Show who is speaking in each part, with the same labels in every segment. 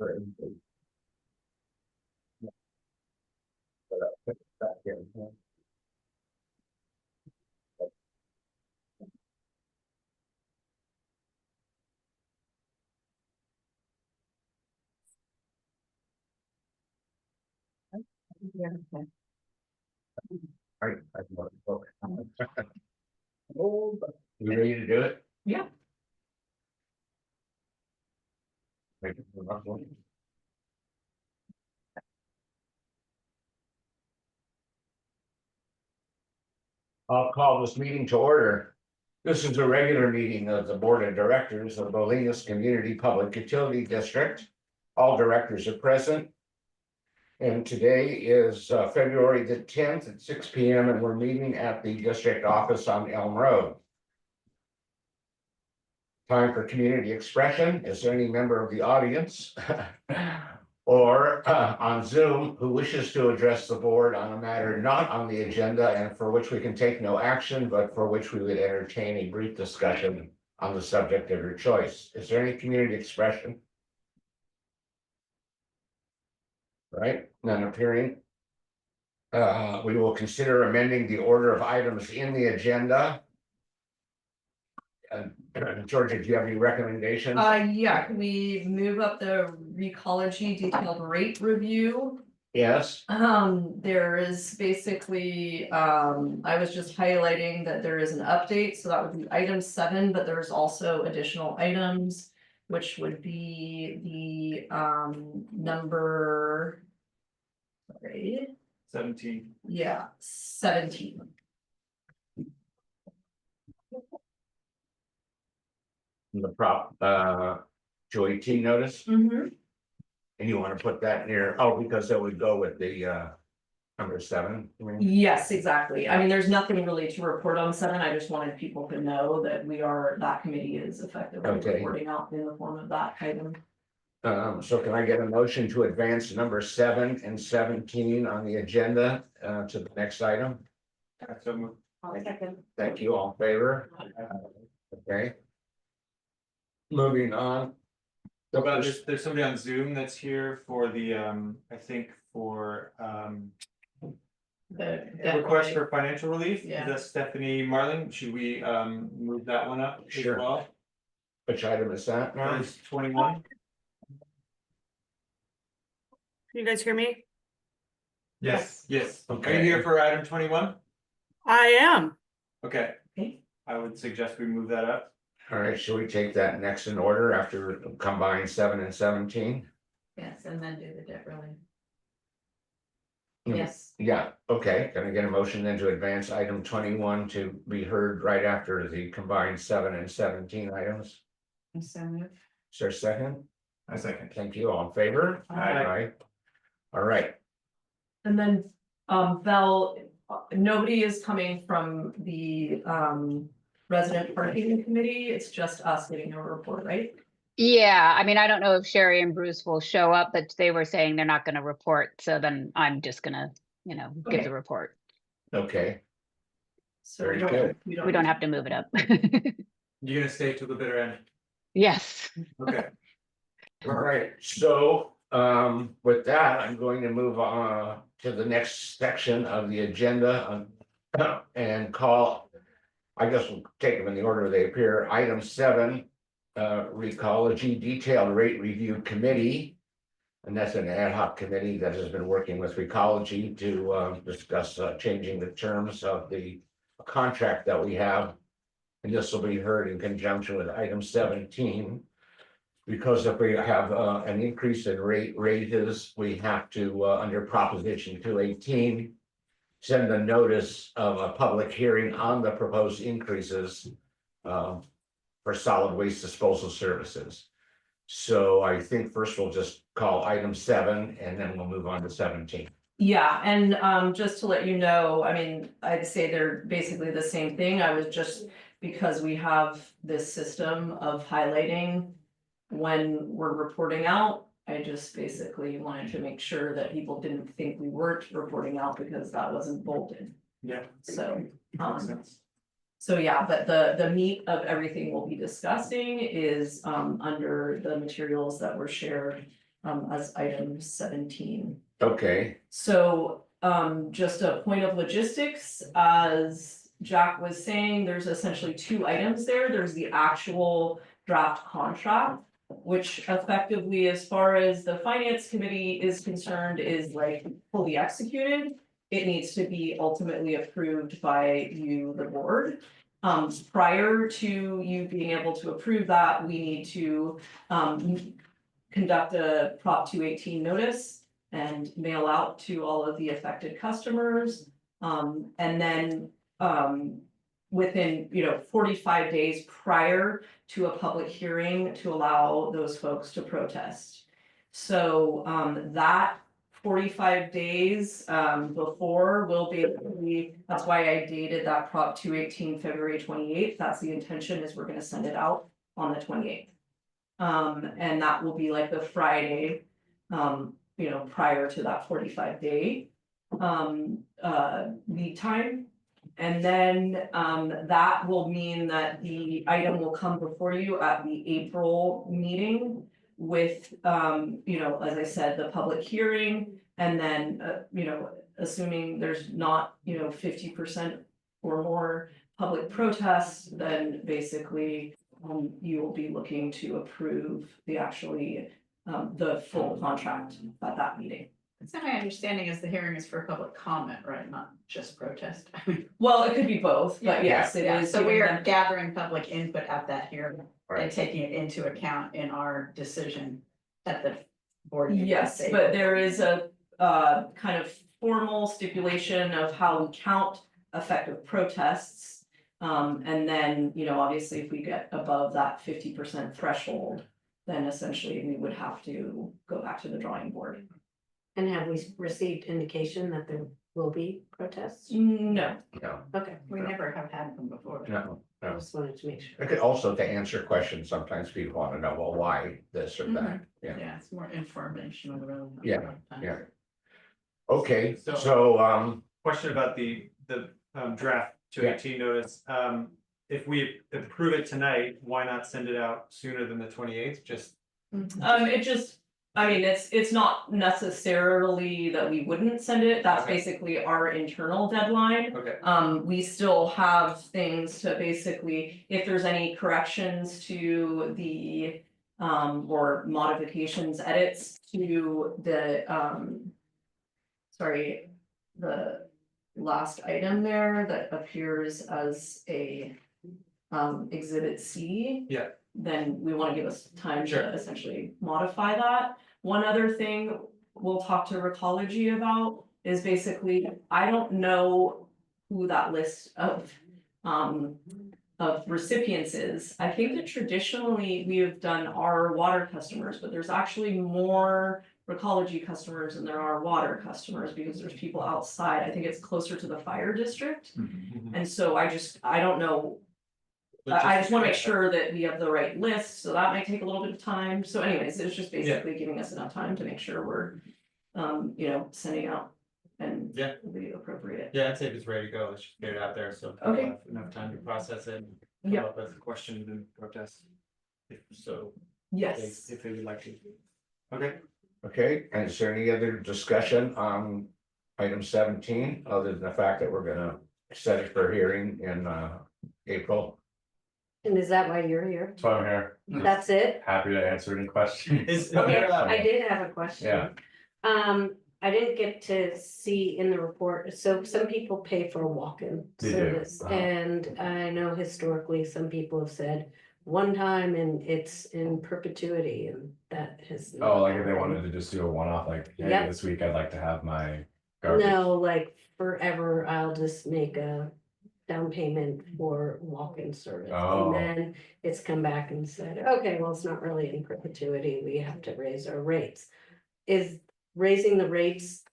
Speaker 1: Right. You ready to do it?
Speaker 2: Yeah.
Speaker 1: I'll call this meeting to order. This is a regular meeting of the Board of Directors of Bolinas Community Public Utility District. All directors are present. And today is February the 10th at 6 p.m. and we're meeting at the district office on Elm Road. Time for community expression. Is there any member of the audience or on Zoom who wishes to address the board on a matter not on the agenda and for which we can take no action, but for which we would entertain a brief discussion on the subject of your choice? Is there any community expression? Right, none appearing. We will consider amending the order of items in the agenda. Georgia, do you have any recommendations?
Speaker 2: Yeah, can we move up the recology detailed rate review?
Speaker 1: Yes.
Speaker 2: There is basically, I was just highlighting that there is an update, so that would be item 7, but there's also additional items, which would be the number. Sorry.
Speaker 3: 17.
Speaker 2: Yeah, 17.
Speaker 1: The prop, Joy T notice,
Speaker 2: Mm-hmm.
Speaker 1: and you want to put that near, oh, because that would go with the number 7. I mean,
Speaker 2: Yes, exactly. I mean, there's nothing really to report on 7. I just wanted people to know that that committee is effectively
Speaker 1: Okay.
Speaker 2: reporting out in the form of that item.
Speaker 1: so can I get a motion to advance number 7 and 17 on the agenda to the next item?
Speaker 2: I'll second.
Speaker 1: Thank you, all in favor? Okay. Moving on.
Speaker 3: But there's somebody on Zoom that's here for the I think for
Speaker 2: The
Speaker 3: request for financial relief.
Speaker 2: Yeah.
Speaker 3: That's Stephanie Marling. Should we move that one up
Speaker 1: Sure.
Speaker 3: as well?
Speaker 1: Which item is that now?
Speaker 3: That is 21.
Speaker 4: Can you guys hear me?
Speaker 3: Yes.
Speaker 1: Okay.
Speaker 3: Are you here for item 21?
Speaker 4: I am.
Speaker 3: Okay.
Speaker 2: Okay.
Speaker 3: I would suggest we move that up.
Speaker 1: All right, should we take that next in order after combining 7 and 17?
Speaker 2: Yes, and then do the debt relief.
Speaker 1: Mm.
Speaker 2: Yes.
Speaker 1: Yeah, okay, can I get a motion then to advance item 21 to be heard right after the combined 7 and 17 items?
Speaker 2: So move.
Speaker 1: Is there a second?
Speaker 3: I second.
Speaker 1: Thank you, all in favor?
Speaker 3: Aye.
Speaker 1: All right,
Speaker 2: And then, Val, nobody is coming from the resident parking committee. It's just us getting a report, right?
Speaker 5: Yeah, I mean, I don't know if Sherry and Bruce will show up, but they were saying they're not gonna report, so then I'm just gonna, give
Speaker 2: Okay.
Speaker 5: the report.
Speaker 1: okay,
Speaker 2: So
Speaker 1: Very good.
Speaker 5: We don't have to move it up.
Speaker 3: You're gonna stay till the bitter end.
Speaker 5: Yes.
Speaker 3: Okay.
Speaker 1: all right, so with that, I'm going to move on to the next section of the agenda and call, I guess we'll take them in the order they appear. Item 7, Recology Detailed Rate Review Committee. And that's an ad hoc committee that has been working with Recology to discuss changing the terms of the contract that we have. And this will be heard in conjunction with item 17. Because if we have an increase in raises, we have to, under Proposition 218, send a notice of a public hearing on the proposed increases for solid waste disposal services. So I think first we'll just call item 7 and then we'll move on to 17.
Speaker 2: Yeah, and just to let you know, I mean, I'd say they're basically the same thing. I was just, because we have this system of highlighting when we're reporting out, I just basically wanted to make sure that people didn't think we weren't reporting out because that wasn't bolded.
Speaker 3: Yeah.
Speaker 2: So,
Speaker 3: Makes sense.
Speaker 2: so yeah, but the meat of everything we'll be discussing is under the materials that were shared as item 17.
Speaker 1: Okay,
Speaker 2: So, just a point of logistics, as Jack was saying, there's essentially two items there. There's the actual draft contract, which effectively, as far as the finance committee is concerned, is like fully executed. It needs to be ultimately approved by you, the board. Prior to you being able to approve that, we need to, conduct a Prop 218 notice and mail out to all of the affected customers. And then, within, 45 days prior to a public hearing to allow those folks to protest. So, that 45 days, before will be, that's why I dated that Prop 218 February 28th. That's the intention, is we're gonna send it out on the 28th. And that will be like the Friday, prior to that 45-day lead time. And then, that will mean that the item will come before you at the April meeting with, as I said, the public hearing. And then, assuming there's not, 50% or more public protests, then basically you will be looking to approve the full contract at that meeting.
Speaker 6: So my understanding is the hearing is for public comment, right, not just protest.
Speaker 2: Well, it could be both, but yes, it
Speaker 6: Yeah,
Speaker 2: is.
Speaker 6: so
Speaker 2: giving
Speaker 6: we are
Speaker 2: them-
Speaker 6: gathering public input at that hearing and
Speaker 1: right,
Speaker 6: taking it into account in our decision at the board. meeting.
Speaker 2: Yes, but there is a kind of formal stipulation of how we count effective protests. And then, obviously, if we get above that 50% threshold, then essentially we would have to go back to the drawing board.
Speaker 7: And have we received indication that there will be protests?
Speaker 2: No,
Speaker 1: no,
Speaker 7: Okay,
Speaker 6: We never have had them before.
Speaker 1: no.
Speaker 7: I just wanted to make sure.
Speaker 1: It could also, to answer questions, sometimes people want to know, well, why this or that, yeah.
Speaker 6: Yeah, it's more informational rather than.
Speaker 1: Yeah, yeah. Okay,
Speaker 3: So-
Speaker 1: so,
Speaker 3: Question about the draft 218 notice. If we approve it tonight, why not send it out sooner than the 28th? Just,
Speaker 2: it's not necessarily that we wouldn't send it, that's
Speaker 3: Okay.
Speaker 2: basically our internal deadline.
Speaker 3: okay,
Speaker 2: We still have things to basically, if there's any corrections to the, or modifications, edits to the, the last item there that appears as a, exhibit C.
Speaker 3: Yeah.
Speaker 2: Then we wanna give us time
Speaker 3: Sure.
Speaker 2: to essentially modify that. One other thing we'll talk to Recology about is basically, I don't know who that list of recipients is. I think that traditionally we have done our water customers, but there's actually more Recology customers than there are water customers because there's people outside. I think it's closer to the fire district. And so I don't know. I just wanna make sure that we have the right list, so that might take a little bit of time. So anyways, it's just basically giving us enough time to make sure we're, sending out and
Speaker 3: Yeah.
Speaker 2: the appropriate.
Speaker 3: Yeah, I'd say if it's ready to go, let's just get it out there, so people
Speaker 2: Okay.
Speaker 3: have enough time to process it. And come
Speaker 2: Yeah.
Speaker 3: up with questions and protests. So,
Speaker 2: Yes.
Speaker 3: if they would like to. Okay,
Speaker 1: okay, and is there any other discussion on item 17, other than the fact that we're gonna set it for hearing in April?
Speaker 7: And is that why you're here?
Speaker 8: So I'm here,
Speaker 7: That's it?
Speaker 8: happy to answer any questions.
Speaker 3: Is-
Speaker 7: Okay,
Speaker 3: Yeah.
Speaker 7: I did have a question.
Speaker 8: Yeah.
Speaker 7: I didn't get to see in the report, so some people pay for a walk-in
Speaker 8: They do,
Speaker 7: service.
Speaker 8: uh-huh.
Speaker 7: And I know historically, some people have said one time and it's in perpetuity and that has. not
Speaker 8: Oh, like if they
Speaker 7: happened.
Speaker 8: wanted to just do a one-off, like, hey,
Speaker 7: Yep.
Speaker 8: this week I'd like to have my garbage.
Speaker 7: No, like forever, I'll just make a down payment for walk-in service.
Speaker 8: Oh.
Speaker 7: And then it's come back and said, okay, well, it's not really in perpetuity, we have to raise our rates. Is raising the rates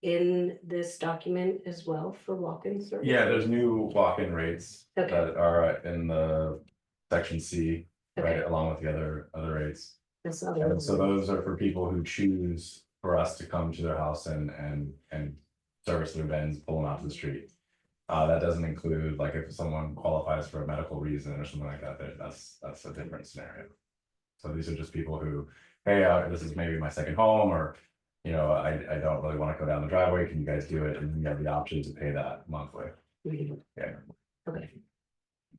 Speaker 7: in this document as well for walk-in service?
Speaker 8: Yeah, there's new walk-in rates
Speaker 7: Okay.
Speaker 8: that are in the section C, right,
Speaker 7: Okay.
Speaker 8: along with the other rates.
Speaker 7: That's not
Speaker 8: And so those are for people who choose for us to come to their house and service their bins, pull them out to the street. That doesn't include, like, if someone qualifies for a medical reason or something like that, that's a different scenario. So these are just people who hey, this is maybe my second home, or, you know, I don't really want to go down the driveway, can you guys do it? And you have the option to pay that monthly. Yeah.
Speaker 7: Okay.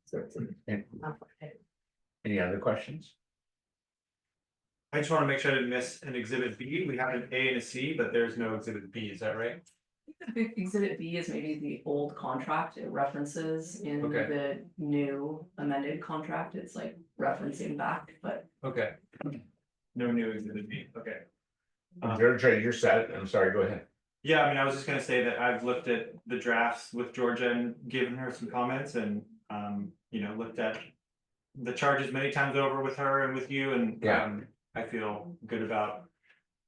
Speaker 7: So it's
Speaker 1: And
Speaker 7: not-
Speaker 1: any other questions?
Speaker 3: I just want to make sure I didn't miss an exhibit B. We have an A and a C, but there's no exhibit B. Is that right?
Speaker 2: Exhibit B is maybe the old contract it references in
Speaker 3: Okay.
Speaker 2: the new amended contract, it's like referencing back, but.
Speaker 3: Okay. No new exhibit B. Okay.
Speaker 1: Georgia, you're set. I'm sorry, go ahead.
Speaker 3: Yeah, I mean, I was just gonna say that I've looked at the drafts with Georgia and given her some comments and, you know, looked at the charges many times over with her and with you, and,
Speaker 1: Yeah.
Speaker 3: I feel good about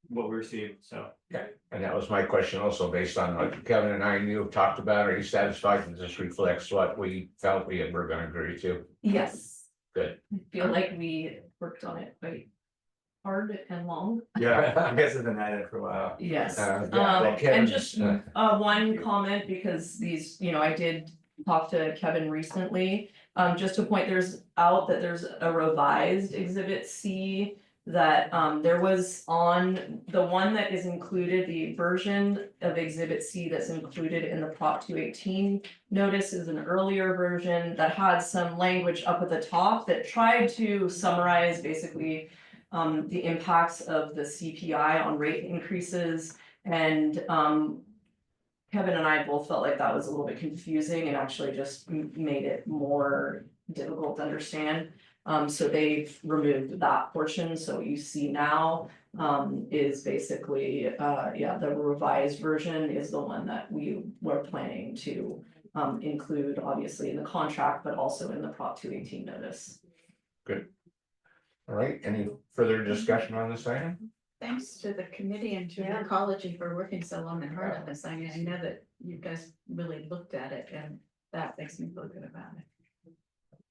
Speaker 3: what we received, so.
Speaker 1: Okay, and that was my question also, based on what Kevin and I knew, talked about. Are you satisfied that this reflects what we felt we were gonna agree to?
Speaker 2: Yes.
Speaker 1: Good.
Speaker 2: I feel like we worked on it quite hard and long.
Speaker 3: Yeah, I guess it's been at it for a while.
Speaker 2: Yes,
Speaker 1: Yeah, well,
Speaker 2: and
Speaker 1: Kevin's,
Speaker 2: just one comment, because these, you know, I did talk to Kevin recently. Just to point there's out that there's a revised exhibit C that there was on the one that is included, the version of exhibit C that's included in the Prop 218 notice is an earlier version that had some language up at the top that tried to summarize basically the impacts of the CPI on rate increases, and Kevin and I both felt like that was a little bit confusing and actually just made it more difficult to understand. So they've removed that portion, so what you see now is basically, yeah, the revised version is the one that we were planning to include, obviously, in the contract, but also in the Prop 218 notice.
Speaker 1: Good. All right, any further discussion on this item?
Speaker 6: Thanks to the committee and to
Speaker 7: Yeah.
Speaker 6: Ecology for working so long and hard on this. I mean, I know that you guys really looked at it, and that makes me feel good about it.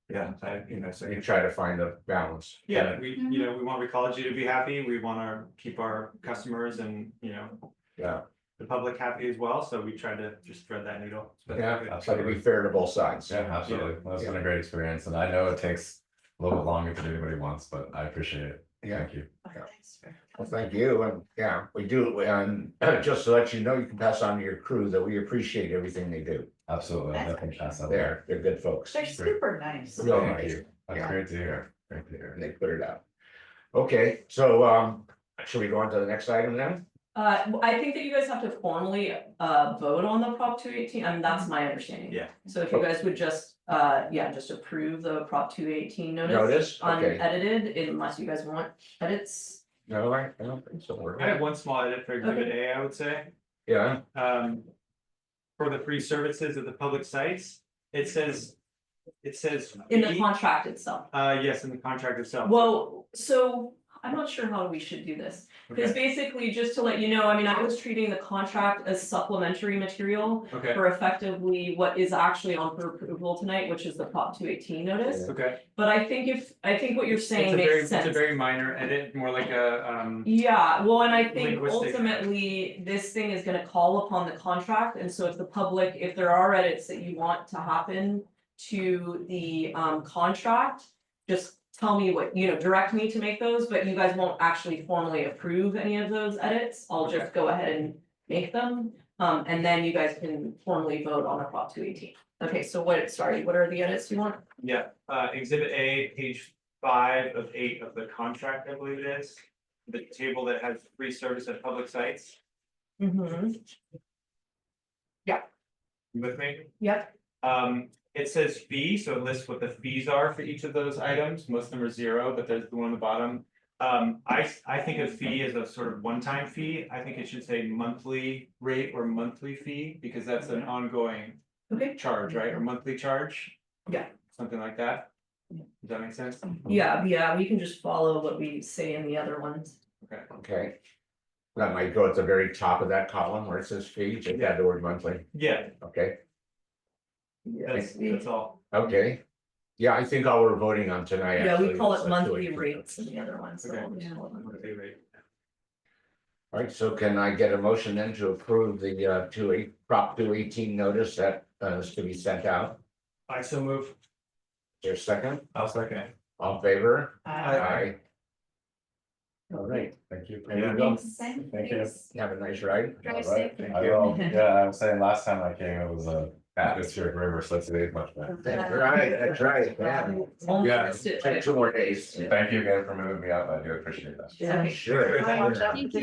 Speaker 3: Yeah, you know,
Speaker 1: So you try to find a balance.
Speaker 3: yeah, we, you know, we want Ecology to be happy, we wanna keep our customers and, you know,
Speaker 1: Yeah,
Speaker 3: the public happy as well, so we try to just thread that needle.
Speaker 1: yeah, try to be fair to both sides.
Speaker 8: Yeah, absolutely. Well, it's been a great experience, and I know it takes a little bit longer than anybody wants, but I appreciate it.
Speaker 1: Yeah.
Speaker 8: Thank you.
Speaker 6: Thanks for.
Speaker 1: Well, thank you, and yeah, we do, and just to let you know, you can pass on to your crew that we appreciate everything they do.
Speaker 8: Absolutely. I'll
Speaker 6: That's
Speaker 8: definitely pass that.
Speaker 1: They're good folks.
Speaker 6: They're super nice.
Speaker 1: Real
Speaker 8: Thank
Speaker 1: nice.
Speaker 8: you. That's
Speaker 1: Yeah.
Speaker 8: great to hear. Great to hear.
Speaker 1: And they put it out. Okay, so should we go on to the next item then?
Speaker 2: I think that you guys have to formally vote on the Prop 218, and that's my understanding.
Speaker 3: Yeah.
Speaker 2: So if you guys would just yeah, just approve the Prop 218 notice.
Speaker 1: Notice, okay.
Speaker 2: Unedited, unless you guys want edits.
Speaker 1: No, I don't think so. We're
Speaker 3: I have one small edit for exhibit A, I would say.
Speaker 1: Yeah,
Speaker 3: For the free services of the public sites, it says.
Speaker 2: In the
Speaker 3: fee.
Speaker 2: contract itself.
Speaker 3: Yes, in the contract itself.
Speaker 2: Well, so I'm not sure how we should do this, because
Speaker 3: Okay,
Speaker 2: basically, just to let you know, I mean, I was treating the contract as supplementary material
Speaker 3: okay,
Speaker 2: for effectively what is actually on for approval tonight, which is the Prop 218 notice.
Speaker 3: okay.
Speaker 2: But I think what you're saying makes sense.
Speaker 3: It's a very minor edit, more like a,
Speaker 2: Yeah, well, and I think
Speaker 3: Linguistic.
Speaker 2: ultimately, this thing is gonna call upon the contract, and so if the public, if there are edits that you want to happen to the contract, just tell me what, you know, direct me to make those, but you guys won't actually formally approve any of those edits. I'll just go ahead and make them, and then you guys can formally vote on the Prop 218. Okay, so what are the edits you want?
Speaker 3: yeah, exhibit A, page 5 of 8 of the contract, I believe it is. The table that has free service at public sites,
Speaker 2: Mm-hmm,
Speaker 3: you with me?
Speaker 2: yep,
Speaker 3: It says fee, so it lists what the fees are for each of those items, most of them are 0, but there's the one on the bottom. I think of fee as a sort of one-time fee, I think it should say monthly rate or monthly fee, because that's an ongoing
Speaker 2: okay,
Speaker 3: charge, right, or monthly charge?
Speaker 2: Yeah.
Speaker 3: Something like that, does that make sense?
Speaker 2: yeah, we can just follow what we say in the other ones.
Speaker 3: Okay,
Speaker 1: okay. That might go at the very top of that column where it says fee, just add the word monthly,
Speaker 3: yeah,
Speaker 1: okay?
Speaker 3: that's all.
Speaker 1: Okay. Yeah, I think all we're voting on tonight.
Speaker 2: Yeah, we
Speaker 1: actually
Speaker 2: call
Speaker 1: is
Speaker 2: it
Speaker 1: the
Speaker 2: monthly
Speaker 1: 218.
Speaker 2: rates in the other ones, so
Speaker 3: Okay.
Speaker 2: we'll just call it monthly.
Speaker 3: Monthly rate.
Speaker 1: All right, so can I get a motion then to approve the Prop 218 notice that is to be sent out?
Speaker 3: I so move.
Speaker 1: Is there a second?
Speaker 3: I'll second.
Speaker 1: All in favor?
Speaker 6: Aye.
Speaker 1: All right,
Speaker 8: Thank you.
Speaker 1: there you go.
Speaker 6: Thanks.
Speaker 8: Thank you.
Speaker 1: Have a nice ride.
Speaker 6: Drive
Speaker 8: All
Speaker 6: safe.
Speaker 8: right.
Speaker 1: Thank
Speaker 8: I
Speaker 1: you.
Speaker 8: will. Yeah, I was saying last time I came, it was a atmospheric river, so today's much better.
Speaker 1: That's right, that's right, yeah.
Speaker 2: Only
Speaker 8: Yeah.
Speaker 2: missed it
Speaker 1: Take
Speaker 2: by-
Speaker 1: 2 more days.
Speaker 8: Thank you again for moving me up. I do appreciate that.
Speaker 7: Yeah.
Speaker 1: Sure.
Speaker 5: Thank you.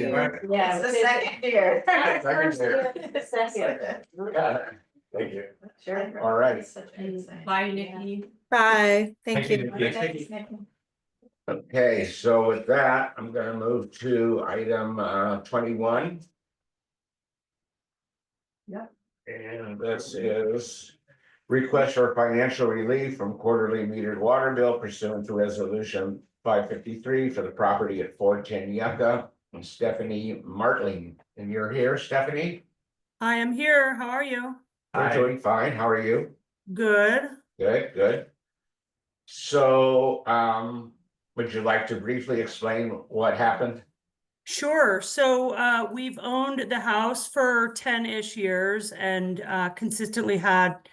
Speaker 7: Yeah.
Speaker 6: It's the second year.
Speaker 1: Second year.
Speaker 7: Second.
Speaker 1: Yeah. Thank you.
Speaker 7: Sure.
Speaker 1: All right.
Speaker 2: Bye, Nikki.
Speaker 4: Bye, thank you.
Speaker 3: Thank you.
Speaker 1: Okay, so with that, I'm gonna move to item 21.
Speaker 2: Yep.
Speaker 1: And this is request for financial relief from quarterly metered water bill pursuant to resolution 553 for the property at 410 Yucca. And Stephanie Martling, and you're here, Stephanie?
Speaker 4: I am here. How are you?
Speaker 1: We're
Speaker 3: Hi.
Speaker 1: doing fine. How are you?
Speaker 4: Good.
Speaker 1: Good, good. So, would you like to briefly explain what happened?
Speaker 4: Sure. So we've owned the house for 10-ish years and consistently had,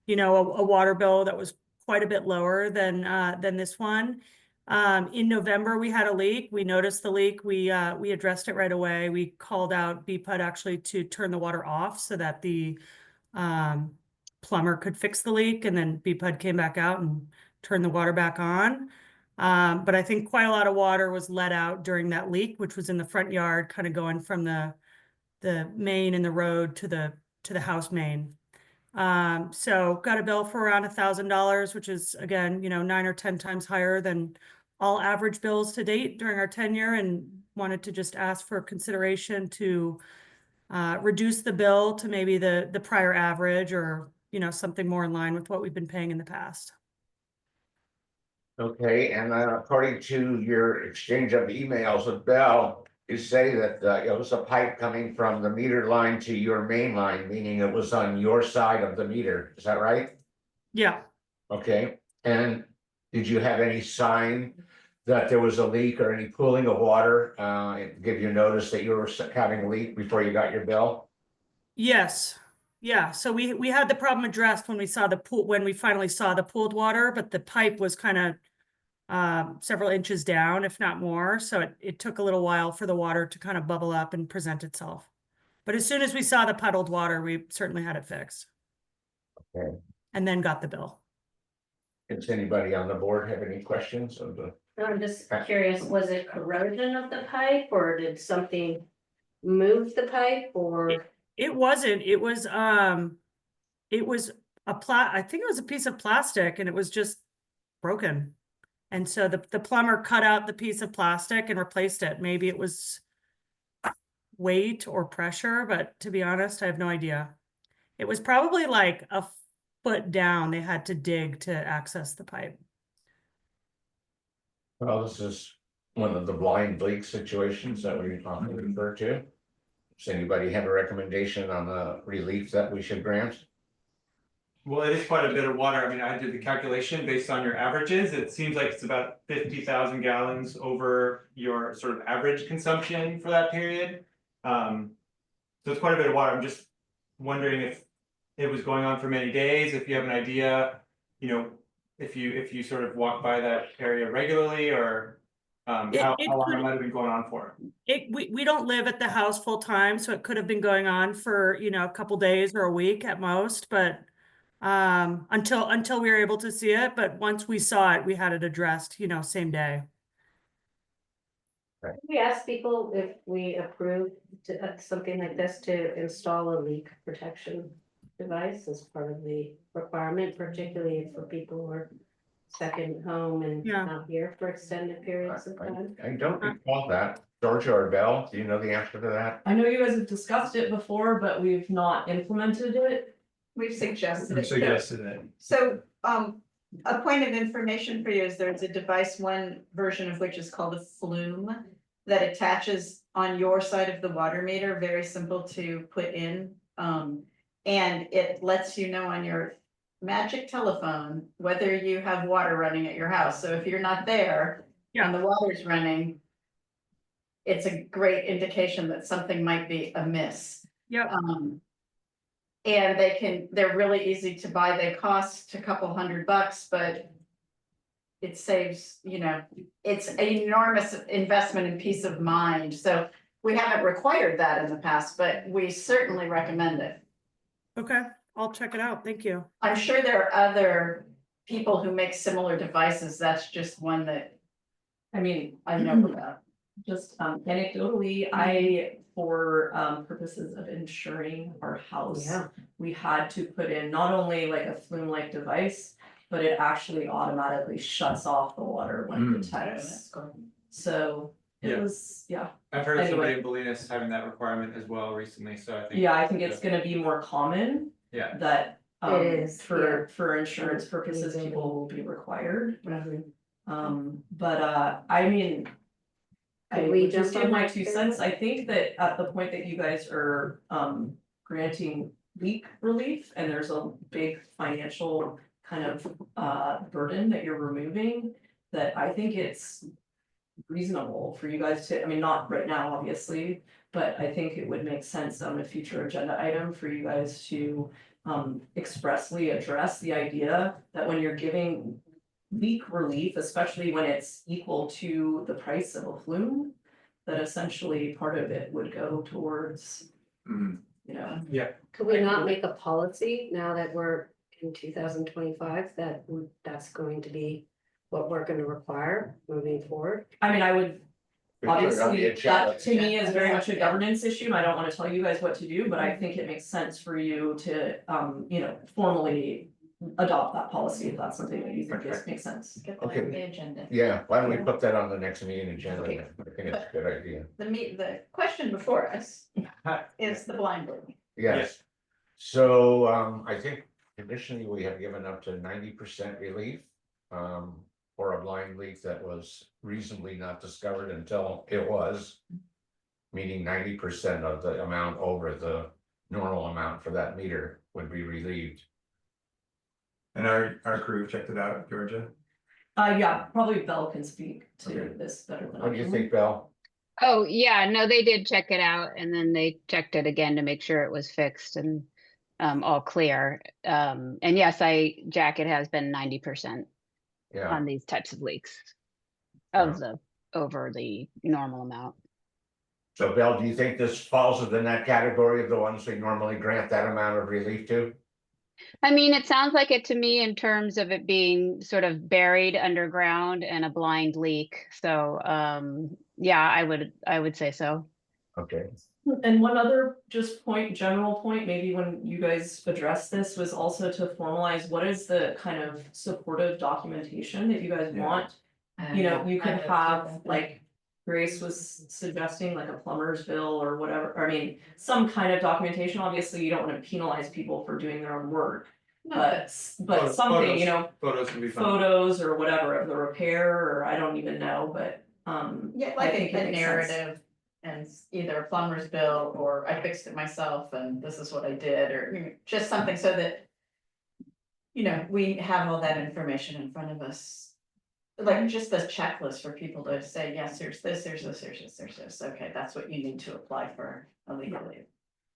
Speaker 4: you know, a water bill that was quite a bit lower than this one. In November, we had a leak. We noticed the leak. We addressed it right away. We called out BPUD actually to turn the water off so that the plumber could fix the leak, and then BPUD came back out and turned the water back on. But I think quite a lot of water was let out during that leak, which was in the front yard, kind of going from the main in the road to the house main. So got a bill for around $1,000, which is again, you know, 9 or 10 times higher than all average bills to date during our tenure, and wanted to just ask for consideration to reduce the bill to maybe the prior average, or, you know, something more in line with what we've been paying in the past.
Speaker 1: Okay, and according to your exchange of emails with Bell, you say that it was a pipe coming from the meter line to your main line, meaning it was on your side of the meter. Is that right?
Speaker 4: Yeah.
Speaker 1: Okay, and did you have any sign that there was a leak or any pooling of water? Give you notice that you were having a leak before you got your bill?
Speaker 4: Yes. Yeah. So we had the problem addressed when we saw the pool, when we finally saw the pooled water, but the pipe was kind of several inches down, if not more. So it took a little while for the water to kind of bubble up and present itself. But as soon as we saw the puddled water, we certainly had it fixed.
Speaker 1: Okay.
Speaker 4: And then got the bill.
Speaker 1: Does anybody on the board have any questions of the?
Speaker 7: I'm just curious, was it corrosion of the pipe, or did something move the pipe, or?
Speaker 4: It wasn't, it was I think it was a piece of plastic, and it was just broken. And so the plumber cut out the piece of plastic and replaced it. Maybe it was weight or pressure, but to be honest, I have no idea. It was probably like a foot down. They had to dig to access the pipe.
Speaker 1: Well, this is one of the blind leak situations that we often refer to. Does anybody have a recommendation on the relief that we should grant?
Speaker 3: Well, it is quite a bit of water. I mean, I did the calculation based on your averages. It seems like it's about 50,000 gallons over your sort of average consumption for that period. So it's quite a bit of water. I'm just wondering if it was going on for many days, if you have an idea, you know, if you sort of walk by that area regularly, or how long it might have been going on for.
Speaker 4: We don't live at the house full time, so it could have been going on for, you know, a couple days or a week at most, but until we were able to see it. But once we saw it, we had it addressed, you know, same day.
Speaker 7: We ask people if we approve something like this to install a leak protection device as part of the requirement, particularly for people who are second home and
Speaker 4: Yeah.
Speaker 7: not here for extended periods of time.
Speaker 1: I don't recall that. Georgia or Bell, do you know the answer to that?
Speaker 2: I know you guys have discussed it before, but we've not implemented it.
Speaker 6: We've suggested it.
Speaker 3: it.
Speaker 6: So, a point of information for you is there's a device, one version of which is called a flume, that attaches on your side of the water meter, very simple to put in. And it lets you know on your magic telephone whether you have water running at your house. So if you're not there and the water's running, it's a great indication that something might be amiss.
Speaker 4: Yep.
Speaker 6: And they're really easy to buy. They cost a couple $100, but it saves, you know, it's an enormous investment in peace of mind, so we haven't required that in the past, but we certainly recommend it.
Speaker 4: Okay, I'll check it out. Thank you.
Speaker 6: I'm sure there are other people who make similar devices, that's just one that
Speaker 2: I mean,
Speaker 6: I know about.
Speaker 2: just anecdotally, I, for purposes of insuring our house.
Speaker 7: Yeah.
Speaker 2: We had to put in not only like a flume-like device, but it actually automatically shuts off the water when it detects. So it
Speaker 3: Yeah.
Speaker 2: was, yeah,
Speaker 3: I've heard of somebody in
Speaker 2: Anyway.
Speaker 3: Bolinas having that requirement as well recently, so I think.
Speaker 2: yeah, I think it's gonna be more common
Speaker 3: Yeah.
Speaker 2: that
Speaker 7: It is,
Speaker 2: for insurance purposes,
Speaker 7: Mhm.
Speaker 2: people will be required.
Speaker 7: Mhm.
Speaker 2: But I mean. I
Speaker 7: Could we
Speaker 2: would just
Speaker 7: jump
Speaker 2: give
Speaker 7: on
Speaker 2: my
Speaker 7: that,
Speaker 2: 2
Speaker 7: Karen?
Speaker 2: cents. I think that at the point that you guys are granting leak relief and there's a big financial kind of burden that you're removing, that I think it's reasonable for you guys to, I mean, not right now, obviously, but I think it would make sense on a future agenda item for you guys to expressly address the idea that when you're giving leak relief, especially when it's equal to the price of a flume, that essentially part of it would go towards,
Speaker 3: Mhm.
Speaker 2: you know.
Speaker 7: Could we not make a policy now that we're in 2025 that's going to be what we're gonna require moving forward?
Speaker 2: I mean, I would,
Speaker 1: We put it on the
Speaker 2: obviously,
Speaker 1: agenda.
Speaker 2: that to me is very much a governance issue, and I don't wanna tell you guys what to do, but I think it makes sense for you to, you know, formally adopt that policy if that's something that you think makes sense.
Speaker 6: Get that
Speaker 1: Okay.
Speaker 6: on the agenda.
Speaker 1: Yeah, why don't we put that on the next meeting agenda?
Speaker 6: Okay.
Speaker 1: then? I think it's a good idea.
Speaker 6: The question before us is the blind lead.
Speaker 1: Yes. So I think traditionally we have given up to 90% relief. For a blind leak that was reasonably not discovered until it was. Meaning 90% of the amount over the normal amount for that meter would be relieved.
Speaker 9: And our crew checked it out, Georgia.
Speaker 2: Yeah, probably Belle can speak to
Speaker 1: Okay.
Speaker 2: this better than I
Speaker 1: What do you
Speaker 2: can.
Speaker 1: think, Belle?
Speaker 5: Oh, yeah, no, they did check it out and then they checked it again to make sure it was fixed and all clear. And yes, Jack, it has been 90%
Speaker 1: Yeah,
Speaker 5: on these types of leaks
Speaker 1: Yeah.
Speaker 5: of the over the normal amount.
Speaker 1: so Belle, do you think this falls within that category of the ones we normally grant that amount of relief to?
Speaker 5: I mean, it sounds like it to me in terms of it being sort of buried underground and a blind leak. So, yeah, I would say so.
Speaker 1: Okay,
Speaker 2: And one other just general point, maybe when you guys address this, was also to formalize what is the kind of supportive documentation that you guys
Speaker 9: Yeah.
Speaker 2: want. You know, you could have, like Grace was suggesting, like a plumber's bill or whatever, I mean, some kind of documentation. Obviously, you don't wanna penalize people for doing their own work. But something, you know,
Speaker 3: Photos can be fun.
Speaker 2: photos or whatever of the repair, or I don't even know, but
Speaker 6: Yeah,
Speaker 2: I
Speaker 6: like
Speaker 2: think it
Speaker 6: a
Speaker 2: makes sense.
Speaker 6: narrative and either a plumber's bill or I fixed it myself and this is what I did, or you know, just something so that. You know, we have all that information in front of us. Like just a checklist for people to say, yes, here's this, here's this, here's this, there's this, okay, that's what you need to apply for a legal leave.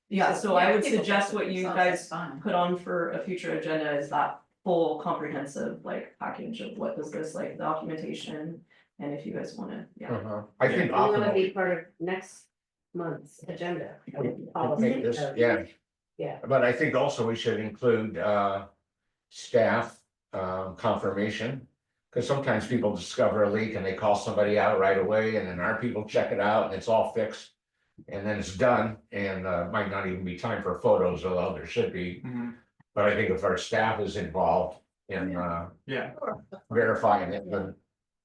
Speaker 2: Yeah, so I would
Speaker 6: people
Speaker 2: suggest
Speaker 6: fix it
Speaker 2: what you
Speaker 6: themselves, that's
Speaker 2: guys
Speaker 6: fine.
Speaker 2: put on for a future agenda is that full comprehensive like package of what does this like documentation. And if you guys wanna, yeah.
Speaker 1: I think
Speaker 7: You wanna
Speaker 1: often.
Speaker 7: be part of next month's agenda.
Speaker 1: Make
Speaker 7: policy.
Speaker 1: this, yeah.
Speaker 7: Yeah.
Speaker 1: But I think also we should include staff confirmation. Cause sometimes people discover a leak and they call somebody out right away and then our people check it out and it's all fixed. And then it's done and might not even be time for photos, although there should be.
Speaker 3: Mhm.
Speaker 1: But I think if our staff is involved in
Speaker 3: Yeah,
Speaker 1: verifying it, then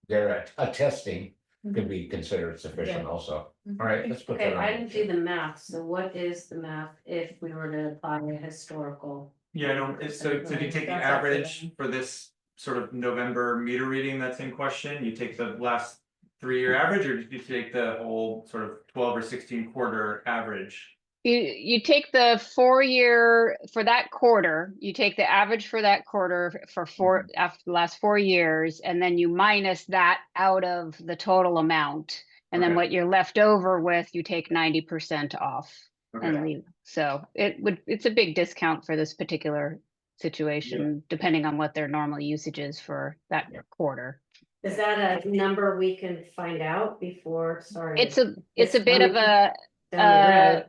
Speaker 1: their attesting could be considered sufficient also. All right, let's put
Speaker 7: Okay,
Speaker 1: that on.
Speaker 7: I didn't do the math, so what is the math if we were to apply a historical?
Speaker 3: yeah, no, it's so if you take the
Speaker 7: That's up to
Speaker 3: average
Speaker 7: them.
Speaker 3: for this sort of November meter reading that's in question, you take the last 3-year average, or did you take the whole sort of 12 or 16 quarter average?
Speaker 5: You take the 4-year for that quarter, you take the average for that quarter for after the last 4 years, and then you minus that out of the total amount. And then
Speaker 3: Okay.
Speaker 5: what you're left over with, you take 90% off and
Speaker 3: Okay.
Speaker 5: leave. So it's a big discount for this particular situation, depending on what their normal usage is for that quarter.
Speaker 7: Is that a number we can find out before, sorry?
Speaker 5: It's a
Speaker 7: It's
Speaker 5: bit of a,
Speaker 7: down the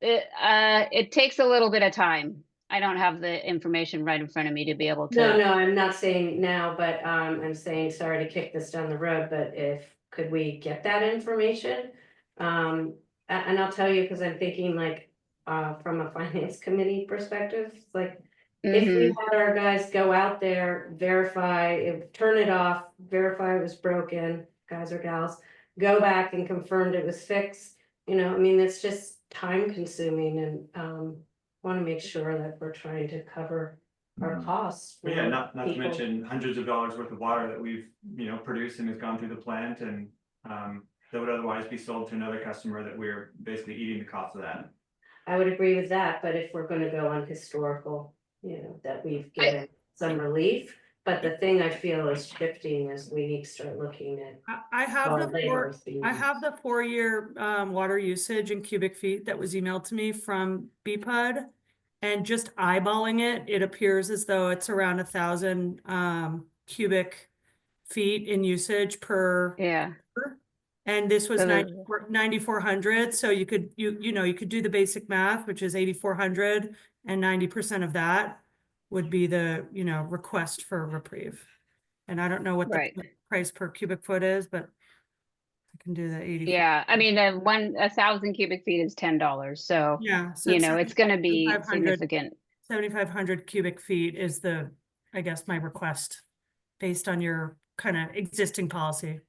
Speaker 7: road.
Speaker 5: it takes a little bit of time. I don't have the information right in front of me to be able to.
Speaker 7: No, I'm not saying now, but I'm saying, sorry to kick this down the road, but could we get that information? And I'll tell you, because I'm thinking like, from a finance committee perspective, it's like, if we
Speaker 5: Mhm.
Speaker 7: had our guys go out there, verify, turn it off, verify it was broken, guys or gals, go back and confirmed it was fixed, I mean, it's just time consuming and, want to make sure that we're trying to cover our costs.
Speaker 3: But yeah,
Speaker 7: for
Speaker 3: not to
Speaker 7: people.
Speaker 3: mention hundreds of dollars worth of water that we've, produced and has gone through the plant and, that would otherwise be sold to another customer that we're basically eating the cost of that.
Speaker 7: I would agree with that, but if we're gonna go on historical, that we've given some relief. But the thing I feel is shifting is we need to start looking at.
Speaker 4: I have
Speaker 7: our
Speaker 4: the
Speaker 7: labor
Speaker 4: four,
Speaker 7: being
Speaker 4: I
Speaker 7: used.
Speaker 4: have the 4-year water usage in cubic feet that was emailed to me from BPUD. And just eyeballing it, it appears as though it's around 1,000 cubic feet in usage per.
Speaker 5: Yeah.
Speaker 4: And this was
Speaker 5: So the-
Speaker 4: 9,400, so you could you could do the basic math, which is 8,400, and 90% of that would be the request for reprieve. And I don't know what the
Speaker 5: Right.
Speaker 4: price per cubic foot is, but I can do the 80.
Speaker 5: Yeah, I mean, 1,000 cubic feet is $10, so,
Speaker 4: Yeah, so
Speaker 5: it's gonna be
Speaker 4: 7,500
Speaker 5: significant.
Speaker 4: 7,500 cubic feet is I guess, my request based on your kind of existing policy.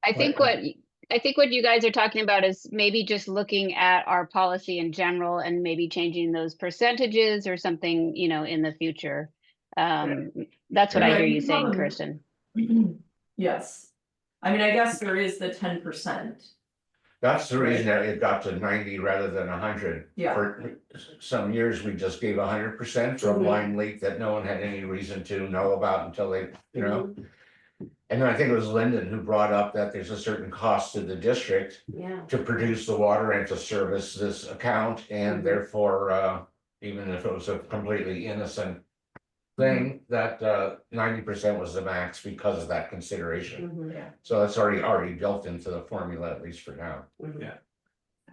Speaker 5: I think what you guys are talking about is maybe just looking at our policy in general and maybe changing those percentages or something, in the future. That's what I
Speaker 2: Yeah,
Speaker 5: hear
Speaker 2: you
Speaker 5: you saying,
Speaker 2: probably-
Speaker 5: Kirsten.
Speaker 2: Yes, I mean, I guess there is the 10%.
Speaker 1: That's the reason that it got to 90 rather than 100.
Speaker 2: Yeah.
Speaker 1: For some years, we just gave 100% for a
Speaker 7: Mhm.
Speaker 1: blind leak that no one had any reason to know about until they, And then I think it was Lyndon who brought up that there's a certain cost to the district
Speaker 7: Yeah,
Speaker 1: to produce the water and to service this account, and
Speaker 7: Mhm.
Speaker 1: therefore, even if it was a completely innocent thing, that 90% was the max because of that consideration.
Speaker 7: mhm,
Speaker 1: So that's already built into the formula, at least for now.
Speaker 7: mhm.
Speaker 9: Yeah.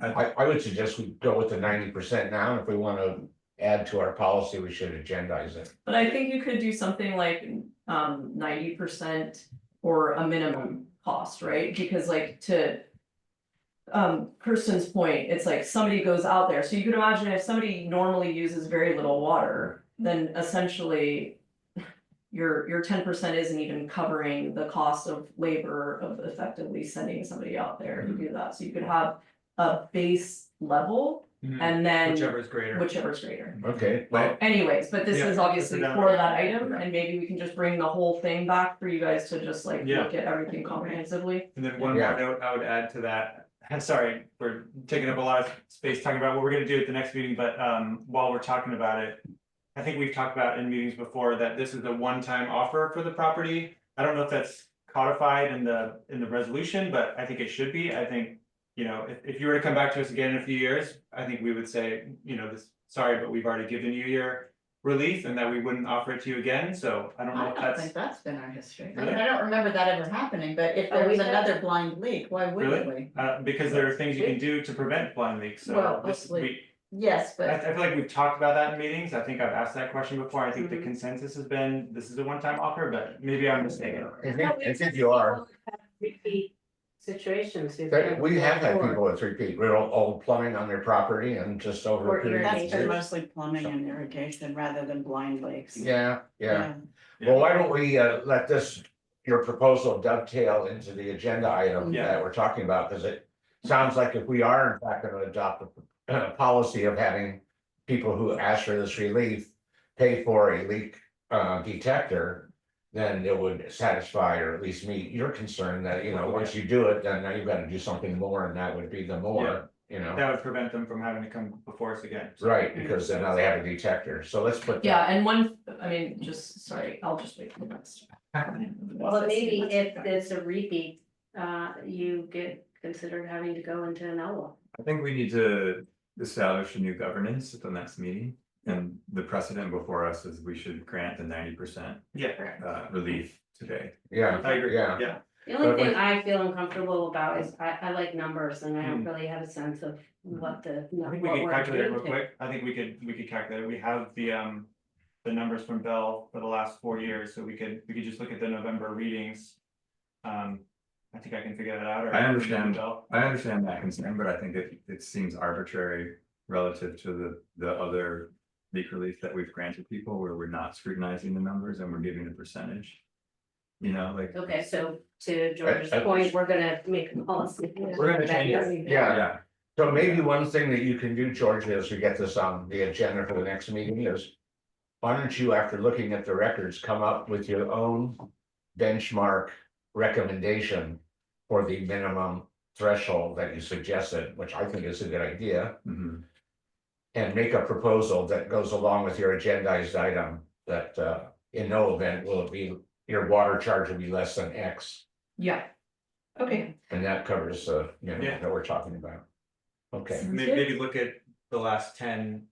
Speaker 1: I would suggest we go with the 90% now, and if we want to add to our policy, we should agendize it.
Speaker 2: But I think you could do something like 90% or a minimum cost, right? Because like to Kirsten's point, it's like somebody goes out there. So you could imagine if somebody normally uses very little water, then essentially your 10% isn't even covering the cost of labor of effectively sending somebody out there to do that. So you could have a base level and then
Speaker 3: Whichever is greater.
Speaker 2: whichever's greater.
Speaker 1: Okay, well,
Speaker 2: Anyways, but this
Speaker 3: Yeah,
Speaker 2: is obviously
Speaker 3: that's
Speaker 2: for that item, and maybe we can just bring the whole thing back for you guys to just like
Speaker 3: Yeah.
Speaker 2: look at everything comprehensively.
Speaker 3: And then one
Speaker 1: Yeah.
Speaker 3: more note I would add to that, sorry, we're taking up a lot of space talking about what we're gonna do at the next meeting, but while we're talking about it. I think we've talked about in meetings before that this is a one-time offer for the property. I don't know if that's codified in the resolution, but I think it should be. I think, if you were to come back to us again in a few years, I think we would say, sorry, but we've already given you your relief and that we wouldn't offer it to you again, so I don't know
Speaker 6: I
Speaker 3: if
Speaker 6: don't
Speaker 3: that's.
Speaker 6: think that's been our history. I
Speaker 3: Really?
Speaker 6: mean, I don't remember that ever happening, but if
Speaker 7: Oh,
Speaker 6: there was
Speaker 7: we have?
Speaker 6: another blind leak, why wouldn't
Speaker 3: Really?
Speaker 6: we?
Speaker 3: Because there are things you can do to prevent blind leaks, so
Speaker 6: Well,
Speaker 3: this,
Speaker 6: hopefully. Yes,
Speaker 3: I
Speaker 6: but
Speaker 3: feel like we've talked about that in meetings. I think I've asked that question before. I think the
Speaker 7: Mhm.
Speaker 3: consensus has been, this is a one-time offer, but maybe I'm mistaken.
Speaker 1: I think you are.
Speaker 7: Repeat situations.
Speaker 1: We have had people with repeat real old plumbing on their property and just over a
Speaker 7: Or
Speaker 1: period of
Speaker 6: that's been
Speaker 1: years.
Speaker 6: mostly plumbing and irrigation rather than blind leaks.
Speaker 1: Yeah. Well, why don't we let your proposal dovetail into the agenda item
Speaker 3: Yeah.
Speaker 1: that we're talking about, because it sounds like if we are in fact gonna adopt a policy of having people who ask for this relief pay for a leak detector, then it would satisfy or at least meet your concern that, once you do it, then now you've got to do something more, and that would be the more,
Speaker 3: That would prevent them from having to come before us again.
Speaker 1: right, because then now they have a detector, so let's put.
Speaker 2: Yeah, and I'll just wait for the next.
Speaker 7: Well, maybe if there's a repeat, you get considered having to go into an LWA.
Speaker 9: I think we need to establish a new governance at the next meeting. And the precedent before us is we should grant the 90%
Speaker 3: Yeah.
Speaker 9: relief today.
Speaker 1: Yeah,
Speaker 3: I agree,
Speaker 1: yeah.
Speaker 3: yeah.
Speaker 7: The only
Speaker 1: But
Speaker 7: thing
Speaker 1: with-
Speaker 7: I feel uncomfortable about is I like numbers and I don't
Speaker 3: Mm.
Speaker 7: really have a sense of what the.
Speaker 3: I think we
Speaker 7: what
Speaker 3: could
Speaker 7: we're
Speaker 3: calculate it real
Speaker 7: into.
Speaker 3: quick, I think we could calculate, it. We have the numbers from Bell for the last 4 years, so we could just look at the November readings. I think I can figure that out, or.
Speaker 9: I understand.
Speaker 3: Bell.
Speaker 9: I understand that concern, but I think it seems arbitrary relative to the other leak relief that we've granted people where we're not scrutinizing the numbers and we're giving a percentage. You know, like.
Speaker 7: Okay, so to George's
Speaker 1: I-
Speaker 7: point, we're gonna make a policy.
Speaker 9: We're gonna change it.
Speaker 1: Yeah.
Speaker 9: Yeah,
Speaker 1: So maybe one thing that you can do, George, as we get this on the agenda for the next meeting is. Why don't you, after looking at the records, come up with your own benchmark recommendation. For the minimum threshold that you suggested, which I think is a good idea.
Speaker 9: mhm.
Speaker 1: And make a proposal that goes along with your agendized item that in no event will it be, your water charge will be less than X.
Speaker 2: Yeah. Okay,
Speaker 1: And that covers
Speaker 3: Yeah.
Speaker 1: that we're talking about. Okay,
Speaker 3: Maybe look at the last 10,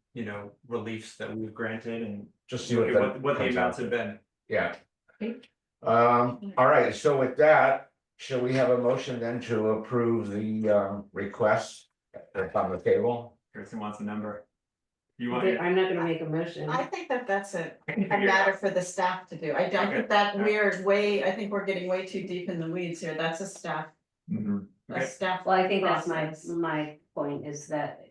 Speaker 3: reliefs that we've granted and
Speaker 1: just see
Speaker 3: look
Speaker 1: what
Speaker 3: at what the
Speaker 1: comes
Speaker 3: amounts
Speaker 1: out.
Speaker 3: have been.
Speaker 1: Yeah.
Speaker 2: Okay.
Speaker 1: All right, so with that, shall we have a motion then to approve the request that's on the table?
Speaker 3: Kristen wants a number. You want,
Speaker 7: Okay, I'm not gonna make a motion.
Speaker 6: I think that's
Speaker 3: I can
Speaker 6: a
Speaker 3: figure it
Speaker 6: matter
Speaker 3: out.
Speaker 6: for the staff to do. I don't
Speaker 3: Okay.
Speaker 6: think that I think we're getting way too deep in the weeds here. That's a staff,
Speaker 9: Mhm.
Speaker 6: a
Speaker 3: Okay.
Speaker 6: staff.
Speaker 7: Well, I think that's
Speaker 6: process.
Speaker 7: my point is that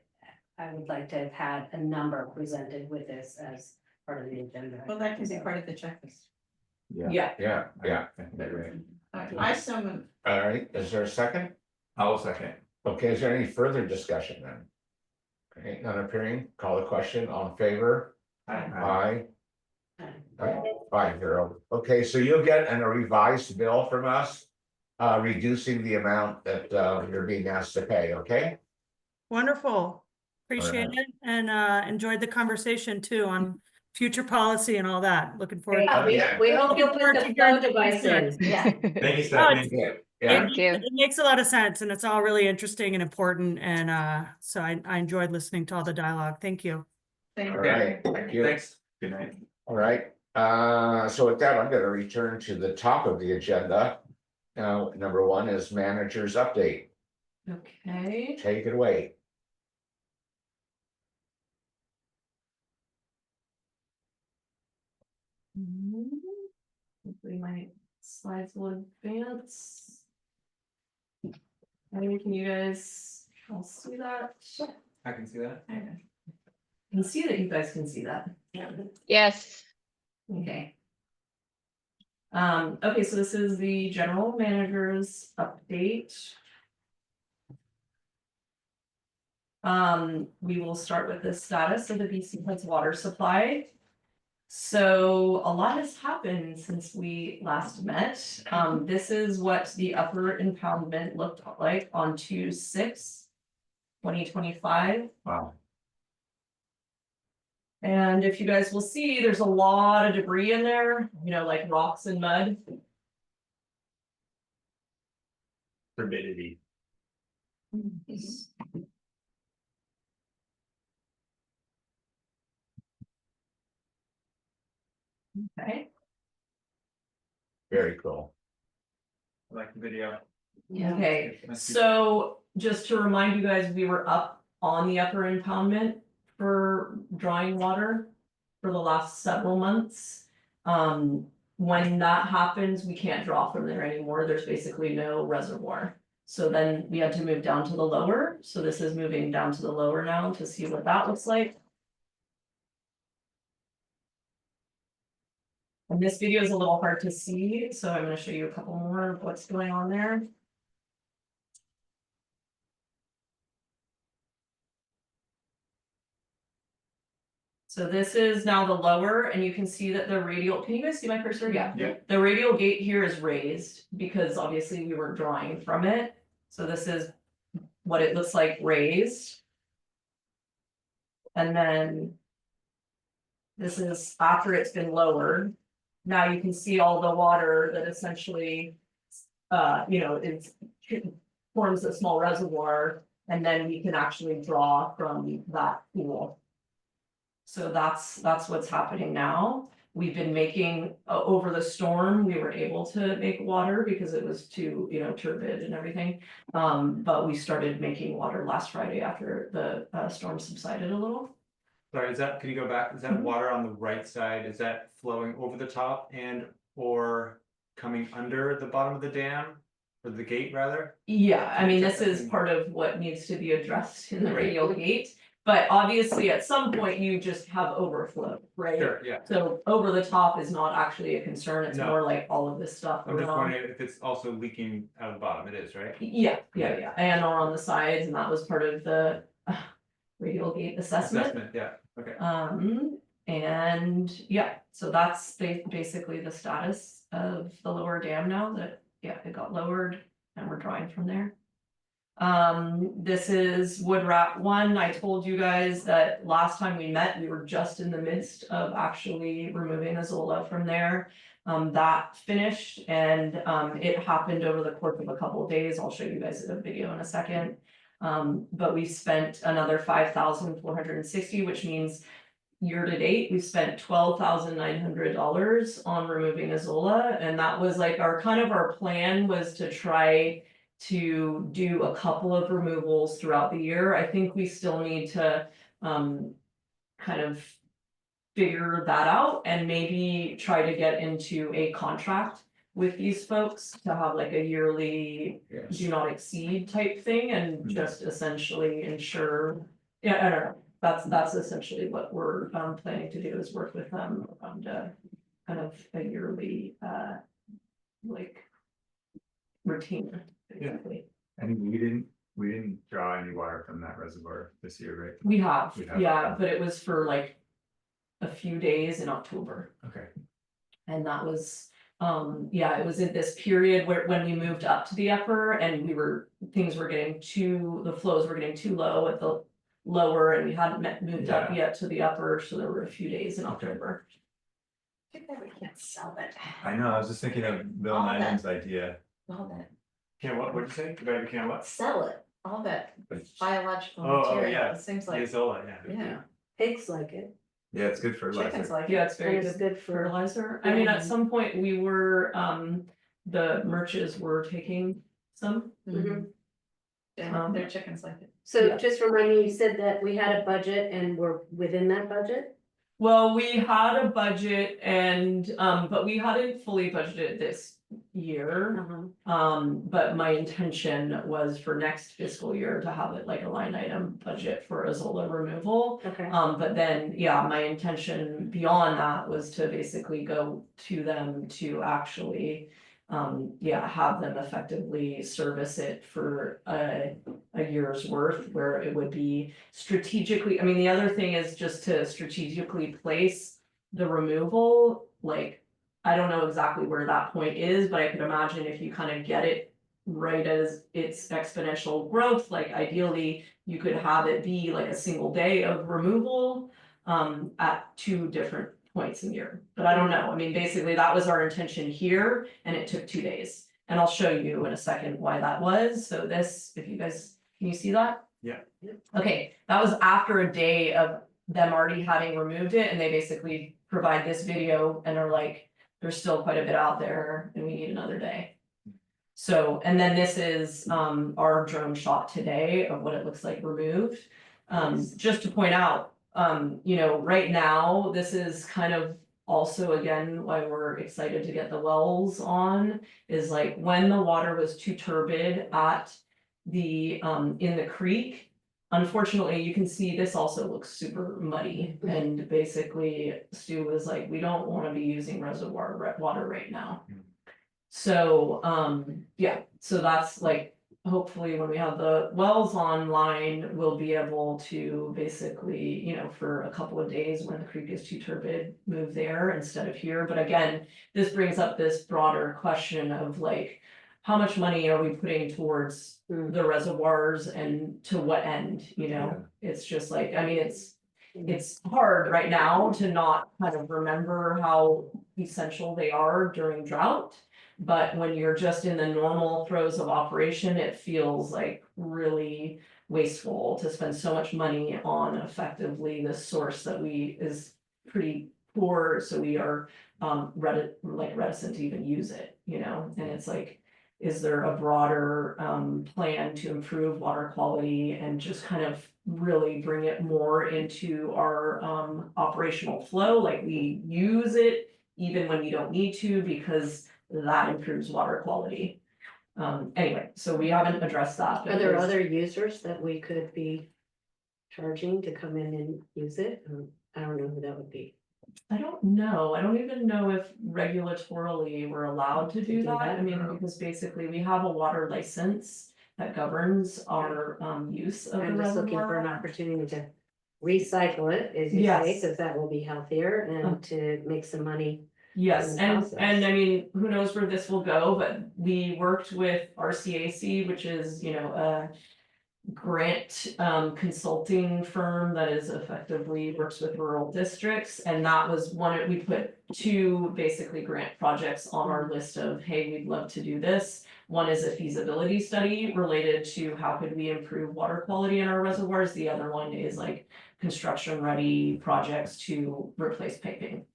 Speaker 7: I would like to have had a number presented with this as part of the agenda.
Speaker 6: Well, that can be part of the checklist.
Speaker 1: Yeah,
Speaker 6: Mm-hmm.
Speaker 1: yeah.
Speaker 9: I think you're right.
Speaker 6: I so move.
Speaker 1: All right, is there a second?
Speaker 9: I'll second.
Speaker 1: Okay, is there any further discussion then? Okay, none appearing, call the question, all in favor? Aye. Aye, 5-0. Okay, so you'll get a revised bill from us. Reducing the amount that you're being asked to pay, okay?
Speaker 4: Wonderful. Appreciate it and enjoyed the conversation too on future policy and all that. Looking forward.
Speaker 7: Yeah,
Speaker 4: to it.
Speaker 1: Yeah.
Speaker 7: we hope you'll put
Speaker 4: Forward
Speaker 7: the
Speaker 4: to
Speaker 7: flow
Speaker 4: hearing
Speaker 7: device in.
Speaker 6: Yeah.
Speaker 9: Thank you,
Speaker 4: Oh,
Speaker 9: Stephanie.
Speaker 1: Yeah, yeah,
Speaker 5: Thank you.
Speaker 4: It makes a lot of sense and it's all really interesting and important and so I enjoyed listening to all the dialogue. Thank you.
Speaker 6: Thank
Speaker 1: all
Speaker 6: you.
Speaker 1: right, thank you.
Speaker 3: Thanks.
Speaker 9: Good night.
Speaker 1: All right, so with that, I'm gonna return to the top of the agenda. Now, number 1 is manager's update.
Speaker 2: okay.
Speaker 1: Take it away.
Speaker 2: Hopefully my slides will advance. Can you guys all see that?
Speaker 3: I can see that.
Speaker 2: Okay. I can see that you guys can see that.
Speaker 5: Yes,
Speaker 2: Okay. Okay, so this is the general manager's update. We will start with the status of the BCPUD's water supply. So a lot has happened since we last met. This is what the upper impoundment looked like on 2/6/2025.
Speaker 9: Wow.
Speaker 2: And if you guys will see, there's a lot of debris in there, like rocks and mud.
Speaker 3: Turbidity.
Speaker 2: Okay,
Speaker 1: Very cool.
Speaker 3: I like the video.
Speaker 2: okay,
Speaker 3: Nice.
Speaker 2: so just to remind you guys, we were up on the upper impoundment for drawing water for the last several months. When that happens, we can't draw from there anymore. There's basically no reservoir. So then we had to move down to the lower. So this is moving down to the lower now to see what that looks like. And this video is a little hard to see, so I'm gonna show you a couple more of what's going on there. So this is now the lower, and you can see that the radial, can you guys see my cursor? Yeah.
Speaker 3: Yeah.
Speaker 2: The radial gate here is raised because obviously we were drawing from it. So this is what it looks like raised. And then this is after it's been lowered. Now you can see all the water that essentially, it forms a small reservoir, and then we can actually draw from that pool. So that's what's happening now. we've been making, over the storm, we were able to make water because it was too, turbid and everything. But we started making water last Friday after the storm subsided a little.
Speaker 3: Sorry, can you go back? Is that
Speaker 2: Mhm.
Speaker 3: water on the right side? Is that flowing over the top and or coming under the bottom of the dam? Or the gate rather?
Speaker 2: Yeah, I mean, this
Speaker 3: Check that
Speaker 2: is
Speaker 3: in.
Speaker 2: part of what needs to be addressed in the radial gate, but obviously at some point you just have overflow, right?
Speaker 3: Sure, yeah.
Speaker 2: So over the top is not actually a concern, it's
Speaker 3: No.
Speaker 2: more like all of this stuff
Speaker 3: I'm just
Speaker 2: around.
Speaker 3: wondering if it's also leaking out of the bottom. It is, right?
Speaker 2: Yeah, and or on the sides, and that was part of the radial gate assessment.
Speaker 3: Yeah, okay.
Speaker 2: And yeah, so that's basically the status of the lower dam now that, yeah, it got lowered and we're drawing from there. This is Wood Rat 1. I told you guys that last time we met, we were just in the midst of actually removing Azola from there. That finished and it happened over the course of a couple of days. I'll show you guys a video in a second. But we spent another 5,460, which means year to date, we spent $12,900 on removing Azola, and that was like our plan was to try to do a couple of removals throughout the year. I think we still need to kind of figure that out and maybe try to get into a contract with these folks to have like a yearly
Speaker 1: Yes.
Speaker 2: do not exceed type thing and just essentially ensure, yeah, I don't know. That's essentially what we're planning to do is work with them on kind of a yearly like routine, basically.
Speaker 9: And we didn't draw any water from that reservoir this year, right?
Speaker 2: We have,
Speaker 9: We have.
Speaker 2: yeah, but it was for like a few days in October.
Speaker 9: Okay.
Speaker 2: And that was, yeah, it was in this period where, when we moved up to the upper and the flows were getting too low at the lower and we hadn't moved up yet to the upper, so there were a few days in October.
Speaker 6: Too bad we can't sell it.
Speaker 9: I know, I was just thinking of Bill
Speaker 6: All that.
Speaker 9: Nyland's idea.
Speaker 6: All that,
Speaker 3: Can what? What'd you say? You better can what?
Speaker 6: sell it, all that biological
Speaker 3: Oh,
Speaker 6: material,
Speaker 3: yeah.
Speaker 6: it seems
Speaker 3: The
Speaker 6: like,
Speaker 3: Azola, yeah.
Speaker 6: yeah,
Speaker 7: Pigs like it.
Speaker 9: Yeah, it's good for
Speaker 6: chickens like.
Speaker 2: Yeah, it's very
Speaker 7: And it's
Speaker 2: good
Speaker 7: good for,
Speaker 2: fertilizer. I mean, at some point we were, the merches were taking some.
Speaker 6: Mhm. Yeah, their chickens like it.
Speaker 7: so
Speaker 2: Yeah.
Speaker 7: just remind me, you said that we had a budget and we're within that budget?
Speaker 2: Well, we had a budget and, but we hadn't fully budgeted this year. But my intention was for next fiscal year to have it like a line item budget for Azola removal.
Speaker 7: Okay,
Speaker 2: But then, yeah, my intention beyond that was to basically go to them to actually, yeah, have them effectively service it for a year's worth where it would be strategically, I mean, the other thing is just to strategically place the removal, like, I don't know exactly where that point is, but I could imagine if you kind of get it right as its exponential growth, like ideally you could have it be like a single day of removal at 2 different points in year, but I don't know. I mean, basically that was our intention here and it took 2 days. And I'll show you in a second why that was. So this, if you guys, can you see that?
Speaker 3: Yeah.
Speaker 2: Okay, that was after a day of them already having removed it and they basically provide this video and are like, there's still quite a bit out there and we need another day. So, and then this is our drone shot today of what it looks like removed. Just to point out, right now, this is kind of also again why we're excited to get the wells on, is like when the water was too turbid at the in the creek. Unfortunately, you can see this also looks super muddy and basically Stu was like, we don't want to be using reservoir water right now. So, yeah, so that's like, hopefully when we have the wells online, we'll be able to basically, for a couple of days when the creek is too turbid, move there instead of here. But again, this brings up this broader question of like, how much money are we putting towards the reservoirs and to what end, It's just like, I mean, it's hard right now to not kind of remember how essential they are during drought. But when you're just in the normal throes of operation, it feels like really wasteful to spend so much money on effectively the source that is pretty poor, so we are reticent to even use it, you know, and it's like. Is there a broader plan to improve water quality and just kind of really bring it more into our operational flow, like we use it even when we don't need to, because that improves water quality. Anyway, so we haven't addressed that. but
Speaker 7: Are there
Speaker 2: there's-
Speaker 7: other users that we could be charging to come in and use it? I don't know who that would be.
Speaker 2: I don't know. I don't even know if regulatorily we're allowed to do that. I mean, because basically we have a water license that governs our use of the
Speaker 7: I'm just looking for an
Speaker 2: reservoir.
Speaker 7: opportunity to recycle it, as you say,
Speaker 2: Yes.
Speaker 7: because that will be healthier and to make some money.
Speaker 2: Yes,
Speaker 7: in the
Speaker 2: and
Speaker 7: process.
Speaker 2: I mean, who knows where this will go, but we worked with RCAC, which is, you know, a grant consulting firm that is effectively works with rural districts, and that was one, we put two basically grant projects on our list of, hey, we'd love to do this. One is a feasibility study related to how could we improve water quality in our reservoirs. The other one is like construction ready projects to replace piping.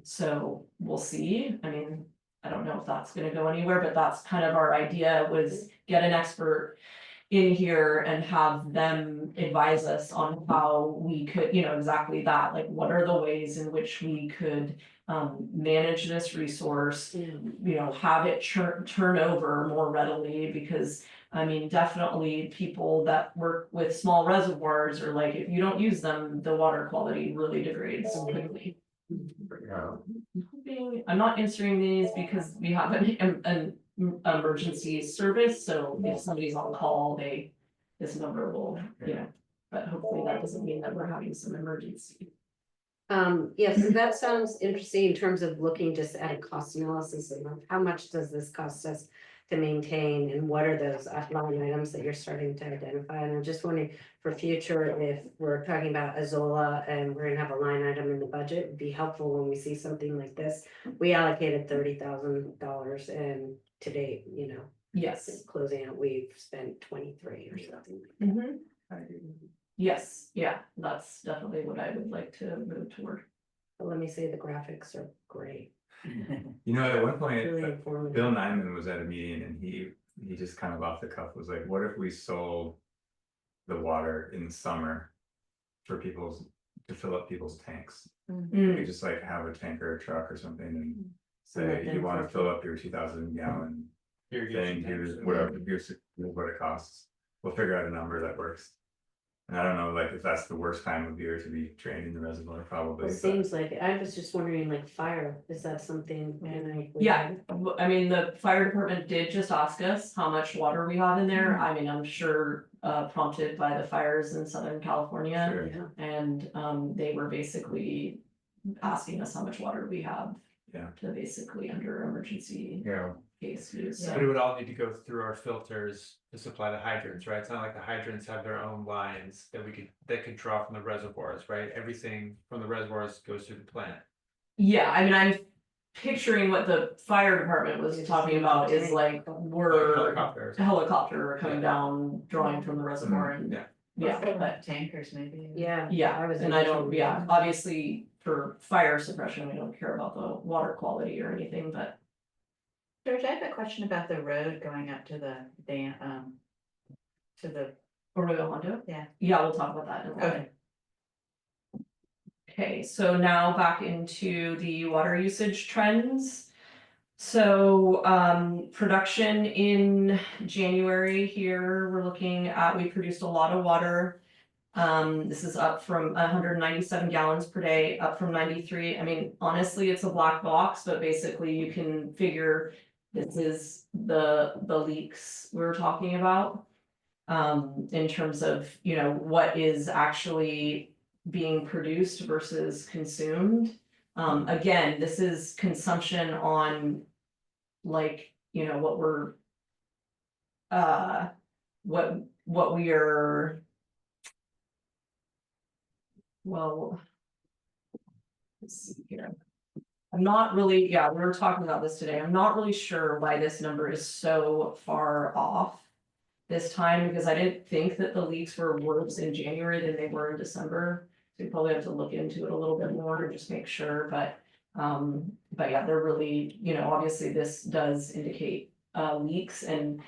Speaker 2: So we'll see. I mean, I don't know if that's gonna go anywhere, but that's kind of our idea, was get an expert in here and have them advise us on how we could, you know, exactly that, like what are the ways in which we could manage this resource, you know, have it turn over more readily, because I mean, definitely people that work with small reservoirs are like, if you don't use them, the water quality really degrades quickly. I'm not answering these because we have an emergency service, so if somebody's on call, this number will, you know, but hopefully that doesn't mean that we're having some emergency.
Speaker 7: Yes, so that sounds interesting in terms of looking just at a cost analysis of how much does this cost us to maintain, and what are those line items that you're starting to identify? And I'm just wondering for future, if we're talking about Azola and we're gonna have a line item in the budget, it'd be helpful when we see something like this. We allocated $30,000 and to date, you know,
Speaker 2: Yes.
Speaker 7: closing out, we've spent 23 or something.
Speaker 2: Mhm. Yes, yeah, that's definitely what I would like to move toward.
Speaker 7: But let me say the graphics are great,
Speaker 9: You know, at one point,
Speaker 7: really informative.
Speaker 9: Bill Nyman was at a meeting and he just kind of off the cuff was like, what if we sold the water in the summer for to fill up people's tanks? You could just like have a tanker or truck or something and say, you want to fill up your 2,000 gallon thing, here's whatever, here's what it costs. We'll figure out a number that works. And I don't know, like, if that's the worst time of year to be draining the reservoir, probably.
Speaker 7: It
Speaker 9: but-
Speaker 7: seems like, I was just wondering, like fire, is that something?
Speaker 2: Yeah, I mean, the fire department did just ask us how much water we have in there. I mean, I'm sure prompted by the fires in Southern California.
Speaker 9: Sure.
Speaker 7: Yeah.
Speaker 2: And they were basically asking us how much water we have.
Speaker 9: Yeah.
Speaker 2: To basically under emergency
Speaker 1: Yeah.
Speaker 2: case use,
Speaker 3: But it would all need to go through our filters to supply the hydrants, right? It's not like the hydrants have their own lines that could draw from the reservoirs, right? Everything from the reservoirs goes through the plant.
Speaker 2: Yeah, I mean, I'm picturing what the fire department was talking about is like, we're
Speaker 3: Helicopters.
Speaker 2: helicopter coming down, drawing from the reservoir and.
Speaker 3: Yeah.
Speaker 2: Yeah, but
Speaker 6: Tankers maybe.
Speaker 7: Yeah.
Speaker 2: yeah,
Speaker 7: was
Speaker 2: and I don't,
Speaker 7: envisioning
Speaker 2: yeah,
Speaker 7: that.
Speaker 2: obviously for fire suppression, we don't care about the water quality or anything, but.
Speaker 6: George, I have a question about the road going up to the dam, to the,
Speaker 2: Arroyo Hondo?
Speaker 6: Yeah.
Speaker 2: Yeah, we'll talk about that in a
Speaker 6: Okay.
Speaker 2: minute. Okay, so now back into the water usage trends. So production in January here, we're looking at, we produced a lot of water. This is up from 197 gallons per day, up from 93. I mean, honestly, it's a black box, but basically you can figure this is the leaks we're talking about. In terms of, you know, what is actually being produced versus consumed. Again, this is consumption on like, you know, what we're what we are. Well, let's see here. I'm not really, yeah, we were talking about this today. I'm not really sure why this number is so far off this time, because I didn't think that the leaks were worse in January than they were in December. So you probably have to look into it a little bit more to just make sure, but yeah, they're really, you know, obviously this does indicate leaks, and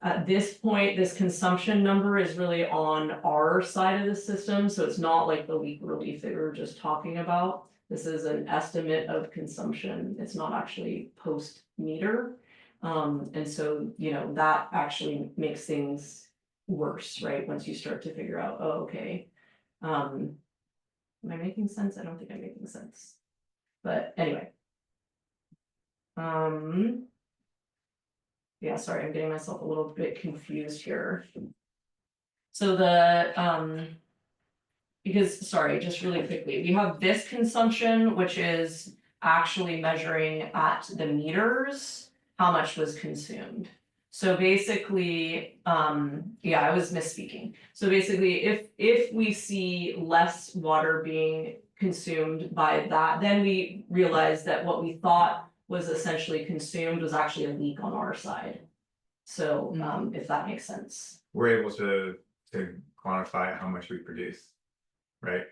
Speaker 2: at this point, this consumption number is really on our side of the system, so it's not like the leak relief that we were just talking about. This is an estimate of consumption, it's not actually post meter. And so, you know, that actually makes things worse, right, once you start to figure out, oh, okay. Am I making sense? I don't think I'm making sense. But anyway. Yeah, sorry, I'm getting myself a little bit confused here. So because, sorry, just really quickly, we have this consumption, which is actually measuring at the meters, how much was consumed. So basically, yeah, I was misspeaking. So basically, if we see less water being consumed by that, then we realize that what we thought was essentially consumed was actually a leak on our side. So, if that makes sense.
Speaker 9: We're able to quantify how much we produce, right?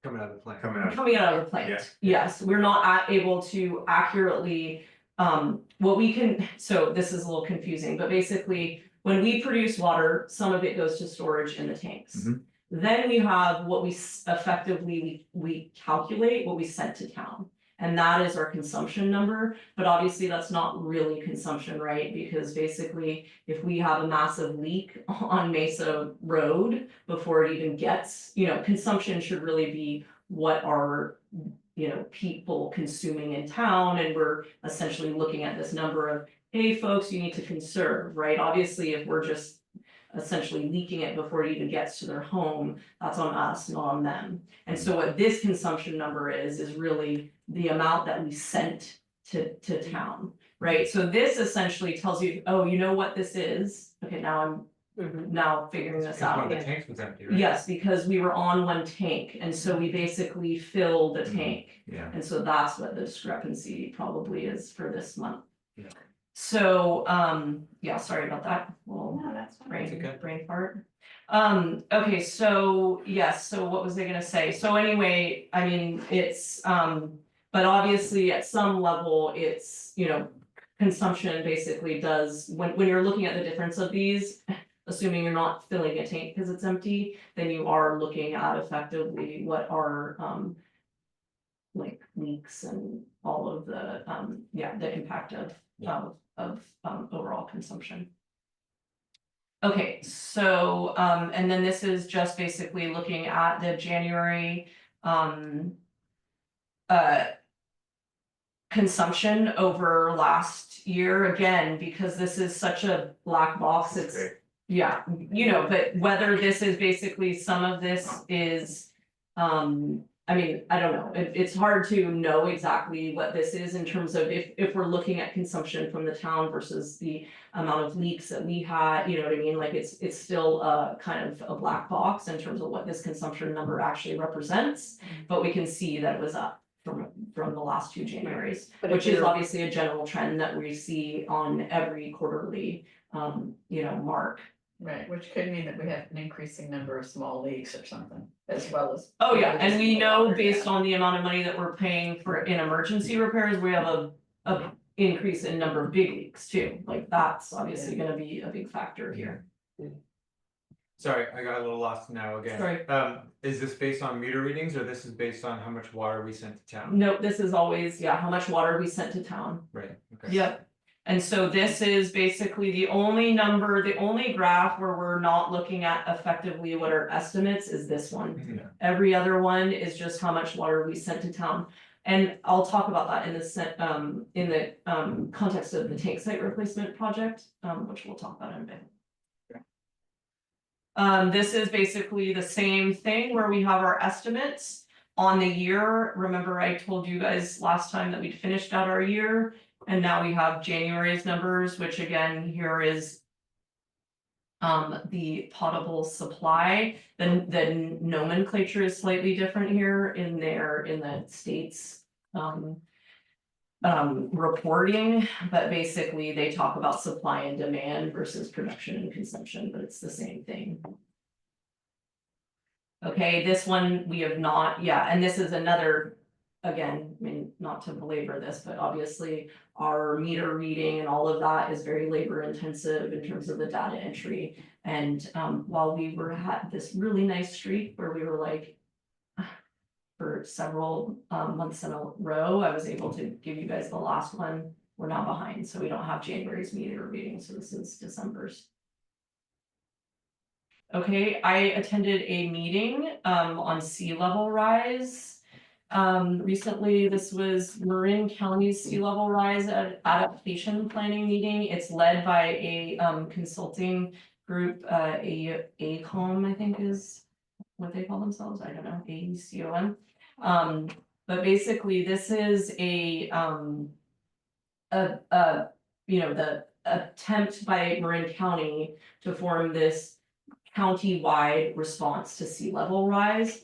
Speaker 3: Coming out of the plant.
Speaker 2: Coming out of the plant,
Speaker 9: Yeah.
Speaker 2: yes, we're not able to accurately, what we can, so this is a little confusing, but basically, when we produce water, some of it goes to storage in the tanks.
Speaker 9: Mhm.
Speaker 2: Then we have what we effectively, we calculate what we sent to town. And that is our consumption number, but obviously that's not really consumption, right? Because basically, if we have a massive leak on Mesa Road before it even gets, you know, consumption should really be what are, you know, people consuming in town, and we're essentially looking at this number of, hey, folks, you need to conserve, right? Obviously, if we're just essentially leaking it before it even gets to their home, that's on us, not on them. And so what this consumption number is really the amount that we sent to town, right? So this essentially tells you, oh, you know what this is? Okay, now I'm now figuring this
Speaker 3: Because one
Speaker 2: out.
Speaker 3: of the tanks was empty, right?
Speaker 2: Yes, because we were on one tank, and so we basically filled the tank.
Speaker 9: Yeah.
Speaker 2: And so that's what the discrepancy probably is for this month.
Speaker 3: Yeah.
Speaker 2: So, yeah, sorry about that. Well,
Speaker 6: No, that's fine.
Speaker 2: brain fart. Okay, so yes, so what was I gonna say? So anyway, I mean, it's, but obviously at some level, it's, you know, consumption basically does, when you're looking at the difference of these, assuming you're not filling a tank because it's empty, then you are looking at effectively what are, like leaks and all of the, yeah, the impact of overall consumption. Okay, so, and then this is just basically looking at the January, consumption over last year, again, because this is such a black box, it's,
Speaker 9: Okay.
Speaker 2: yeah, you know, but whether this is basically, some of this is, I mean, I don't know, it's hard to know exactly what this is in terms of if we're looking at consumption from the town versus the amount of leaks that we had, you know what I mean, like it's still kind of a black box in terms of what this consumption number actually represents, but we can see that it was up from the last two Januaries,
Speaker 7: But
Speaker 2: which
Speaker 7: if
Speaker 2: is
Speaker 7: you're-
Speaker 2: obviously a general trend that we see on every quarterly, you know, mark.
Speaker 6: Right, which could mean that we have an increasing number of small leaks or something, as well as.
Speaker 2: Oh, yeah, and we know
Speaker 6: Water,
Speaker 2: based
Speaker 6: yeah.
Speaker 2: on the amount of money that we're paying for in emergency repairs, we have a increase in number of big leaks too. Like that's obviously gonna be a big factor here.
Speaker 3: Sorry, I got a little lost now again.
Speaker 2: Sorry.
Speaker 3: Is this based on meter readings or this is based on how much water we sent to town?
Speaker 2: Nope, this is always, yeah, how much water we sent to town.
Speaker 3: Right, okay.
Speaker 2: Yep. And so this is basically the only number, the only graph where we're not looking at effectively what our estimates is this one.
Speaker 3: Mhm.
Speaker 2: Every other one is just how much water we sent to town. And I'll talk about that in the context of the tank site replacement project, which we'll talk about in a bit. This is basically the same thing where we have our estimates on the year. Remember, I told you guys last time that we'd finished out our year, and now we have January's numbers, which again, here is the potable supply. The nomenclature is slightly different here in the states reporting, but basically they talk about supply and demand versus production and consumption, but it's the same thing. Okay, this one we have not, yeah, and this is another, again, I mean, not to belabor this, but obviously our meter reading and all of that is very labor intensive in terms of the data entry. And while we had this really nice streak where we were like for several months in a row, I was able to give you guys the last one. We're now behind, so we don't have January's meter reading, so this is December's. Okay, I attended a meeting on sea level rise. Recently, this was Marin County's sea level rise adaptation planning meeting. It's led by a consulting group, ACOM, I think is what they call themselves. I don't know, AECOM. But basically, this is you know, the attempt by Marin County to form this county-wide response to sea level rise.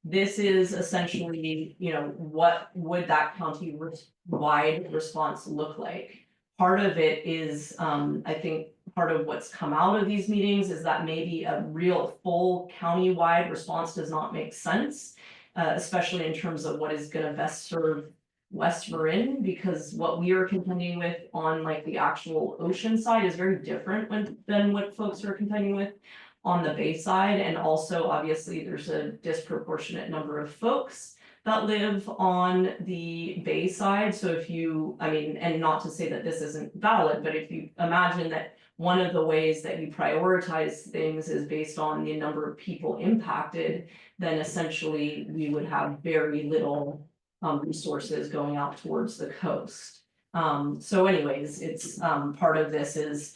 Speaker 2: This is essentially, you know, what would that county-wide response look like? Part of it is, I think part of what's come out of these meetings is that maybe a real full county-wide response does not make sense. Especially in terms of what is gonna best serve West Marin, because what we are contending with on like the actual ocean side is very different than what folks are contending with on the bay side. And also, obviously, there's a disproportionate number of folks that live on the bay side. So if you, I mean, and not to say that this isn't valid, but if you imagine that one of the ways that you prioritize things is based on the number of people impacted, then essentially we would have very little resources going out towards the coast. So anyways, it's part of this is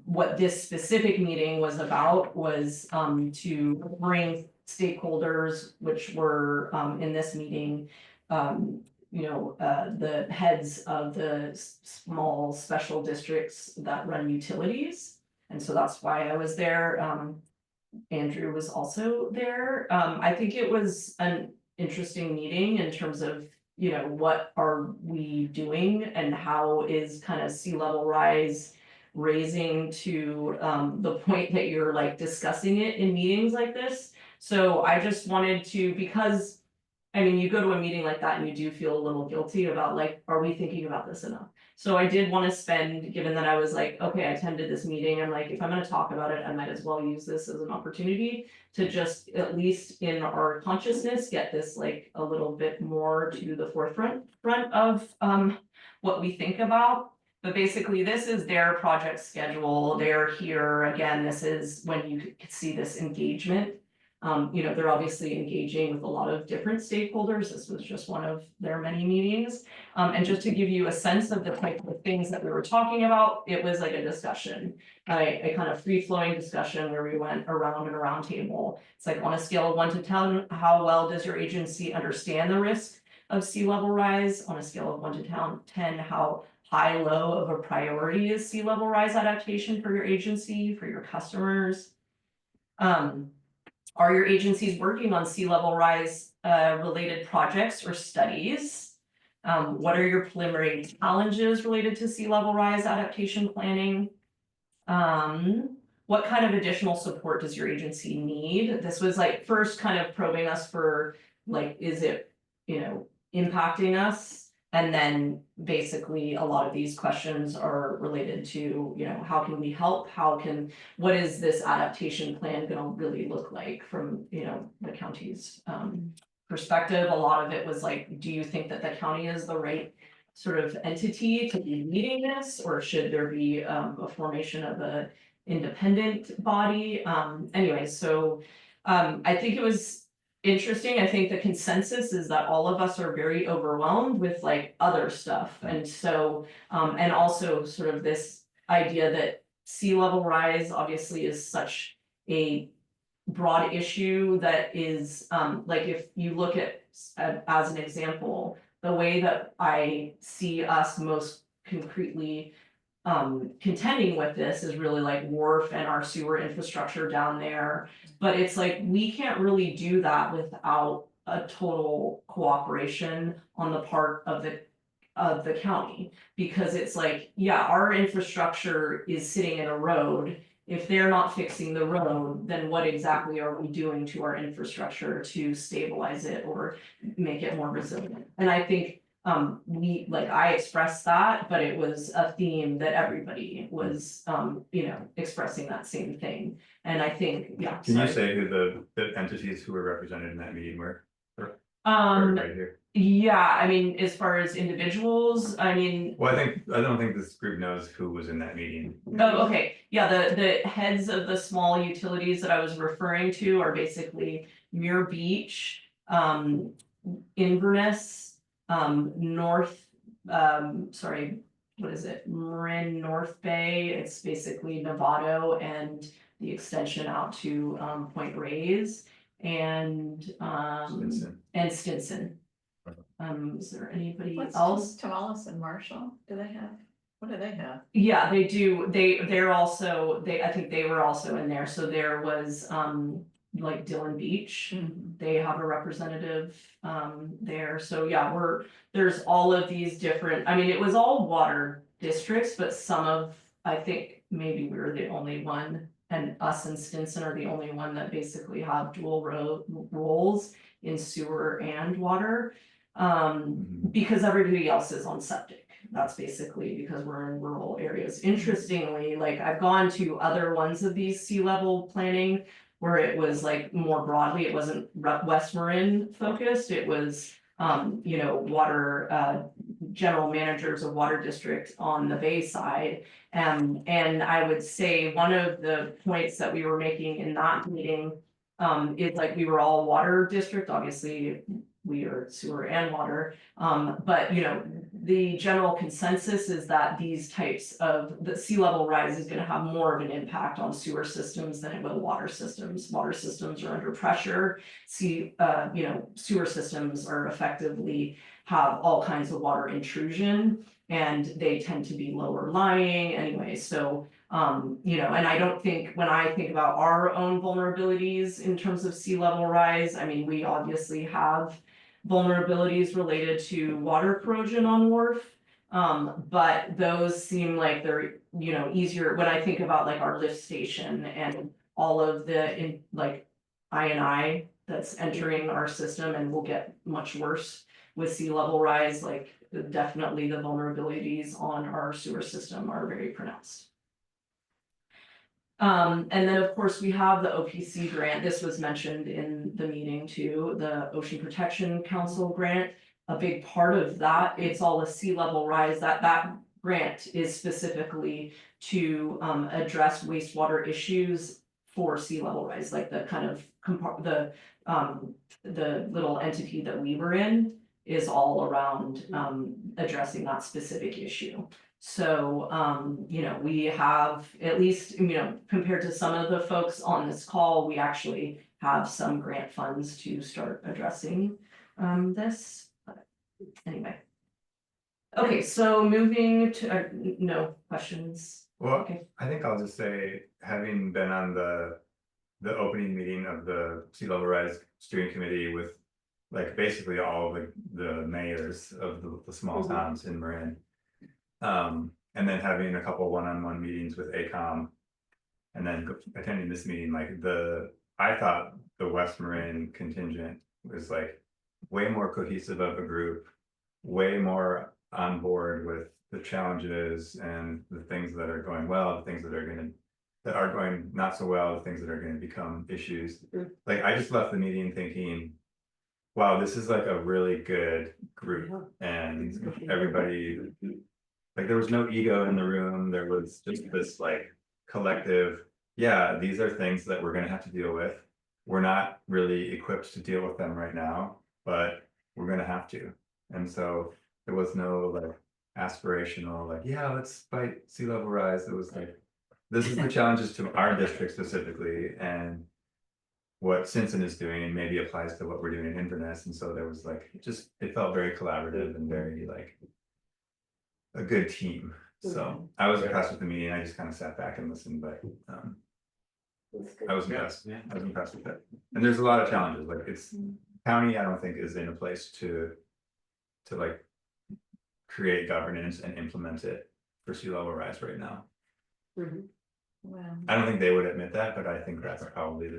Speaker 2: what this specific meeting was about was to bring stakeholders, which were in this meeting, you know, the heads of the small special districts that run utilities. And so that's why I was there. Andrew was also there. I think it was an interesting meeting in terms of, you know, what are we doing and how is kind of sea level rise raising to the point that you're like discussing it in meetings like this. So I just wanted to, because I mean, you go to a meeting like that and you do feel a little guilty about like, are we thinking about this enough? So I did want to spend, given that I was like, okay, I attended this meeting, I'm like, if I'm gonna talk about it, I might as well use this as an opportunity to just, at least in our consciousness, get this like a little bit more to the front of what we think about. But basically, this is their project schedule. They're here, again, this is when you could see this engagement. You know, they're obviously engaging with a lot of different stakeholders. This was just one of their many meetings. And just to give you a sense of the type of things that we were talking about, it was like a discussion, a kind of free-flowing discussion where we went around and around table. It's like on a scale of 1 to 10, how well does your agency understand the risk of sea level rise? On a scale of 1 to 10, how high, low of a priority is sea level rise adaptation for your agency, for your customers? Are your agencies working on sea level rise related projects or studies? What are your preliminary challenges related to sea level rise adaptation planning? What kind of additional support does your agency need? This was like first kind of probing us for like, is it, you know, impacting us? And then basically a lot of these questions are related to, you know, how can we help? What is this adaptation plan gonna really look like from, you know, the county's perspective? A lot of it was like, do you think that the county is the right sort of entity to be leading this? Or should there be a formation of a independent body? Anyway, so I think it was interesting. I think the consensus is that all of us are very overwhelmed with like other stuff. And so, and also sort of this idea that sea level rise obviously is such a broad issue that is, like if you look at, as an example, the way that I see us most concretely contending with this is really like wharf and our sewer infrastructure down there. But it's like, we can't really do that without a total cooperation on the part of the county. Because it's like, yeah, our infrastructure is sitting in a road. if they're not fixing the road, then what exactly are we doing to our infrastructure to stabilize it or make it more resilient? And I think I expressed that, but it was a theme that everybody was, expressing that same thing. And I think, yeah.
Speaker 9: Can you
Speaker 2: sorry.
Speaker 9: say who the entities who were represented in that meeting were?
Speaker 2: Um,
Speaker 9: Right here.
Speaker 2: yeah, I mean, as far as individuals, I mean,
Speaker 9: Well, I don't think this group knows who was in that meeting.
Speaker 2: oh, okay, yeah, the heads of the small utilities that I was referring to are basically Muir Beach, Inverness, North, sorry, what is it? Marin North Bay, it's basically Novato and the extension out to Point Reyes and
Speaker 9: Stinson.
Speaker 2: Stinson. Is there anybody
Speaker 6: What's
Speaker 2: else?
Speaker 6: Tomales and Marshall, do they have, what do they have?
Speaker 2: Yeah, they do, they're also, I think they were also in there, so there was like Dillon Beach. They have a representative there, so yeah, there's all of these different, I mean, it was all water districts, but some of, I think maybe we were the only one. And us and Stinson are the only one that basically have dual roles in sewer and water. Because everybody else is on septic. That's basically because we're in rural areas. Interestingly, like I've gone to other ones of these sea level planning where it was like more broadly, it wasn't West Marin focused, it was water general managers of water district on the Bay side. And I would say one of the points that we were making in that meeting is like we were all water district, obviously we are sewer and water. But the general consensus is that these types of the sea level rise is gonna have more of an impact on sewer systems than it will water systems. Water systems are under pressure. Sewer systems are effectively have all kinds of water intrusion and they tend to be lower lying anyway. So and I don't think, when I think about our own vulnerabilities in terms of sea level rise, I mean, we obviously have vulnerabilities related to water corrosion on Wharf. But those seem like they're, easier when I think about like our lift station and all of the I that's entering our system and will get much worse with sea level rise, like definitely the vulnerabilities on our sewer system are very pronounced. And then, of course, we have the OPC grant. This was mentioned in the meeting too, the Ocean Protection Council grant. A big part of that, it's all a sea level rise, that grant is specifically to address wastewater issues for sea level rise, like the kind of the little entity that we were in is all around addressing that specific issue. So, we have, at least, compared to some of the folks on this call, we actually have some grant funds to start addressing this. But anyway. Okay, so moving to, no questions.
Speaker 9: Well,
Speaker 2: Okay.
Speaker 9: I think I'll just say, having been on the opening meeting of the Sea Level Rise Steering Committee with like basically all of the mayors of the small towns in Marin. And then having a couple one-on-one meetings with ACOM. And then attending this meeting, I thought the West Marin contingent was like way more cohesive of a group, way more on board with the challenges and the things that are going well, the things that are going not so well, the things that are going to become issues. Like I just left the meeting thinking, wow, this is like a really good group, and everybody, like there was no ego in the room, there was just this like collective, yeah, these are things that we're gonna have to deal with. We're not really equipped to deal with them right now, but we're gonna have to. And so there was no like aspirational, like, yeah, let's fight sea level rise. It was like, this is the challenges to our district specifically, and what Stinson is doing and maybe applies to what we're doing in Inverness. And so there was like, it felt very collaborative and very like a good team. So I was impressed with the meeting. I just kind of sat back and listened, but I was impressed. I was impressed with it. And there's a lot of challenges. Like county, I don't think is in a place to like create governance and implement it for sea level rise right now.
Speaker 6: Well,
Speaker 9: I don't think they would admit that, but I think that's probably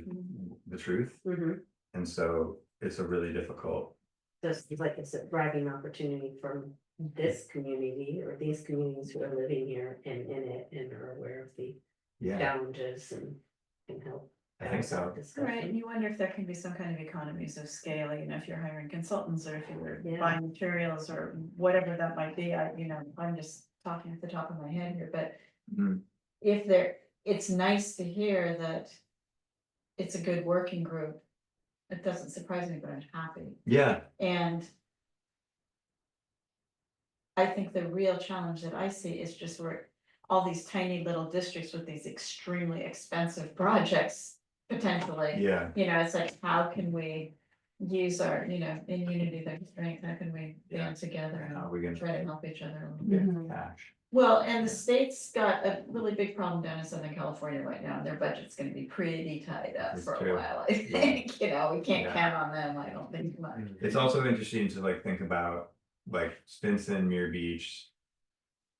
Speaker 9: the truth.
Speaker 7: Mhm.
Speaker 9: And so it's a really difficult,
Speaker 7: Just like it's a bragging opportunity from this community or these communities who are living here and in it and are aware of the
Speaker 9: yeah,
Speaker 7: challenges and can help.
Speaker 9: I think
Speaker 7: have that
Speaker 9: so.
Speaker 6: right, and
Speaker 7: discussion.
Speaker 6: you wonder if there can be some kind of economies of scale, you know, if you're hiring consultants or if you're
Speaker 7: Yeah.
Speaker 6: buying materials or whatever that might be, I'm just talking at the top of my head here, but.
Speaker 9: Mm.
Speaker 6: If there, it's nice to hear that. It's a good working group. It doesn't surprise me, but I'm happy,
Speaker 9: Yeah,
Speaker 6: and. I think the real challenge that I see is just where all these tiny little districts with these extremely expensive projects potentially.
Speaker 9: yeah,
Speaker 6: You know, it's like, how can we use our, you know, in unity, there's strength, how can we
Speaker 9: Yeah.
Speaker 6: band together
Speaker 9: how are
Speaker 6: and
Speaker 9: we gonna
Speaker 6: try to help each other a little bit?
Speaker 2: Mhm.
Speaker 9: cash?
Speaker 6: Well, and the state's got a really big problem down in Southern California right now, and their budget's gonna be pretty tied up
Speaker 9: That's
Speaker 6: for a
Speaker 9: true.
Speaker 6: while, I think, you know, we can't
Speaker 9: Yeah.
Speaker 6: count on them, I don't think much.
Speaker 9: It's also interesting to like think about like Stinson, Muir Beach,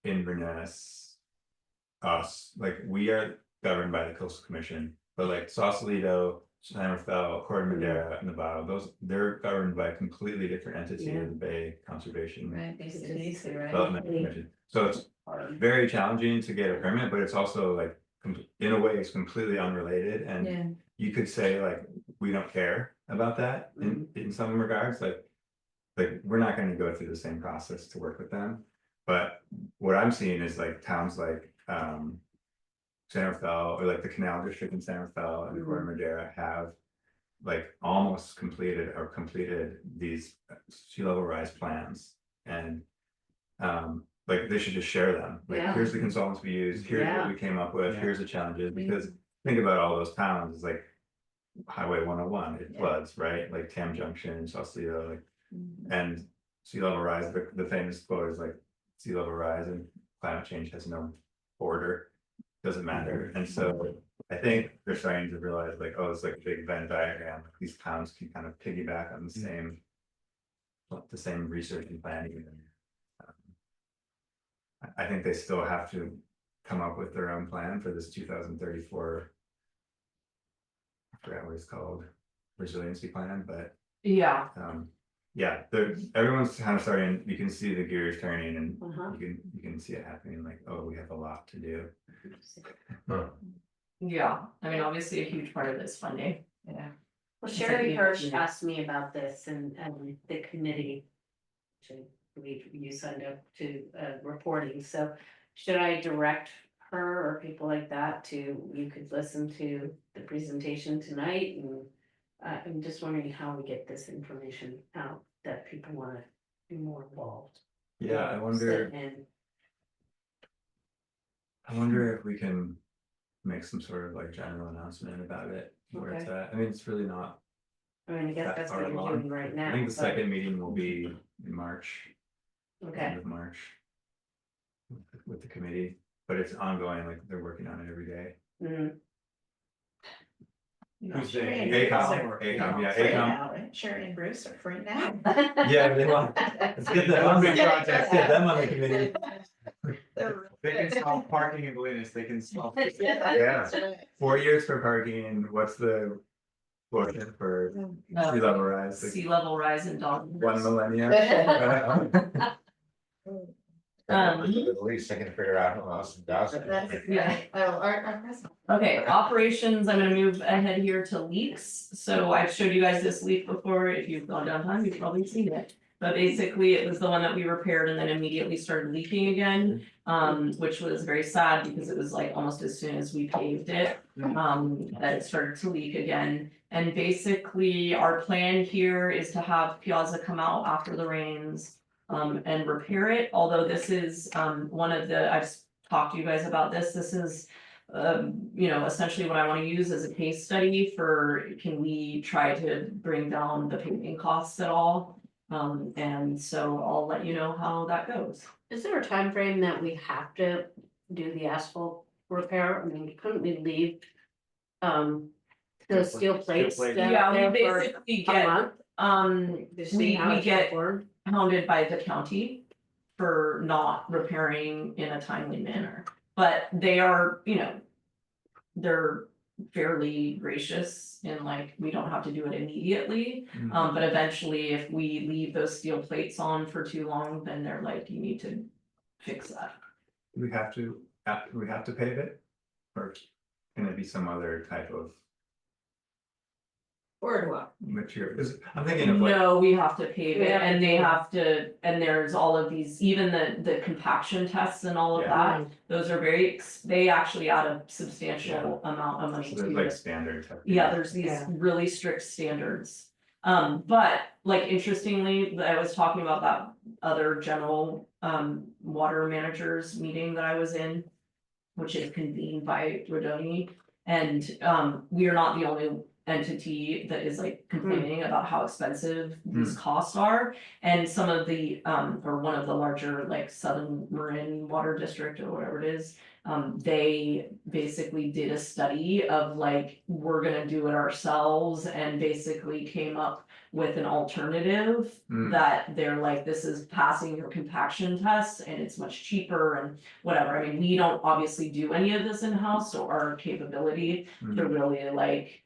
Speaker 9: Inverness. Us, like we are governed by the Coastal Commission, but like Sausalito, San Rafael, Corte Madera, and Nevada, those, they're governed by a completely different entity
Speaker 7: Yeah.
Speaker 9: of the Bay Conservation
Speaker 6: Right, BCPUD, right?
Speaker 9: Development Commission. So it's very challenging to get a permit, but it's also like, in a way, it's completely unrelated, and
Speaker 6: Yeah,
Speaker 9: you could say like, we don't care about that in some regards, like we're not gonna go through the same process to work with them. But what I'm seeing is like towns like San Rafael, or like the Canal District in San Rafael and Corte Madera have like almost completed these sea level rise plans, and like they should just share them. Like,
Speaker 7: Yeah.
Speaker 9: here's the consultants we used, here's what we came up with,
Speaker 3: Yeah.
Speaker 9: here's the challenges, because think about all those towns, it's like Highway 101, it
Speaker 6: Yeah.
Speaker 9: floods, right? Like Tam Junction, Sausalito, like,
Speaker 6: Mhm.
Speaker 9: and sea level rise, the famous quote is like, sea level rise and climate change has no border, doesn't matter. And so I think they're starting to realize like, oh, it's like a big Venn diagram, like these towns can kind of piggyback on the same research and planning. And I think they still have to come up with their own plan for this 2034. I forgot what it's called, resiliency plan, but
Speaker 2: Yeah,
Speaker 9: yeah, everyone's kind of starting, you can see the gears turning, and
Speaker 7: Uh-huh.
Speaker 9: you can see it happening, like, oh, we have a lot to do.
Speaker 2: yeah, I mean, obviously a huge part of it is funding.
Speaker 6: Yeah.
Speaker 7: Well,
Speaker 2: It's
Speaker 7: Sherry
Speaker 2: like,
Speaker 7: Hirsch
Speaker 2: yeah.
Speaker 7: asked me about this and the committee. You signed up to reporting, so should I direct her or people like that to, you could listen to the presentation tonight and. I'm just wondering how we get this information out that people wanna be more involved.
Speaker 9: Yeah, I wonder if we can make some sort of like general announcement about it, where it's at. I mean, it's really not
Speaker 7: I mean, I guess
Speaker 9: that
Speaker 7: that's
Speaker 9: far
Speaker 7: what you're
Speaker 9: along.
Speaker 7: doing right now.
Speaker 9: I think the
Speaker 7: but-
Speaker 9: second meeting will be in March,
Speaker 7: Okay,
Speaker 9: end of March. With the committee, but it's ongoing, like they're working on it every day.
Speaker 7: mm,
Speaker 3: Who's
Speaker 6: Sherry and
Speaker 3: the
Speaker 6: Bruce
Speaker 9: ACOM,
Speaker 6: are,
Speaker 9: ACOM, yeah,
Speaker 6: free
Speaker 9: ACOM.
Speaker 6: now, right? Sherry and Bruce are free now.
Speaker 9: Yeah, they want, let's get them on the project, let's get them on the committee.
Speaker 6: They're
Speaker 3: They can
Speaker 6: really
Speaker 3: solve parking in Bolinas, they can solve.
Speaker 6: good.
Speaker 9: Yeah.
Speaker 6: That's right.
Speaker 9: 4 years for parking, what's the quotient for sea level rise? Like
Speaker 2: Sea level rise in dog.
Speaker 9: 1 millennia.
Speaker 2: Um,
Speaker 1: At least I can figure out who else does it.
Speaker 6: That's
Speaker 2: Yeah.
Speaker 6: great. Oh, our president.
Speaker 2: Okay, operations, I'm gonna move ahead here to leaks, so I've showed you guys this leak before, if you've gone downtown, you've probably seen it. But basically, it was the one that we repaired and then immediately started leaking again, which was very sad because it was like almost as soon as we paved it. That it started to leak again, and basically, our plan here is to have Piazza come out after the rains. And repair it, although this is, one of the, I've talked to you guys about this is. You know, essentially what I wanna use as a case study for, can we try to bring down the paving costs at all? And so I'll let you know how that goes.
Speaker 7: is there a time frame that we have to do the asphalt repair? I mean, couldn't we leave? The steel plates
Speaker 3: plates.
Speaker 7: down
Speaker 2: Yeah, we
Speaker 7: there for
Speaker 2: basically
Speaker 7: a
Speaker 2: get,
Speaker 7: month? To see how
Speaker 2: we
Speaker 7: it's
Speaker 2: get
Speaker 7: performed?
Speaker 2: hounded by the county for not repairing in a timely manner. But they are, you know, they're fairly gracious in like, we don't have to do it immediately. But eventually if we leave those steel plates on for too long, then they're like, you need to fix that.
Speaker 9: Do we have to pave it? Or can it be some other type of
Speaker 6: Or what?
Speaker 9: material? 'Cause I'm thinking of like,
Speaker 2: No, we have to pave
Speaker 7: We
Speaker 2: it
Speaker 7: have to
Speaker 2: and they
Speaker 7: pave it.
Speaker 2: have to, and there's all of these, even the compaction tests and all of
Speaker 9: Yeah.
Speaker 2: that. Those are they actually add a substantial amount of money
Speaker 9: so
Speaker 2: to
Speaker 9: there's
Speaker 2: it.
Speaker 9: like standard type.
Speaker 2: Yeah, there's these
Speaker 7: Yeah.
Speaker 2: really strict standards. But like interestingly, I was talking about that other general water managers meeting that I was in, which is convened by Rodoni. And we are not the only entity that is like complaining about how expensive these costs are. And some of the or one of the larger like Southern Marin Water District or whatever it is, they basically did a study of like, we're gonna do it ourselves, and basically came up with an alternative that they're like, this is passing your compaction tests and it's much cheaper and whatever. I mean, we don't obviously do any of this in-house, so our capability to really like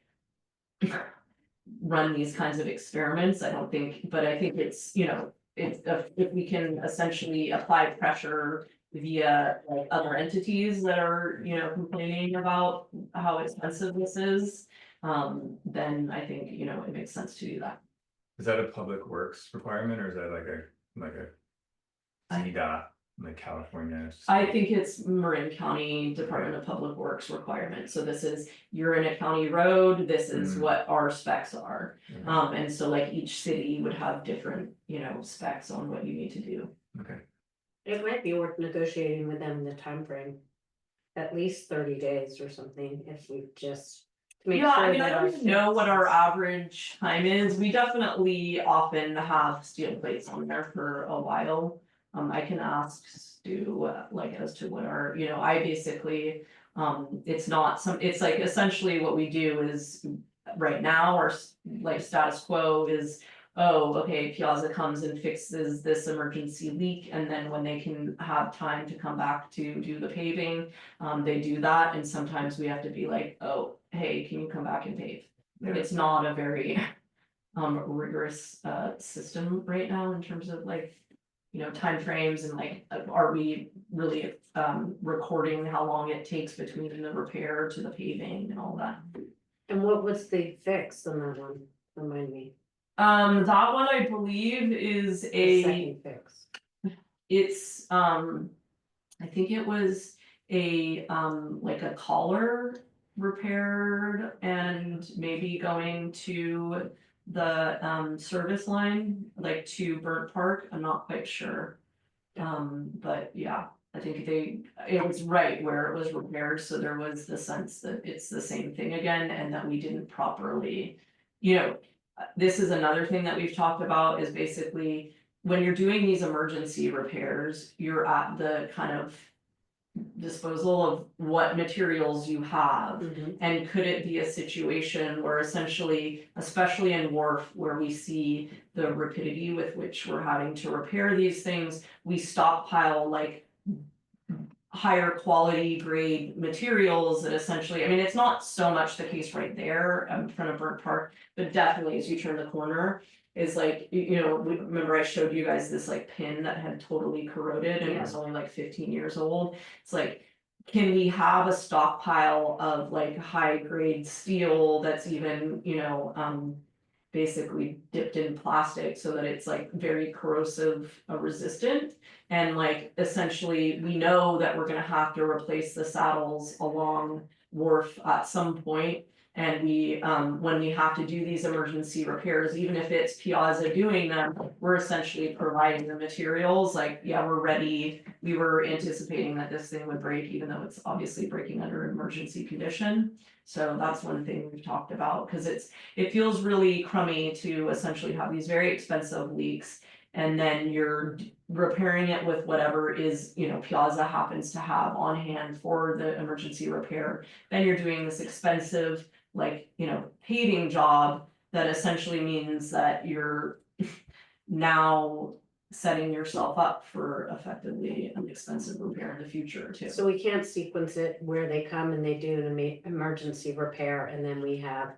Speaker 2: run these kinds of experiments, I don't think, but I think it's, you know, if we can essentially apply pressure via like other entities that are, you know, complaining about how expensive this is, then I think, you know, it makes sense to do that.
Speaker 9: Is that a public works requirement or is that like a CDOT, like California?
Speaker 2: I think it's Marin County Department of Public Works requirement, so this is, you're in a county road, this is what our specs are.
Speaker 9: Okay.
Speaker 2: And so like each city would have different, you know, specs on what you need to do.
Speaker 9: Okay.
Speaker 7: It might be worth negotiating with them the time frame. At least 30 days or something, if we just. to make
Speaker 2: Yeah, I
Speaker 7: sure
Speaker 2: mean, I
Speaker 7: that
Speaker 2: don't
Speaker 7: our
Speaker 2: even know what our
Speaker 7: fixes-
Speaker 2: average time is, we definitely often have steel plates on there for a while. I can ask Stu, like as to what our, you know, I basically, it's not it's like essentially what we do is. Right now, our like status quo is, oh, okay, Piazza comes and fixes this emergency leak, and then when they can have time to come back to do the paving. They do that, and sometimes we have to be like, oh, hey, can you come back and pave?
Speaker 9: Yeah.
Speaker 2: It's not a very rigorous system right now in terms of like, you know, timeframes and like, are we really recording how long it takes between the repair to the paving and all that.
Speaker 7: And what was the fix on that one? Remind me.
Speaker 2: That one I believe is
Speaker 7: The
Speaker 2: a,
Speaker 7: second fix.
Speaker 2: it's I think it was a like a collar repaired and maybe going to the service line, like to Burnt Park, I'm not quite sure. But yeah, I think it was right where it was repaired, so there was the sense that it's the same thing again and that we didn't properly, you know. This is another thing that we've talked about is basically when you're doing these emergency repairs, you're at the kind of disposal of what materials you have. And could it be a situation where essentially, especially in Wharf, where we see the rapidity with which we're having to repair these things, we stockpile like higher quality grade materials that essentially, I mean, it's not so much the case right there in front of Burnt Park, but definitely as you turn the corner, is like, you know, remember I showed you guys this like pin that had totally corroded and it was only like 15 years old. It's like, can we have a stockpile of like high grade steel that's even, you know, basically dipped in plastic so that it's like very corrosive resistant. And like essentially, we know that we're gonna have to replace the saddles along Wharf at some point. And we, when we have to do these emergency repairs, even if it's Piazza doing them, we're essentially providing the materials, like, yeah, we're ready. We were anticipating that this thing would break, even though it's obviously breaking under an emergency condition. So that's one thing we've talked about, because it feels really crummy to essentially have these very expensive leaks. And then you're repairing it with whatever is, you know, Piazza happens to have on hand for the emergency repair. Then you're doing this expensive, like, you know, paving job that essentially means that you're now setting yourself up for effectively an expensive repair in the future too.
Speaker 7: So we can't sequence it where they come and they do an emergency repair and then we have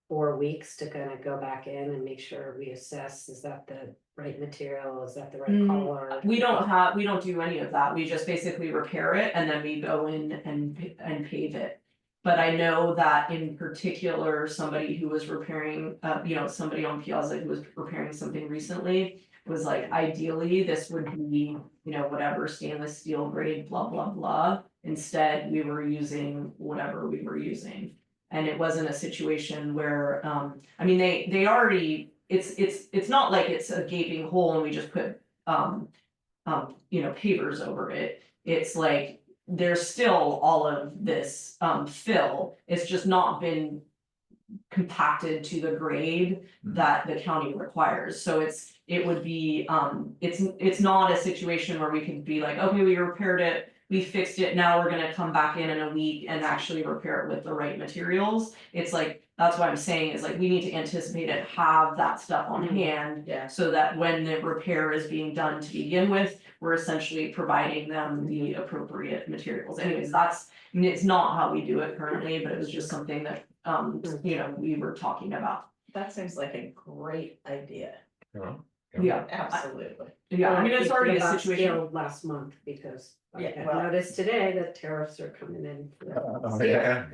Speaker 7: 4 weeks to kind of go back in and make sure we assess, is that the right material, is that the right
Speaker 2: Mm,
Speaker 7: color?
Speaker 2: we don't do any of that. We just basically repair it and then we go in and pave it. But I know that in particular, somebody who was repairing, somebody on Piazza who was repairing something recently. Was like, ideally, this would be, whatever stainless steel grade, blah, blah, blah. Instead, we were using whatever we were using. And it wasn't a situation where, I mean, they already, it's not like it's a gaping hole and we just put, pavers over it. It's like, there's still all of this, fill, it's just not been compacted to the grade that the county requires, so it would be, it's not a situation where we could be like, okay, we repaired it, we fixed it, now we're gonna come back in a week and actually repair it with the right materials. It's like, that's what I'm saying, is like, we need to anticipate and have that stuff on hand.
Speaker 7: Yeah.
Speaker 2: So that when the repair is being done to begin with, we're essentially providing them the appropriate materials. Anyways, I mean, it's not how we do it currently, but it was just something that, we were talking about.
Speaker 6: That seems like a great idea.
Speaker 2: Yeah,
Speaker 6: Absolutely.
Speaker 2: yeah, I mean, it's already a
Speaker 7: About
Speaker 2: situation.
Speaker 7: scale last month because I
Speaker 6: Yeah,
Speaker 7: got
Speaker 6: well-
Speaker 7: noticed today that tariffs are coming in.
Speaker 1: Oh, yeah,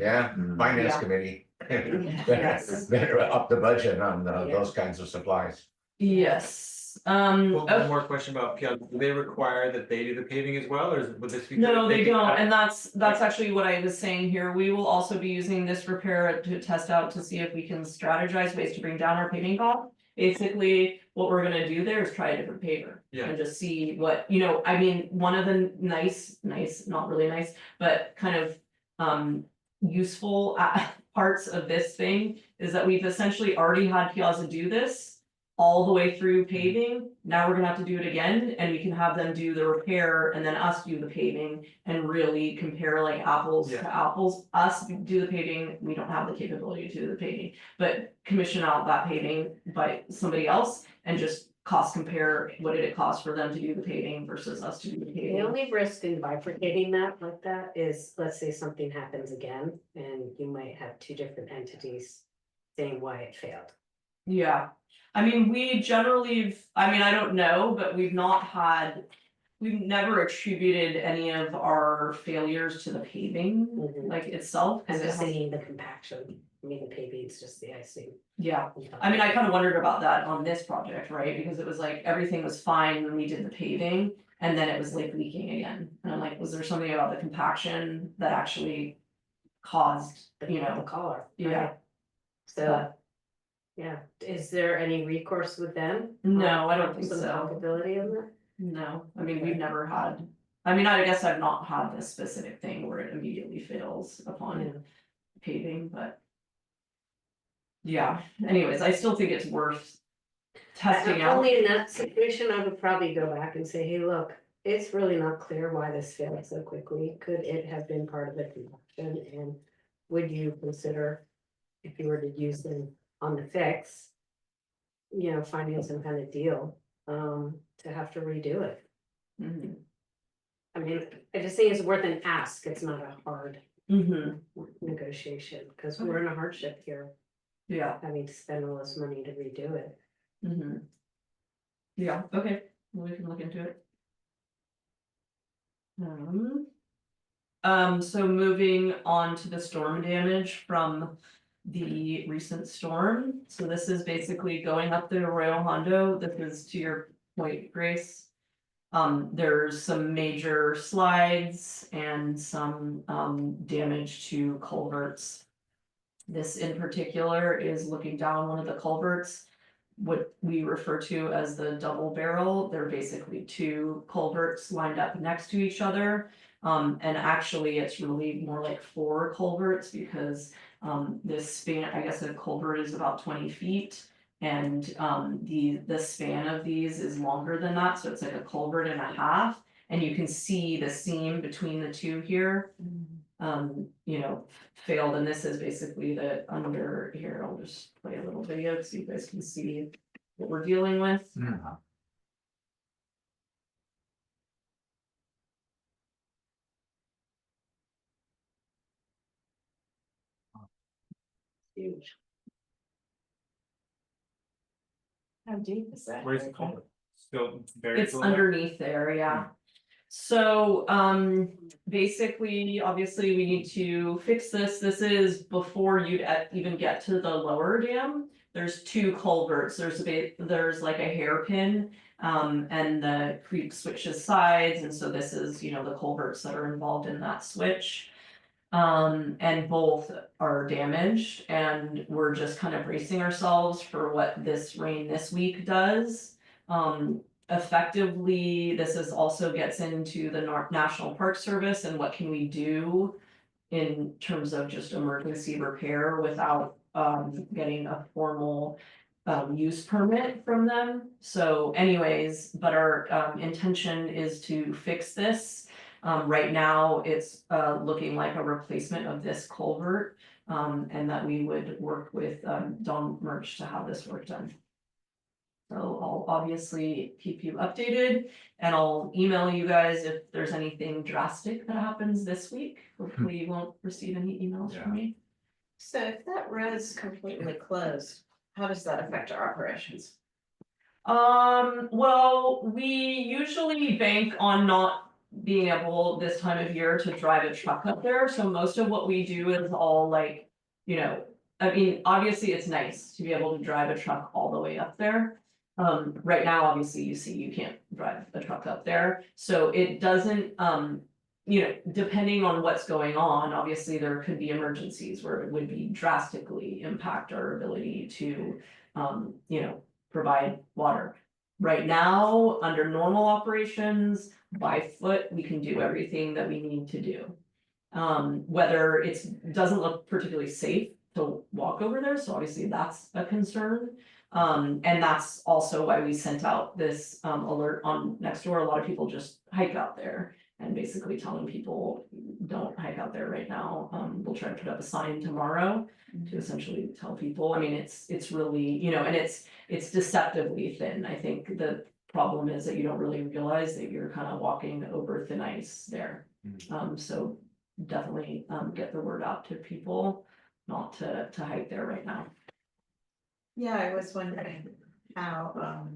Speaker 1: finance
Speaker 2: Yeah.
Speaker 1: committee.
Speaker 2: Yes.
Speaker 1: Better up the budget on those kinds of supplies.
Speaker 2: Yes,
Speaker 3: One more question about Piazza, do they require that they do the paving as well, or would this be?
Speaker 2: no, they
Speaker 3: could
Speaker 2: don't,
Speaker 3: cut-
Speaker 2: and that's actually what I was saying here, we will also be using this repair to test out to see if we can strategize ways to bring down our paving cost. Basically, what we're gonna do there is try a different paver.
Speaker 3: Yeah.
Speaker 2: And just see what, I mean, one of the nice, not really nice, but kind of, useful parts of this thing is that we've essentially already had Piazza do this all the way through paving. Now we're gonna have to do it again, and we can have them do the repair and then us do the paving and really compare like apples
Speaker 3: Yeah.
Speaker 2: to apples. Us do the paving, we don't have the capability to do the paving, but commission out that paving by somebody else and just cost compare, what did it cost for them to do the paving versus us to do the
Speaker 7: The
Speaker 2: paving.
Speaker 7: only risk in bifurcating that like that is, let's say something happens again and you might have two different entities saying why it failed.
Speaker 2: Yeah, I mean, we generally, I don't know, but we've never attributed any of our failures to the paving,
Speaker 7: Mhm.
Speaker 2: like itself. 'Cause
Speaker 7: I'm
Speaker 2: it
Speaker 7: just
Speaker 2: has-
Speaker 7: saying the compaction, I mean, the paving is just the icing.
Speaker 2: Yeah, I mean, I kind of wondered about that on this project, right, because it was like, everything was fine when we did the paving. And then it was like leaking again, and I'm like, was there something about the compaction that actually caused,
Speaker 7: The collar.
Speaker 2: yeah.
Speaker 7: right? So, yeah, is there any recourse with them?
Speaker 2: No, I don't think
Speaker 7: Some
Speaker 2: so.
Speaker 7: accountability on that?
Speaker 2: No, I mean, we've never had, I guess I've not had this specific thing where it immediately fails
Speaker 7: Yeah.
Speaker 2: upon paving, but. Yeah, anyways, I still think it's worth testing out.
Speaker 7: Only in that situation, I would probably go back and say, hey, look, it's really not clear why this failed so quickly. Could it have been part of the construction? And would you consider, if you were to use them on the fix, finding some kind of deal, to have to redo it?
Speaker 2: Mhm.
Speaker 7: I mean, I just think it's worth an ask. It's not a hard
Speaker 2: Mhm.
Speaker 7: negotiation, because we're in a hardship here,
Speaker 2: Yeah,
Speaker 7: having to spend all this money to redo it.
Speaker 2: mhm. Yeah, okay, well, we can look into it. So moving on to the storm damage from the recent storm. So this is basically going up the Arroyo Hondo. This is to your point, Grace. There's some major slides and some damage to culverts. This in particular is looking down one of the culverts, what we refer to as the double barrel. They're basically two culverts lined up next to each other. And actually it's really more like four culverts because this span, I guess a culvert is about 20 feet. And the span of these is longer than that, so it's like a culvert and a half. And you can see the seam between the two here. Failed, and this is basically the under here. I'll just play a little video so you guys can see what we're dealing with.
Speaker 6: Huge. How deep is that?
Speaker 3: Where's the culvert? Still buried
Speaker 2: It's
Speaker 3: below that?
Speaker 2: underneath there, yeah. So, basically, obviously, we need to fix this. This is before you'd even get to the lower dam. There's two culverts. There's like a hairpin, and the creek switches sides, and so this is, you know, the culverts that are involved in that switch. And both are damaged, and we're just kind of bracing ourselves for what this rain this week does. Effectively, this is also gets into the National Park Service and what can we do in terms of just emergency repair without getting a formal use permit from them. So anyways, but our intention is to fix this. Right now, it's looking like a replacement of this culvert, and that we would work with Don Murch to have this work done. So I'll obviously keep you updated, and I'll email you guys if there's anything drastic that happens this week. Hopefully you won't receive any emails from me.
Speaker 6: So if that road's completely closed, how does that affect our operations?
Speaker 2: Well, we usually bank on not being able this time of year to drive a truck up there, so most of what we do is all like, you know, I mean, obviously it's nice to be able to drive a truck all the way up there. Right now, obviously, you see, you can't drive a truck up there, so it doesn't, you know, depending on what's going on, obviously there could be emergencies where it would be drastically impact our ability to, you know, provide water. Right now, under normal operations, by foot, we can do everything that we need to do. Whether it's, doesn't look particularly safe to walk over there, so obviously that's a concern. And that's also why we sent out this alert on Nextdoor. A lot of people just hike out there and basically telling people don't hike out there right now. We'll try to put up a sign tomorrow to essentially tell people. I mean, it's really, you know, and it's deceptively thin. I think the problem is that you don't really realize that you're kind of walking over thin ice there. So definitely get the word out to people not to hike there right now.
Speaker 6: Yeah, I was wondering how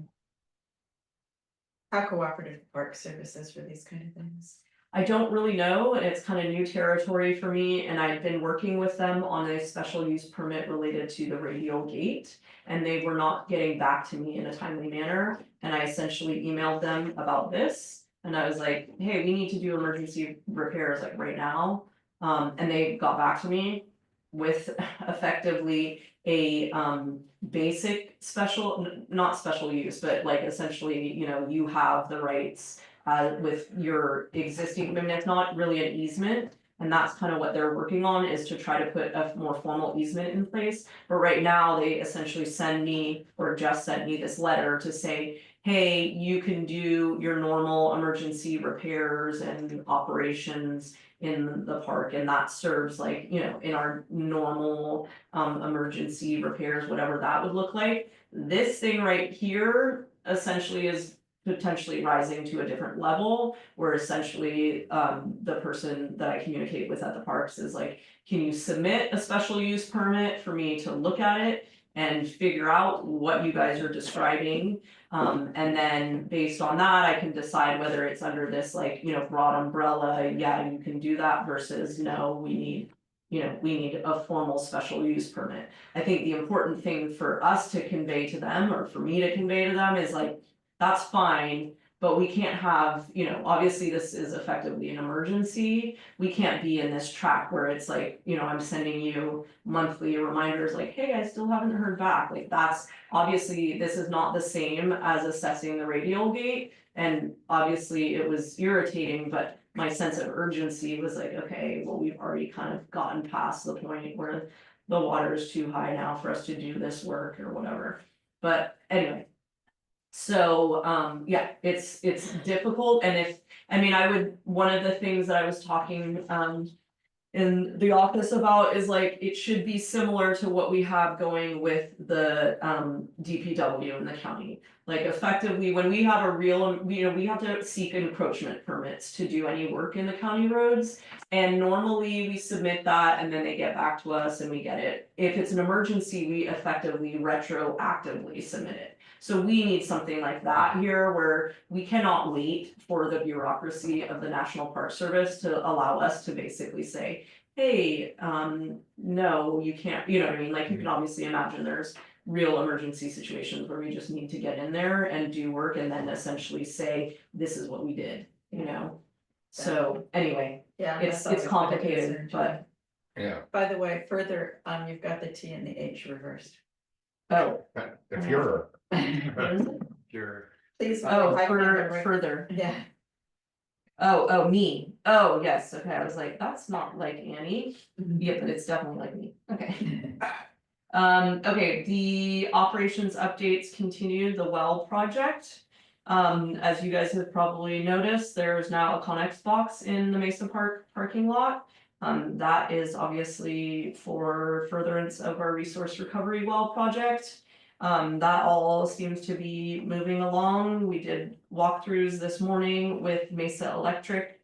Speaker 6: cooperative the Park Service is for these kind of things.
Speaker 2: I don't really know, and it's kind of new territory for me, and I've been working with them on a special use permit related to the radial gate. And they were not getting back to me in a timely manner, and I essentially emailed them about this. And I was like, hey, we need to do emergency repairs like right now. And they got back to me with effectively a basic special, not special use, but like essentially, you know, you have the rights with your existing, I mean, it's not really an easement. And that's kind of what they're working on, is to try to put a more formal easement in place. But right now, they essentially send me, or just sent me this letter to say, hey, you can do your normal emergency repairs and operations in the park, and that serves like, you know, in our normal emergency repairs, whatever that would look like. This thing right here essentially is potentially rising to a different level, where essentially the person that I communicate with at the parks is like, can you submit a special use permit for me to look at it and figure out what you guys are describing? And then based on that, I can decide whether it's under this like, you know, broad umbrella, yeah, you can do that, versus no, we need, you know, we need a formal special use permit. I think the important thing for us to convey to them, or for me to convey to them, is like, that's fine, but we can't have, you know, obviously this is effectively an emergency. We can't be in this track where it's like, you know, I'm sending you monthly reminders like, hey, I still haven't heard back. Like, that's obviously, this is not the same as assessing the radial gate. And obviously it was irritating, but my sense of urgency was like, okay, well, we've already kind of gotten past the point where the water is too high now for us to do this work or whatever. But anyway. So, yeah, it's difficult, and if, I mean, I would, one of the things that I was talking, in the office about is like, it should be similar to what we have going with the DPW in the county. Like effectively, when we have a real, we have to seek encroachment permits to do any work in the county roads. And normally we submit that and then they get back to us and we get it. If it's an emergency, we effectively retroactively submit it. So we need something like that here where we cannot wait for the bureaucracy of the National Park Service to allow us to basically say, hey, no, you can't, you know what I mean? Like you can obviously imagine there's real emergency situations where we just need to get in there and do work and then essentially say, this is what we did, you know? So anyway,
Speaker 6: Yeah.
Speaker 2: it's
Speaker 6: that's always been a
Speaker 2: complicated,
Speaker 6: concern,
Speaker 2: but,
Speaker 1: Yeah,
Speaker 6: By the way, further, you've got the T and the H reversed.
Speaker 2: oh,
Speaker 1: if you're,
Speaker 2: what is it?
Speaker 3: You're,
Speaker 6: Please.
Speaker 2: Oh,
Speaker 6: I
Speaker 2: for
Speaker 6: remember.
Speaker 2: further.
Speaker 6: Yeah,
Speaker 2: Oh, me. Oh, yes, okay, I was like, that's not like Annie.
Speaker 6: Mhm.
Speaker 2: Yeah, but it's definitely like me, okay. Okay, the operations updates continued, the well project. As you guys have probably noticed, there's now a Connex box in the Mesa Park parking lot. That is obviously for furtherance of our resource recovery well project. That all seems to be moving along. We did walkthroughs this morning with Mesa Electric.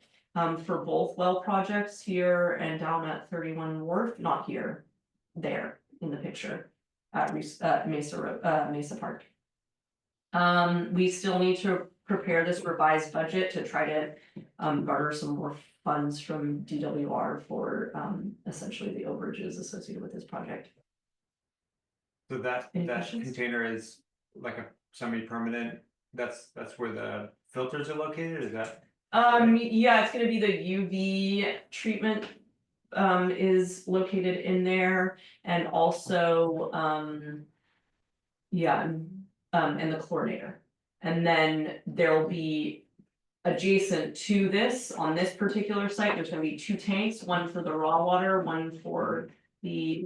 Speaker 2: For both well projects here and down at 31 Wharf, not here, there in the picture. At Mesa Park. We still need to prepare this revised budget to try to garner some more funds from DWR for essentially the overages associated with this project.
Speaker 3: so that
Speaker 2: Any
Speaker 3: that
Speaker 2: questions?
Speaker 3: container is like a semi-permanent, that's where the filters are located, is that?
Speaker 2: Yeah, it's gonna be the UV treatment is located in there and also yeah, and the chlorinator. And then there'll be adjacent to this, on this particular site, there's gonna be 2 tanks, one for the raw water, one for the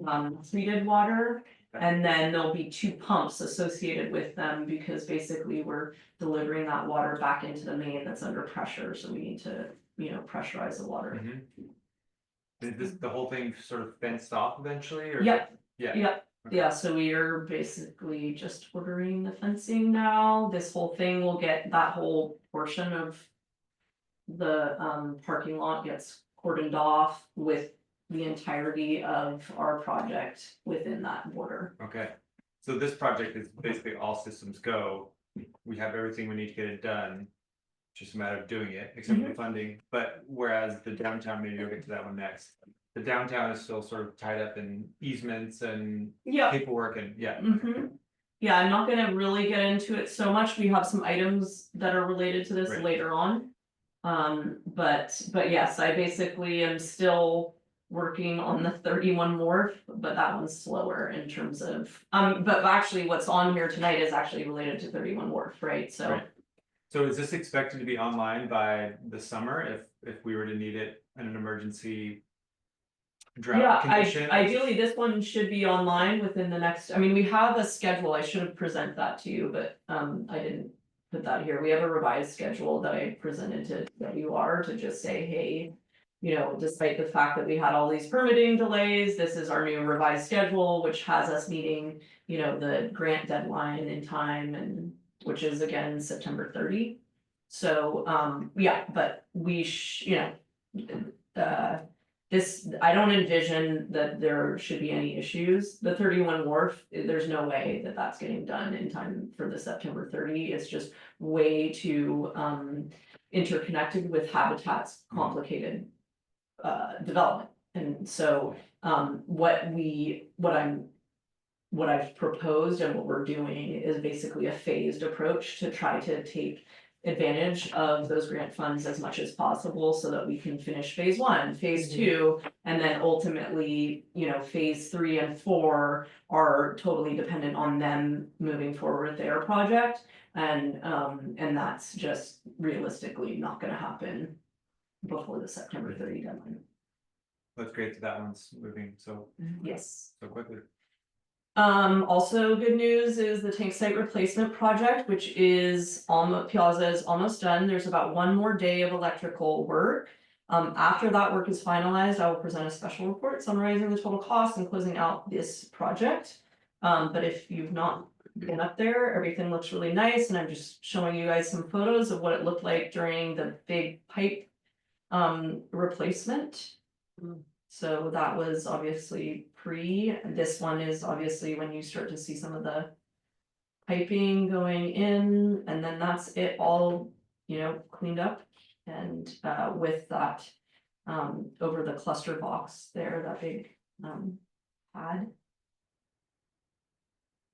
Speaker 2: treated water. And then there'll be 2 pumps associated with them because basically we're delivering that water back into the main that's under pressure, so we need to, pressurize the water.
Speaker 3: Mhm. Is this the whole thing sort of fenced off eventually, or?
Speaker 2: Yep.
Speaker 3: Yeah.
Speaker 2: Yep.
Speaker 3: Okay.
Speaker 2: Yeah, so we are basically just ordering the fencing now. This whole thing will get, that whole portion of the parking lot gets cordoned off with the entirety of our project within that border.
Speaker 3: Okay, so this project is basically all systems go, we have everything we need to get it done. Just a matter of doing it, except for the funding, but whereas the downtown, maybe you'll get to that one next. The downtown is still sort of tied up in easements and
Speaker 2: Yeah.
Speaker 3: paperwork and, yeah.
Speaker 2: Yeah, I'm not gonna really get into it so much. We have some items that are related to this
Speaker 3: Right.
Speaker 2: later on. But yes, I basically am still working on the 31 Wharf, but that one's slower in terms of, but actually what's on here tonight is actually related to 31 Wharf, right? So.
Speaker 3: Right. So is this expected to be online by the summer if we were to need it in an emergency drought
Speaker 2: Yeah,
Speaker 3: condition?
Speaker 2: ideally, this one should be online within the next, I mean, we have a schedule, I should have presented that to you, but I didn't put that here. We have a revised schedule that I presented to WR to just say, hey, despite the fact that we had all these permitting delays, this is our new revised schedule, which has us meeting, the grant deadline in time, and which is again September 30. So, yeah, but we this, I don't envision that there should be any issues. The 31 Wharf, there's no way that that's getting done in time for the September 30. It's just way too interconnected with Habitat's complicated development. And so what I've proposed and what we're doing is basically a phased approach to try to take advantage of those grant funds as much as possible so that we can finish phase 1, phase 2, and then ultimately, phase 3 and 4 are totally dependent on them moving forward with their project. And that's just realistically not gonna happen before the September 30 deadline.
Speaker 3: That's great that one's moving so
Speaker 2: Yes.
Speaker 3: quickly.
Speaker 2: Also good news is the tank site replacement project, which is Piazza is almost done. There's about 1 more day of electrical work. After that work is finalized, I will present a special report summarizing the total cost and closing out this project. But if you've not been up there, everything looks really nice, and I'm just showing you guys some photos of what it looked like during the big pipe replacement. So that was obviously and this one is obviously when you start to see some of the piping going in, and then that's it all, cleaned up. And with that, over the cluster box there, that big pad.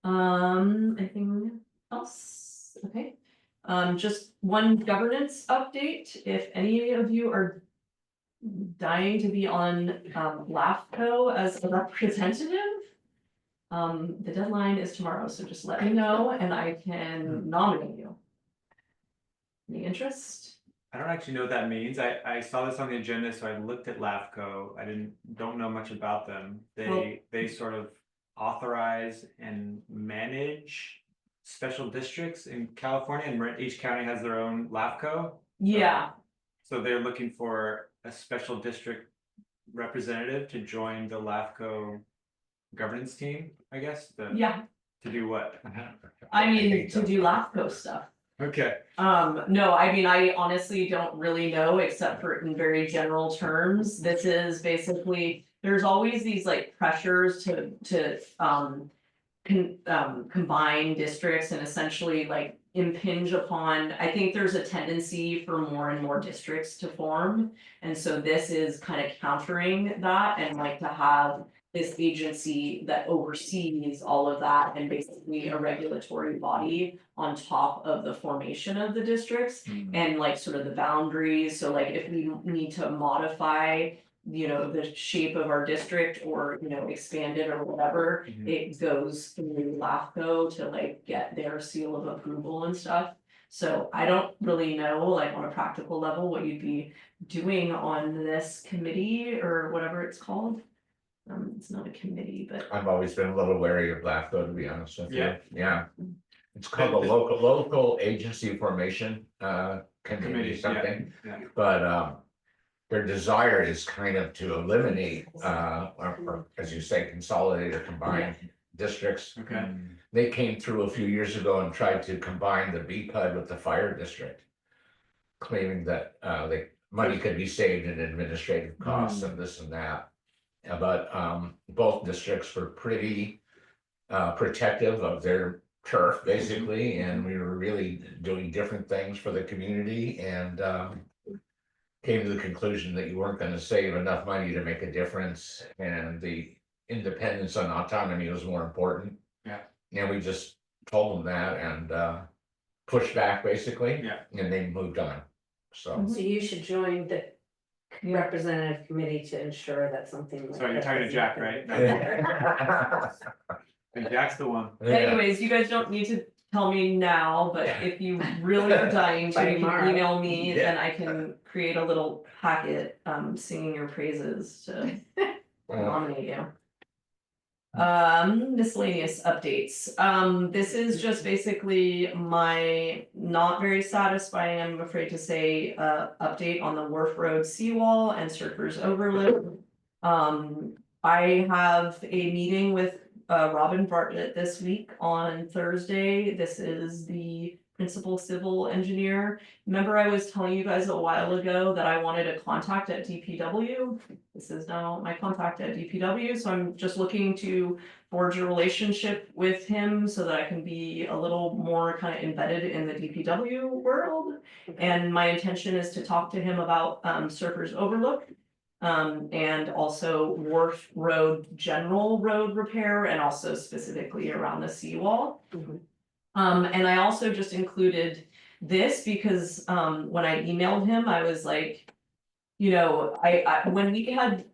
Speaker 2: Anything else? Okay. Just one governance update. If any of you are dying to be on LAFCO as a representative, the deadline is tomorrow, so just let me know and I can nominate you. Any interest?
Speaker 3: I don't actually know what that means. I saw this on the agenda, so I looked at LAFCO. I don't know much about them. They sort of authorize and manage special districts in California, and each county has their own LAFCO.
Speaker 2: Yeah,
Speaker 3: So they're looking for a special district representative to join the LAFCO governance team, I guess,
Speaker 2: yeah,
Speaker 3: to do what?
Speaker 2: I mean,
Speaker 1: think
Speaker 2: to
Speaker 1: so.
Speaker 2: do LAFCO stuff.
Speaker 3: Okay.
Speaker 2: No, I mean, I honestly don't really know, except for in very general terms. This is basically, there's always these like pressures to combine districts and essentially like impinge upon, I think there's a tendency for more and more districts to form. And so this is kind of countering that, and like to have this agency that oversees all of that and basically a regulatory body on top of the formation of the districts and like sort of the boundaries. So like if we need to modify, the shape of our district or, expand it or whatever, it goes through LAFCO to like get their seal of approval and stuff. So I don't really know, like on a practical level, what you'd be doing on this committee or whatever it's called. It's not a committee, but
Speaker 1: I've always been a little wary of LAFCO, to be honest with you.
Speaker 3: Yeah.
Speaker 1: Yeah. It's called the local agency formation, committee something,
Speaker 3: Yeah.
Speaker 1: but, their desire is kind of to eliminate, or as you say, consolidate or combine districts.
Speaker 3: Okay.
Speaker 1: They came through a few years ago and tried to combine the BCPUD with the fire district, claiming that, money could be saved in administrative costs and this and that. But both districts were pretty protective of their turf, basically, and we were really doing different things for the community, and came to the conclusion that you weren't going to save enough money to make a difference, and the independence and autonomy was more important.
Speaker 3: Yeah.
Speaker 1: And we just told them that and pushed back, basically.
Speaker 3: Yeah.
Speaker 1: And they moved on. So
Speaker 7: So you should join the representative committee to ensure that something like.
Speaker 3: Sorry, you're
Speaker 7: that
Speaker 3: talking to
Speaker 7: doesn't
Speaker 3: Jack,
Speaker 7: happen.
Speaker 3: right? And Jack's the one.
Speaker 2: anyways, you guys don't need to tell me now, but if you really are dying to,
Speaker 7: By
Speaker 2: you can
Speaker 7: tomorrow.
Speaker 2: email me,
Speaker 1: Yeah.
Speaker 2: then I can create a little packet, singing your praises to nominate you. Miscellaneous updates. This is just basically my not very satisfying, I'm afraid to say, update on the Wharf Road seawall and Surfers Overlook. I have a meeting with Robin Bartlett this week on Thursday. This is the principal civil engineer. Remember I was telling you guys a while ago that I wanted a contact at DPW? This is now my contact at DPW, so I'm just looking to forge a relationship with him so that I can be a little more kind of embedded in the DPW world. And my intention is to talk to him about Surfers Overlook. And also Wharf Road, general road repair, and also specifically around the seawall. And I also just included this because, when I emailed him, I was like, when we had,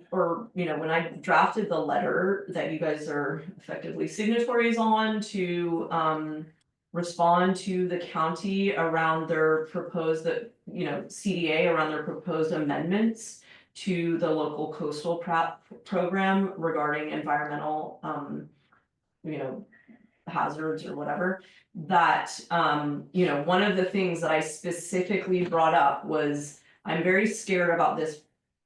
Speaker 2: when I drafted the letter that you guys are effectively signatories on to, respond to the county around their proposed, CDA around their proposed amendments to the local coastal program regarding environmental, hazards or whatever, that, one of the things that I specifically brought up was I'm very scared about this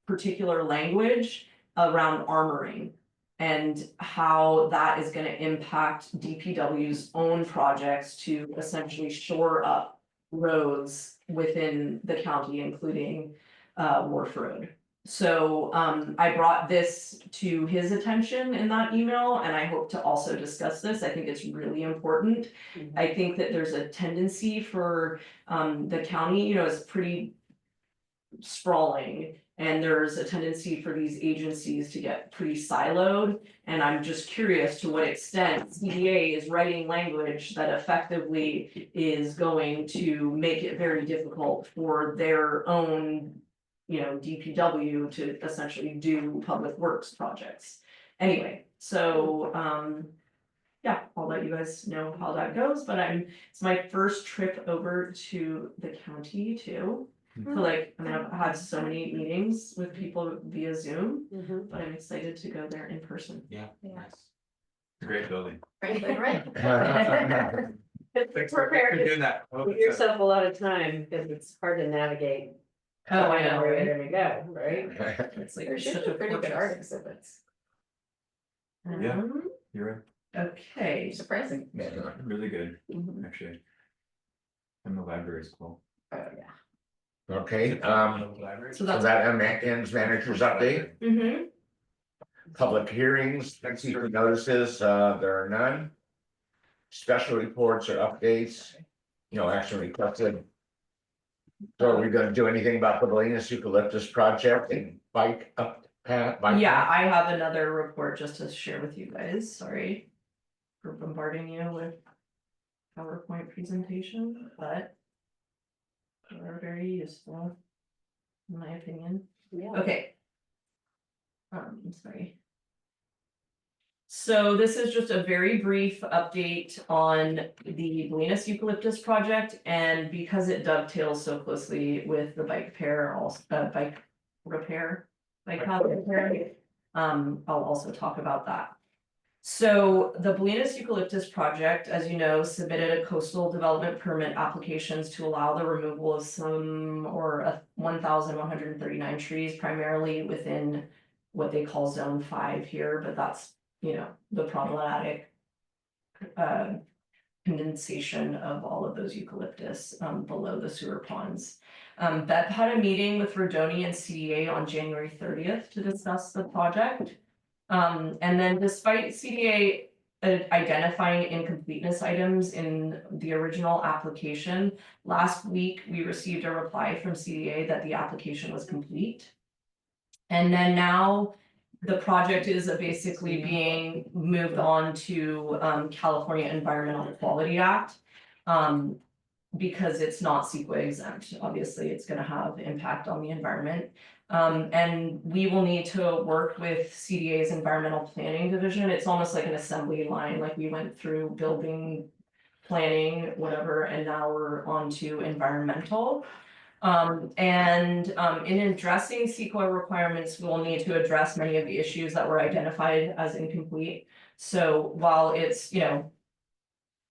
Speaker 2: particular language around armoring. And how that is gonna impact DPW's own projects to essentially shore up roads within the county, including Wharf Road. So I brought this to his attention in that email, and I hope to also discuss this. I think it's really important. I think that there's a tendency for the county, you know, it's pretty sprawling. And there's a tendency for these agencies to get pretty siloed. And I'm just curious to what extent CDA is writing language that effectively is going to make it very difficult for their own, you know, DPW to essentially do public works projects. Anyway, so yeah, I'll let you guys know how that goes, but it's my first trip over to the county too. So like, I mean, I've had so many meetings with people via Zoom, but I'm excited to go there in person.
Speaker 3: Yeah.
Speaker 6: Yeah.
Speaker 3: Nice.
Speaker 9: Great building.
Speaker 6: Right, right.
Speaker 3: Thanks for doing that. I hope
Speaker 7: Give
Speaker 3: it's a-
Speaker 7: yourself a lot of time, because it's hard to navigate.
Speaker 2: Oh, I know,
Speaker 7: Where
Speaker 2: right?
Speaker 7: you're gonna go, right?
Speaker 2: It's like
Speaker 6: There's
Speaker 2: such
Speaker 6: usually
Speaker 2: a
Speaker 6: pretty good art
Speaker 2: fortress.
Speaker 6: exhibits,
Speaker 9: Yeah. You're
Speaker 2: Okay.
Speaker 6: surprising.
Speaker 9: really good,
Speaker 2: Mhm.
Speaker 9: actually. And the library is cool.
Speaker 6: Oh, yeah.
Speaker 1: Okay,
Speaker 2: So
Speaker 1: so
Speaker 2: that's.
Speaker 1: that ends manager's update,
Speaker 2: Mm-hmm.
Speaker 1: public hearings, let's see for notices, there are none. Special reports or updates, no action requested. So are we gonna do anything about the Bolinas eucalyptus project and bike up path? bike
Speaker 2: Yeah,
Speaker 1: path?
Speaker 2: I have another report just to share with you guys, sorry. For bombarding you with PowerPoint presentation, but. They're very useful. In my opinion.
Speaker 7: Yeah.
Speaker 2: Okay. I'm sorry. So this is just a very brief update on the Bolinas eucalyptus project, and because it dovetails so closely with the bike path repair. I'll also talk about that. So the Bolinas eucalyptus project, as you know, submitted a coastal development permit applications to allow the removal of 1,139 trees, primarily within what they call zone 5 here, but that's, you know, the problematic condensation of all of those eucalyptus below the sewer ponds. BEP had a meeting with Rodoni and CDA on January 30th to discuss the project. And then despite CDA identifying incompleteness items in the original application, last week we received a reply from CDA that the application was complete. And then now the project is basically being moved on to California Environmental Quality Act. Because it's not CEQA exempt, obviously it's gonna have impact on the environment. And we will need to work with CDA's environmental planning division. It's almost like an assembly line, like we went through building, planning, whatever, and now we're on to environmental. In addressing CEQA requirements, we will need to address many of the issues that were identified as incomplete. So while it's, you know,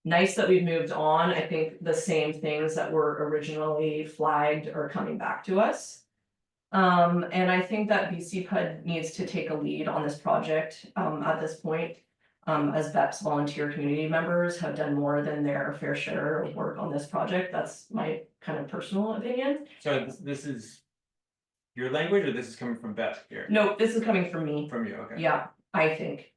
Speaker 2: nice that we've moved on, I think the same things that were originally flagged are coming back to us. And I think that BCPUD needs to take a lead on this project at this point. As BEP's volunteer community members have done more than their fair share of work on this project. That's my kind of personal opinion.
Speaker 3: So this is your language, or this is coming from Beth here?
Speaker 2: No, this is coming from me.
Speaker 3: From you, okay.
Speaker 2: Yeah, I think.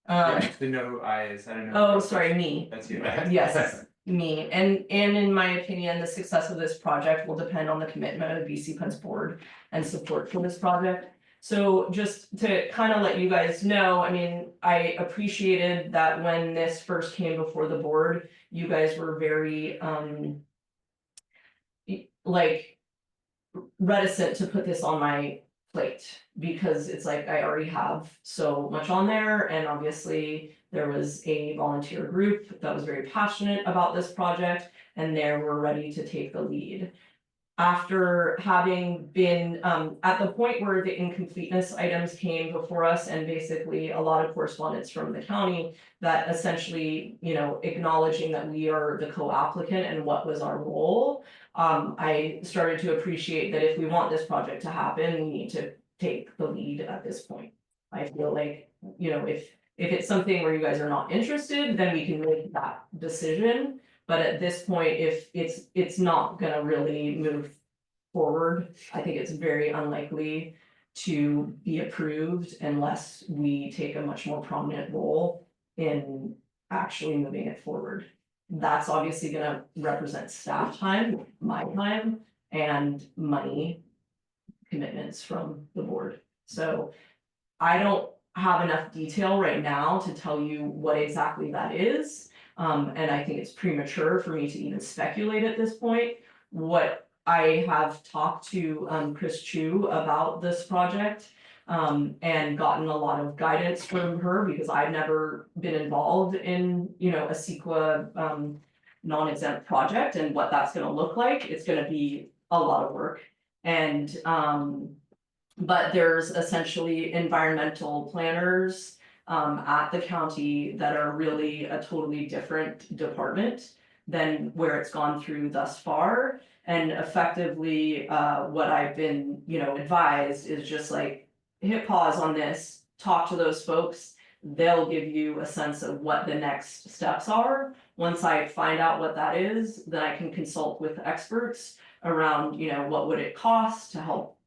Speaker 3: Yeah, I just didn't know who I is, I don't know.
Speaker 2: Oh, sorry, me.
Speaker 3: That's you.
Speaker 2: Yes, me, and in my opinion, the success of this project will depend on the commitment of BCPUD's board and support for this project. So just to kind of let you guys know, I mean, I appreciated that when this first came before the board, you guys were very like reticent to put this on my plate, because it's like I already have so much on there, and obviously there was a volunteer group that was very passionate about this project, and they were ready to take the lead. after having been at the point where the incompleteness items came before us and basically a lot of correspondence from the county that essentially, you know, acknowledging that we are the co-applicant and what was our role. I started to appreciate that if we want this project to happen, we need to take the lead at this point. I feel like, you know, if it's something where you guys are not interested, then we can make that decision. But at this point, if it's not gonna really move forward, I think it's very unlikely to be approved unless we take a much more prominent role in actually moving it forward. That's obviously gonna represent staff time, my time, and money commitments from the board. So I don't have enough detail right now to tell you what exactly that is. And I think it's premature for me to even speculate at this point. What I have talked to Chris Chu about this project and gotten a lot of guidance from her because I've never been involved in, you know, a CEQA non-exempt project and what that's gonna look like. It's gonna be a lot of work. And but there's essentially environmental planners at the county that are really a totally different department than where it's gone through thus far. And effectively, what I've been, you know, advised is just like, hit pause on this, talk to those folks. They'll give you a sense of what the next steps are. Once I find out what that is, then I can consult with experts around, you know, what would it cost to help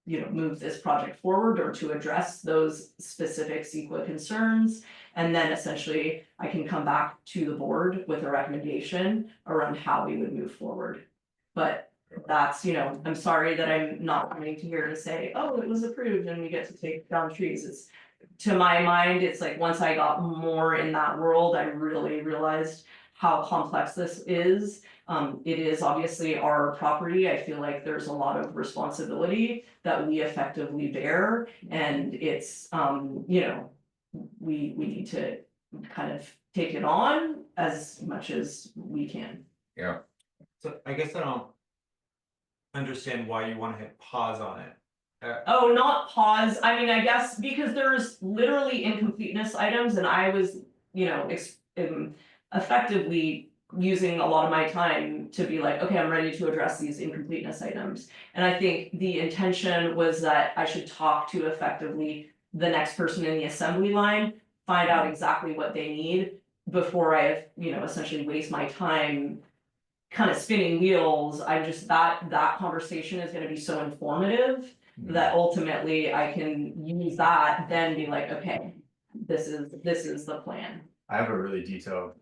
Speaker 2: you know, move this project forward or to address those specific CEQA concerns. And then essentially I can come back to the board with a recommendation around how we would move forward. But that's, you know, I'm sorry that I'm not coming to here to say, oh, it was approved and we get to take down trees. It's, to my mind, it's like once I got more in that world, I really realized how complex this is. It is obviously our property. I feel like there's a lot of responsibility that we effectively bear, and it's, you know, we need to kind of take it on as much as we can.
Speaker 1: Yeah,
Speaker 3: So I guess I don't understand why you wanna hit pause on it.
Speaker 2: Oh, not pause, I mean, I guess because there's literally incompleteness items and I was, you know, effectively using a lot of my time to be like, okay, I'm ready to address these incompleteness items. And I think the intention was that I should talk to effectively the next person in the assembly line, find out exactly what they need before I, you know, essentially waste my time kind of spinning wheels. I just, that conversation is gonna be so informative that ultimately I can use that, then be like, okay, this is the plan.
Speaker 9: I have a really detailed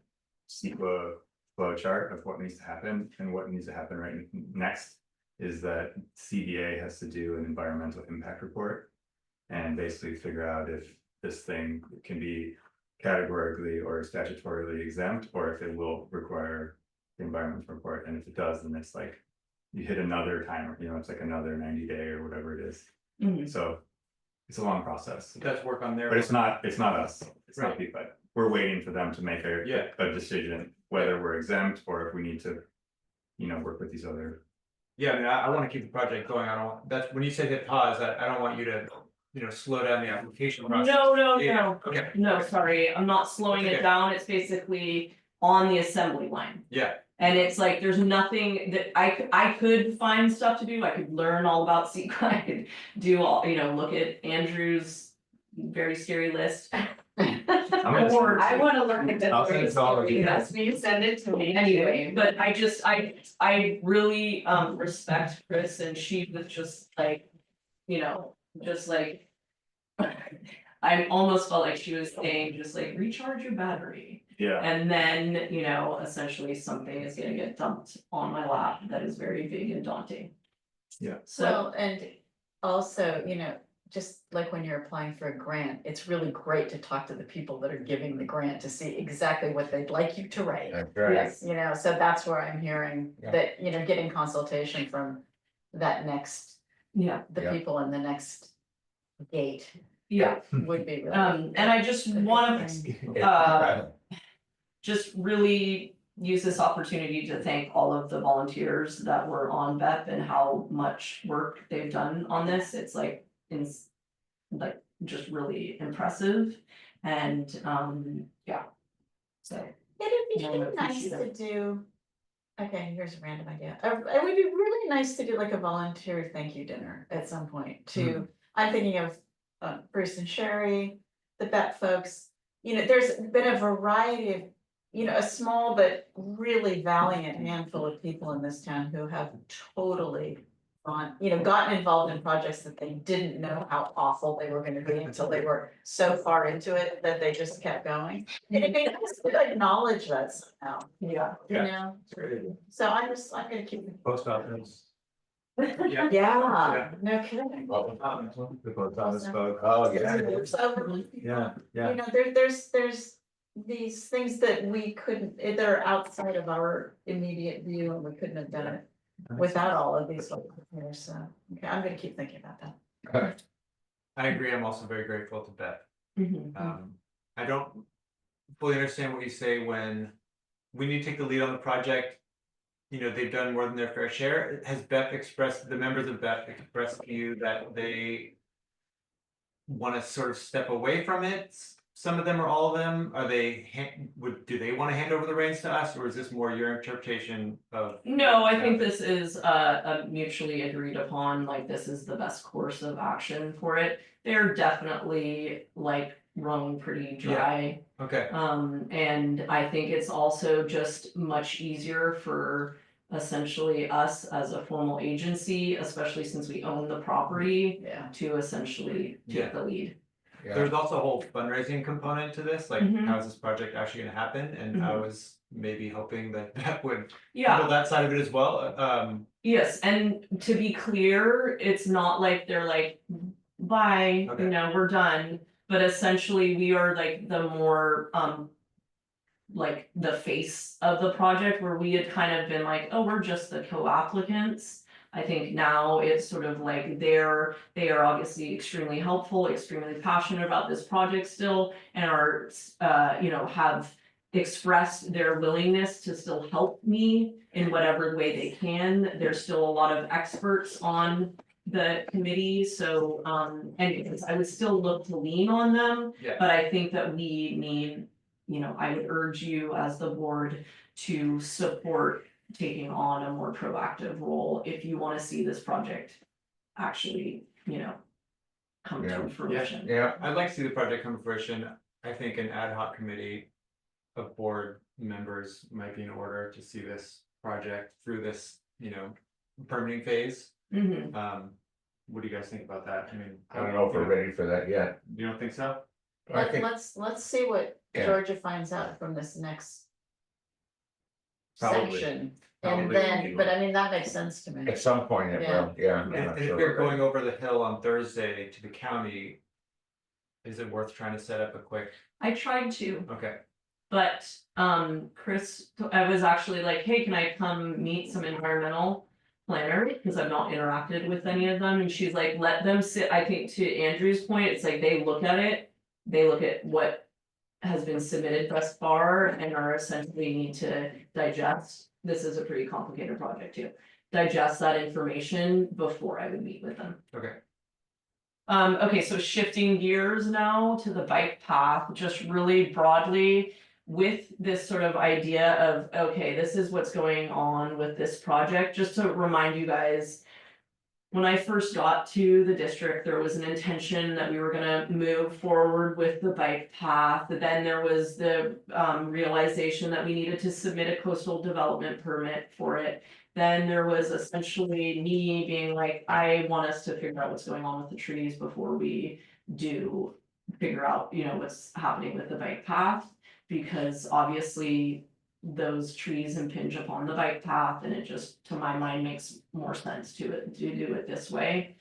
Speaker 9: CEQA flow chart of what needs to happen, and what needs to happen right next is that CDA has to do an environmental impact report and basically figure out if this thing can be categorically or statutorily exempt, or if it will require the environmental report. And if it does, then it's like you hit another timer, you know, it's like another 90-day or whatever it is.
Speaker 2: Mhm.
Speaker 9: So it's a long process,
Speaker 3: It does work on their.
Speaker 9: but it's not us, it's not
Speaker 3: Right.
Speaker 9: people. We're waiting for them to make
Speaker 3: Yeah.
Speaker 9: a decision, whether we're exempt or if we need to, you know, work with these other.
Speaker 3: Yeah, I mean, I wanna keep the project going, I don't, that's, when you say hit pause, I don't want you to, you know, slow down the application process.
Speaker 2: No,
Speaker 3: Yeah, okay.
Speaker 2: no, sorry, I'm not slowing
Speaker 3: That's
Speaker 2: it
Speaker 3: okay.
Speaker 2: down, it's basically on the assembly line.
Speaker 3: Yeah,
Speaker 2: And it's like, there's nothing that I could find stuff to do, I could learn all about CEQA, I could do all, you know, look at Andrew's very scary list. Or
Speaker 6: I wanna look at the.
Speaker 9: I'll send it to all of you.
Speaker 6: Yes, will you send it to me?
Speaker 2: anyway, but I just, I really respect Chris and she was just like, you know, just like. I almost felt like she was saying, just like recharge your battery.
Speaker 9: Yeah,
Speaker 2: And then, you know, essentially something is gonna get dumped on my lap that is very big and daunting.
Speaker 9: Yeah.
Speaker 2: So,
Speaker 6: Well, and also, you know, just like when you're applying for a grant, it's really great to talk to the people that are giving the grant to see exactly what they'd like you to write.
Speaker 1: that's right.
Speaker 2: yes,
Speaker 6: You know, so that's where I'm hearing
Speaker 1: Yeah.
Speaker 6: that, you know, getting consultation from that next,
Speaker 2: yeah,
Speaker 6: the
Speaker 1: Yeah.
Speaker 6: people in the next gate
Speaker 2: yeah,
Speaker 6: would be really.
Speaker 2: and I just wanna, just really use this opportunity to thank all of the volunteers that were on BEP and how much work they've done on this. It's like, like just really impressive and, yeah. So,
Speaker 6: It'd be
Speaker 2: Yeah,
Speaker 6: really
Speaker 2: I
Speaker 6: nice
Speaker 2: appreciate
Speaker 6: to do, okay, here's a random idea. It would be really nice to do like a volunteer thank you dinner at some point to, I'm thinking of Bruce and Sherry, the BET folks. You know, there's been a variety of, you know, a small but really valiant handful of people in this town who have totally gotten involved in projects that they didn't know how awful they were gonna be until they were so far into it that they just kept going. And it'd be nice to acknowledge that somehow,
Speaker 2: yeah.
Speaker 6: you know? So I'm gonna keep.
Speaker 9: Post office.
Speaker 6: Yeah, no kidding.
Speaker 9: The post office folks.
Speaker 1: Oh, yeah.
Speaker 6: So,
Speaker 9: Yeah, yeah.
Speaker 6: you know, there's these things that we couldn't, they're outside of our immediate view and we couldn't have done it without all of these folks here, so, okay, I'm gonna keep thinking about that.
Speaker 3: I agree, I'm also very grateful to Beth.
Speaker 2: Mhm.
Speaker 3: I don't fully understand what you say when we need to take the lead on the project. You know, they've done more than their fair share. Has Beth expressed, the members of Beth expressed to you that they want to sort of step away from it? Some of them or all of them, are they, do they want to hand over the reins to us, or is this more your interpretation of?
Speaker 2: No, I think this is a mutually agreed upon, like this is the best course of action for it. They're definitely like run pretty dry.
Speaker 3: Okay,
Speaker 2: And I think it's also just much easier for essentially us as a formal agency, especially since we own the property,
Speaker 6: Yeah.
Speaker 2: to essentially
Speaker 3: Yeah.
Speaker 2: take the lead.
Speaker 1: Yeah,
Speaker 3: there's also a whole fundraising component to this, like
Speaker 2: Mhm.
Speaker 3: how's this project actually gonna happen? And I
Speaker 2: Mhm.
Speaker 3: was maybe hoping that that would
Speaker 2: Yeah.
Speaker 3: handle that side of it as well.
Speaker 2: Yes, and to be clear, it's not like they're like, bye,
Speaker 3: Okay.
Speaker 2: you know, we're done. But essentially, we are like the more, like the face of the project where we had kind of been like, oh, we're just the co-applicants. I think now it's sort of like they are obviously extremely helpful, extremely passionate about this project still, and are, have expressed their willingness to still help me in whatever way they can. There's still a lot of experts on the committee, so, anyways, I would still look to lean on them.
Speaker 3: Yeah.
Speaker 2: But I think that we need, I would urge you as the board to support taking on a more proactive role if you wanna see this project actually, come
Speaker 1: Yeah.
Speaker 2: to fruition.
Speaker 1: yeah,
Speaker 3: I'd like to see the project come to fruition. I think an ad hoc committee of board members might be in order to see this project through this, permitting phase.
Speaker 2: Mhm.
Speaker 3: What do you guys think about that? I mean.
Speaker 1: I don't know if we're ready for that yet.
Speaker 3: You don't think so?
Speaker 1: I think,
Speaker 6: Let's see what
Speaker 1: Yeah.
Speaker 6: Georgia finds out from this next
Speaker 9: Probably.
Speaker 6: section.
Speaker 9: Probably
Speaker 6: And
Speaker 9: will
Speaker 6: then,
Speaker 9: be
Speaker 6: but I mean, that makes sense to me.
Speaker 1: at some point it will, yeah. I'm
Speaker 3: And
Speaker 1: not
Speaker 3: if
Speaker 1: sure
Speaker 3: we're
Speaker 1: we're
Speaker 3: going
Speaker 1: ready.
Speaker 3: over the hill on Thursday to the county, is it worth trying to set up a quick,
Speaker 2: I tried to,
Speaker 3: okay,
Speaker 2: but, Chris, I was actually like, hey, can I come meet some environmental planners? Because I've not interacted with any of them, and she's like, let them sit, I think to Andrew's point, it's like they look at it. They look at what has been submitted thus far and are essentially need to digest, this is a pretty complicated project too. Digest that information before I would meet with them.
Speaker 3: okay.
Speaker 2: Okay, so shifting gears now to the bike path, just really broadly. With this sort of idea of, okay, this is what's going on with this project, just to remind you guys. When I first got to the district, there was an intention that we were gonna move forward with the bike path. Then there was the realization that we needed to submit a coastal development permit for it. Then there was essentially me being like, I want us to figure out what's going on with the trees before we do figure out, what's happening with the bike path. Because obviously those trees impinge upon the bike path, and it just, to my mind, makes more sense to do it this way.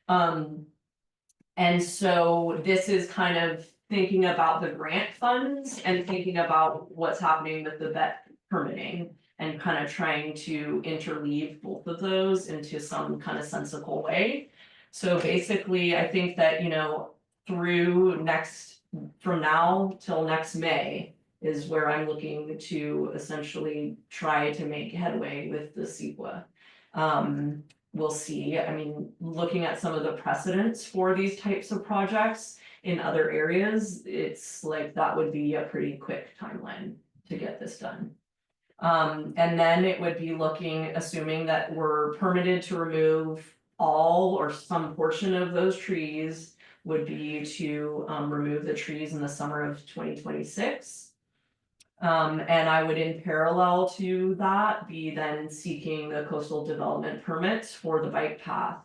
Speaker 2: And so this is kind of thinking about the grant funds and thinking about what's happening with the vet permitting. And kind of trying to interleave both of those into some kind of sensible way. So basically, I think that, from now till next May, is where I'm looking to essentially try to make headway with the CEQA. We'll see, I mean, looking at some of the precedents for these types of projects in other areas, it's like that would be a pretty quick timeline to get this done. And then it would be looking, assuming that we're permitted to remove all or some portion of those trees, would be to remove the trees in the summer of 2026. And I would, in parallel to that, be then seeking the coastal development permits for the bike path.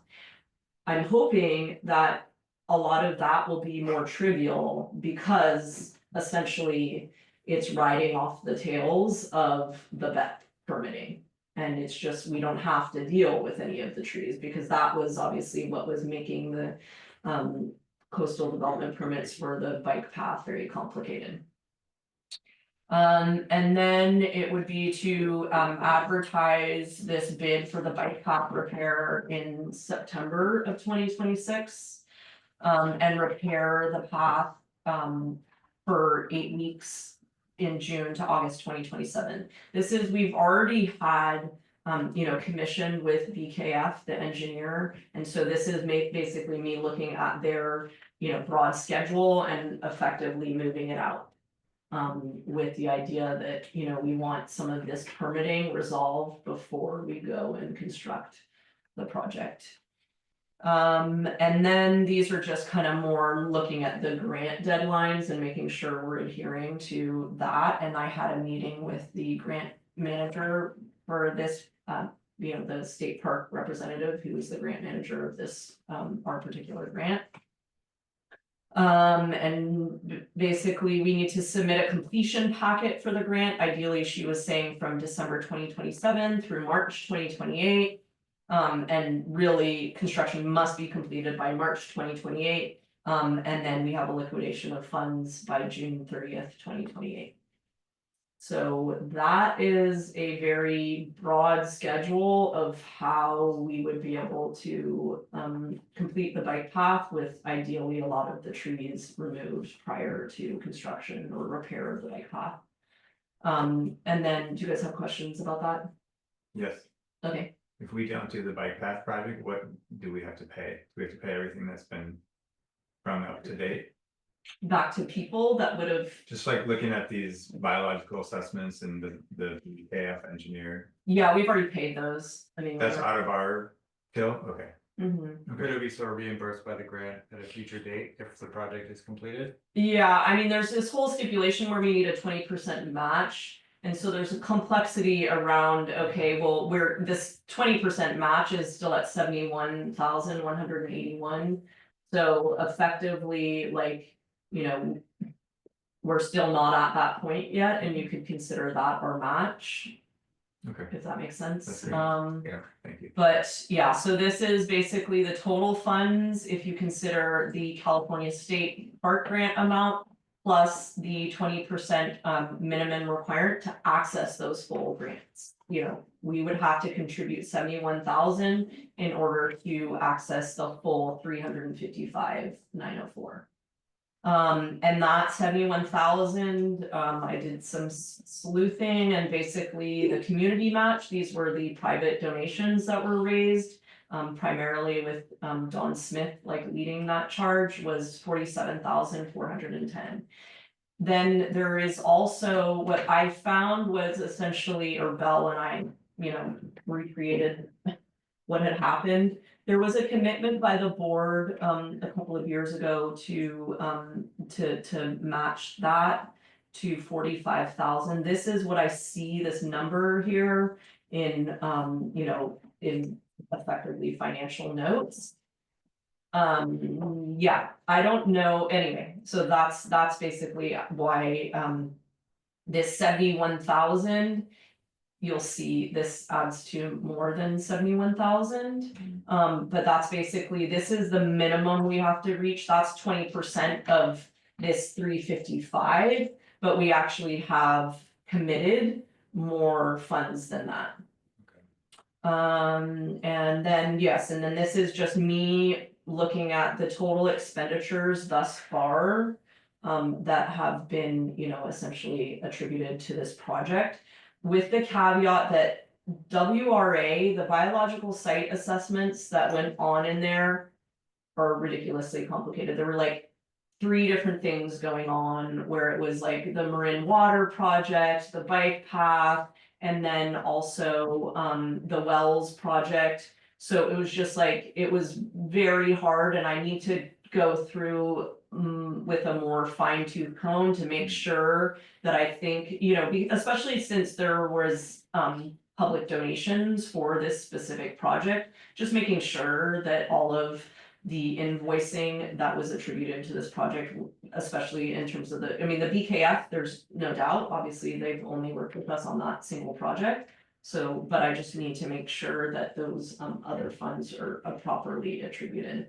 Speaker 2: I'm hoping that a lot of that will be more trivial because essentially it's riding off the tails of the vet permitting. And it's just, we don't have to deal with any of the trees because that was obviously what was making the coastal development permits for the bike path very complicated. And then it would be to advertise this bid for the bike path repair in September of 2026. And repair the path for 8 weeks in June to August 2027. This is, we've already had commissioned with BKF, the engineer, and so this is basically me looking at their broad schedule and effectively moving it out. With the idea that, we want some of this permitting resolved before we go and construct the project. And then these are just kind of more looking at the grant deadlines and making sure we're adhering to that. And I had a meeting with the grant manager for this, the state park representative who is the grant manager of this, our particular grant. And basically we need to submit a completion packet for the grant. Ideally, she was saying from December 2027 through March 2028. And really construction must be completed by March 2028. And then we have a liquidation of funds by June 30th, 2028. So that is a very broad schedule of how we would be able to complete the bike path with ideally a lot of the trees removed prior to construction or repair of the bike path. And then do you guys have questions about that?
Speaker 9: Yes,
Speaker 2: Okay.
Speaker 9: if we don't do the bike path project, what do we have to pay? Do we have to pay everything that's been from up to date?
Speaker 2: Back to people that would have,
Speaker 9: Just like looking at these biological assessments and the AF engineer,
Speaker 2: yeah, we've already paid those. I mean.
Speaker 9: that's out of our till, okay.
Speaker 2: Mhm.
Speaker 3: Could it be sort of reimbursed by the grant at a future date if the project is completed?
Speaker 2: Yeah, I mean, there's this whole stipulation where we need a 20% match. And so there's a complexity around, okay, well, this 20% match is still at 71,181. So effectively, like, we're still not at that point yet, and you could consider that our match,
Speaker 9: Okay,
Speaker 2: if that makes sense.
Speaker 9: That's great. yeah, thank you.
Speaker 2: But yeah, so this is basically the total funds, if you consider the California State Park Grant amount. Plus the 20% minimum requirement to access those full grants. We would have to contribute 71,000 in order to access the full 355,904. And that 71,000, I did some sleuthing and basically the community match, these were the private donations that were raised. Primarily with Don Smith leading that charge was 47,410. Then there is also what I found was essentially, or Belle and I, recreated what had happened. There was a commitment by the board a couple of years ago to match that to 45,000. This is what I see, this number here in in effectively financial notes. Yeah, I don't know, anyway, so that's basically why this 71,000, you'll see this adds to more than 71,000. But that's basically, this is the minimum we have to reach, that's 20% of this 355, but we actually have committed more funds than that. And then, yes, and then this is just me looking at the total expenditures thus far that have been, essentially attributed to this project. With the caveat that WRA, the biological site assessments that went on in there are ridiculously complicated. There were like 3 different things going on where it was like the Marin Water Project, the bike path, and then also the Wells project. So it was just like, it was very hard, and I need to go through with a more fine-tooth comb to make sure that I think, especially since there was public donations for this specific project, just making sure that all of the invoicing that was attributed to this project, especially in terms of the BKF, there's no doubt, obviously, they've only worked with us on that single project. So, but I just need to make sure that those other funds are properly attributed.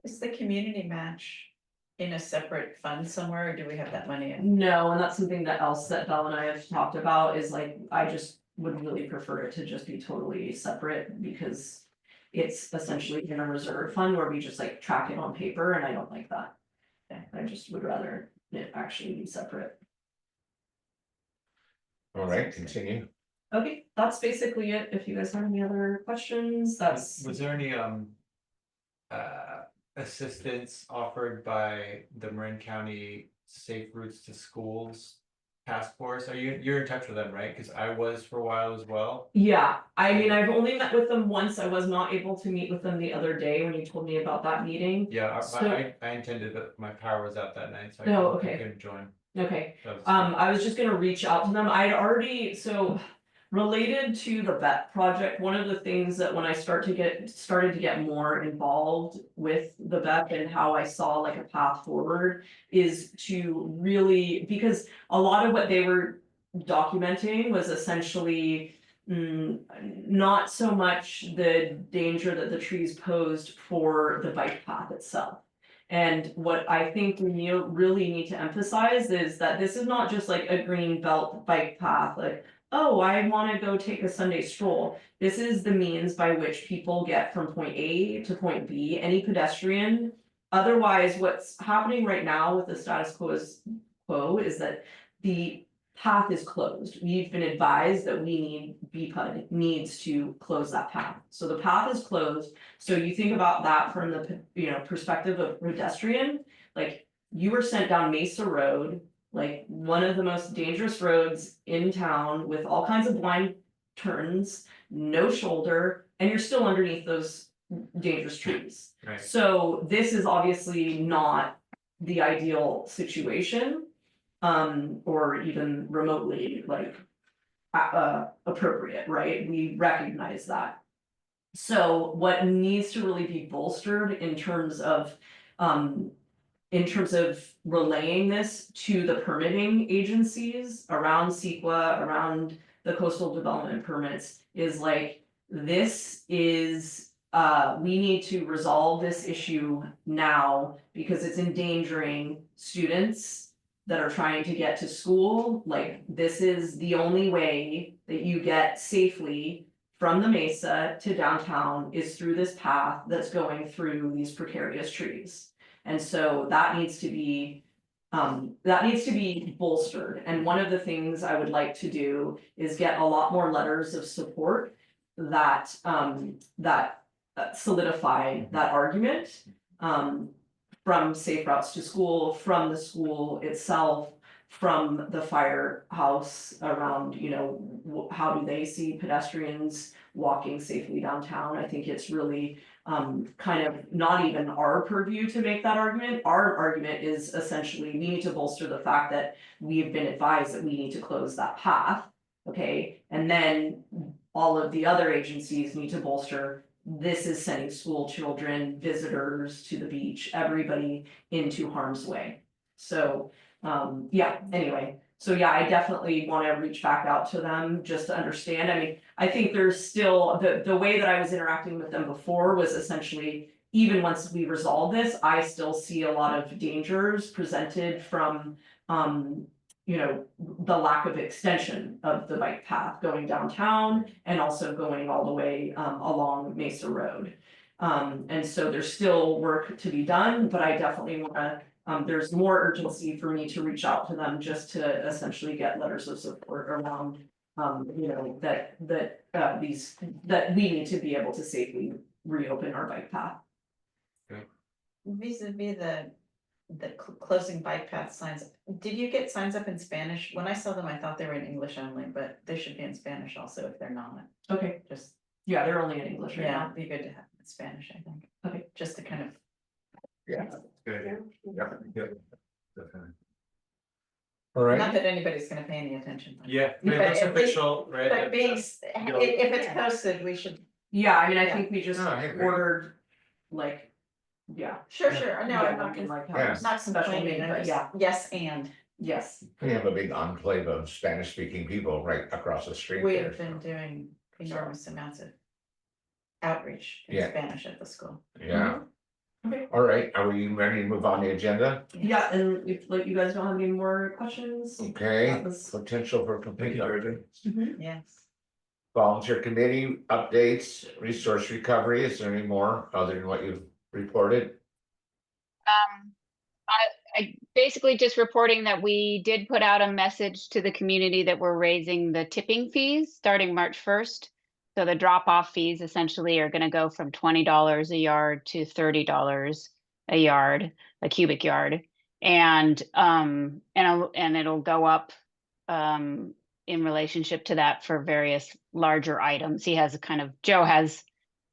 Speaker 6: Is the community match in a separate fund somewhere, or do we have that money in?
Speaker 2: No, and that's something that else that Belle and I have talked about is like, I just would really prefer it to just be totally separate because it's essentially in a reserve fund where we just like track it on paper, and I don't like that. I just would rather it actually be separate.
Speaker 1: All right, continue.
Speaker 2: Okay, that's basically it. If you guys have any other questions, that's.
Speaker 3: Was there any assistance offered by the Marin County Safe Routes to Schools Task Force? You're in touch with them, right? Because I was for a while as well.
Speaker 2: Yeah, I mean, I've only met with them once. I was not able to meet with them the other day when you told me about that meeting.
Speaker 3: Yeah,
Speaker 2: So-
Speaker 3: I intended that my power was out that night, so
Speaker 2: Oh,
Speaker 3: I
Speaker 2: okay.
Speaker 3: couldn't join.
Speaker 2: Okay,
Speaker 3: That was-
Speaker 2: I was just gonna reach out to them. I'd already, so related to the vet project, one of the things that when I started to get more involved with the vet and how I saw like a path forward is to really, because a lot of what they were documenting was essentially not so much the danger that the trees posed for the bike path itself. And what I think we really need to emphasize is that this is not just like a green belt bike path, like, oh, I wanna go take a Sunday stroll. This is the means by which people get from point A to point B, any pedestrian. Otherwise, what's happening right now with the status quo is that the path is closed. We've been advised that BPUD needs to close that path. So the path is closed. So you think about that from the perspective of pedestrian, like you were sent down Mesa Road, like one of the most dangerous roads in town with all kinds of blind turns, no shoulder, and you're still underneath those dangerous trees.
Speaker 3: Right.
Speaker 2: So this is obviously not the ideal situation. Or even remotely like appropriate, right? We recognize that. So what needs to really be bolstered in terms of relaying this to the permitting agencies around CEQA, around the coastal development permits is like, this is, we need to resolve this issue now because it's endangering students that are trying to get to school. Like, this is the only way that you get safely from the Mesa to downtown is through this path that's going through these precarious trees. And so that needs to be bolstered. And one of the things I would like to do is get a lot more letters of support that solidify that argument. From Safe Routes to School, from the school itself, from the firehouse around, how do they see pedestrians walking safely downtown? I think it's really kind of not even our purview to make that argument. Our argument is essentially, we need to bolster the fact that we have been advised that we need to close that path, okay? And then all of the other agencies need to bolster, this is sending school children, visitors to the beach, everybody into harm's way. So, yeah, anyway, so yeah, I definitely want to reach back out to them just to understand. I mean, I think there's still, the way that I was interacting with them before was essentially, even once we resolve this, I still see a lot of dangers presented from, the lack of extension of the bike path going downtown and also going all the way along Mesa Road. And so there's still work to be done, but I definitely want to there's more urgency for me to reach out to them just to essentially get letters of support around. You know, that we need to be able to safely reopen our bike path.
Speaker 6: Vis-a-vis the closing bike path signs, did you get signs up in Spanish? When I saw them, I thought they were in English only, but they should be in Spanish also if they're not.
Speaker 2: Okay,
Speaker 6: Just,
Speaker 2: yeah, they're only in English right
Speaker 6: yeah,
Speaker 2: now.
Speaker 6: it'd be good to have it in Spanish, I think.
Speaker 2: Okay.
Speaker 6: Just to kind of.
Speaker 1: Yeah.
Speaker 9: Good.
Speaker 1: Yeah.
Speaker 9: Definitely.
Speaker 1: All right.
Speaker 6: Not that anybody's gonna pay any attention.
Speaker 3: Yeah, I mean,
Speaker 6: But
Speaker 3: that's
Speaker 6: at least-
Speaker 3: official, right?
Speaker 6: But being, if it's posted, we should,
Speaker 2: Yeah, I mean, I
Speaker 6: Yeah.
Speaker 2: think we just
Speaker 1: No, I agree.
Speaker 2: ordered, like, yeah,
Speaker 6: sure, no, I'm
Speaker 2: Yeah,
Speaker 6: not,
Speaker 2: we can, like,
Speaker 1: Yeah.
Speaker 2: have
Speaker 6: not
Speaker 2: special
Speaker 6: complaining,
Speaker 2: meeting,
Speaker 6: I'm
Speaker 2: but
Speaker 6: just,
Speaker 2: yeah,
Speaker 6: yes, and
Speaker 2: yes.
Speaker 1: We have a big enclave of Spanish speaking people right across the street.
Speaker 6: we
Speaker 1: there,
Speaker 6: have been
Speaker 1: so,
Speaker 6: doing enormous amounts of outreach in
Speaker 1: Yeah.
Speaker 6: Spanish at the school.
Speaker 1: Yeah,
Speaker 2: Okay.
Speaker 1: all right, are we ready to move on the agenda?
Speaker 2: Yeah, and if like you guys don't have any more questions.
Speaker 1: Okay,
Speaker 2: That was-
Speaker 1: potential for complete.
Speaker 6: Yes.
Speaker 1: Volunteer committee updates, resource recovery, is there any more other than what you've reported?
Speaker 5: I basically just reporting that we did put out a message to the community that we're raising the tipping fees starting March 1st. So the drop-off fees essentially are gonna go from $20 a yard to $30 a yard, a cubic yard. And it'll go up in relationship to that for various larger items. He has a kind of, Joe has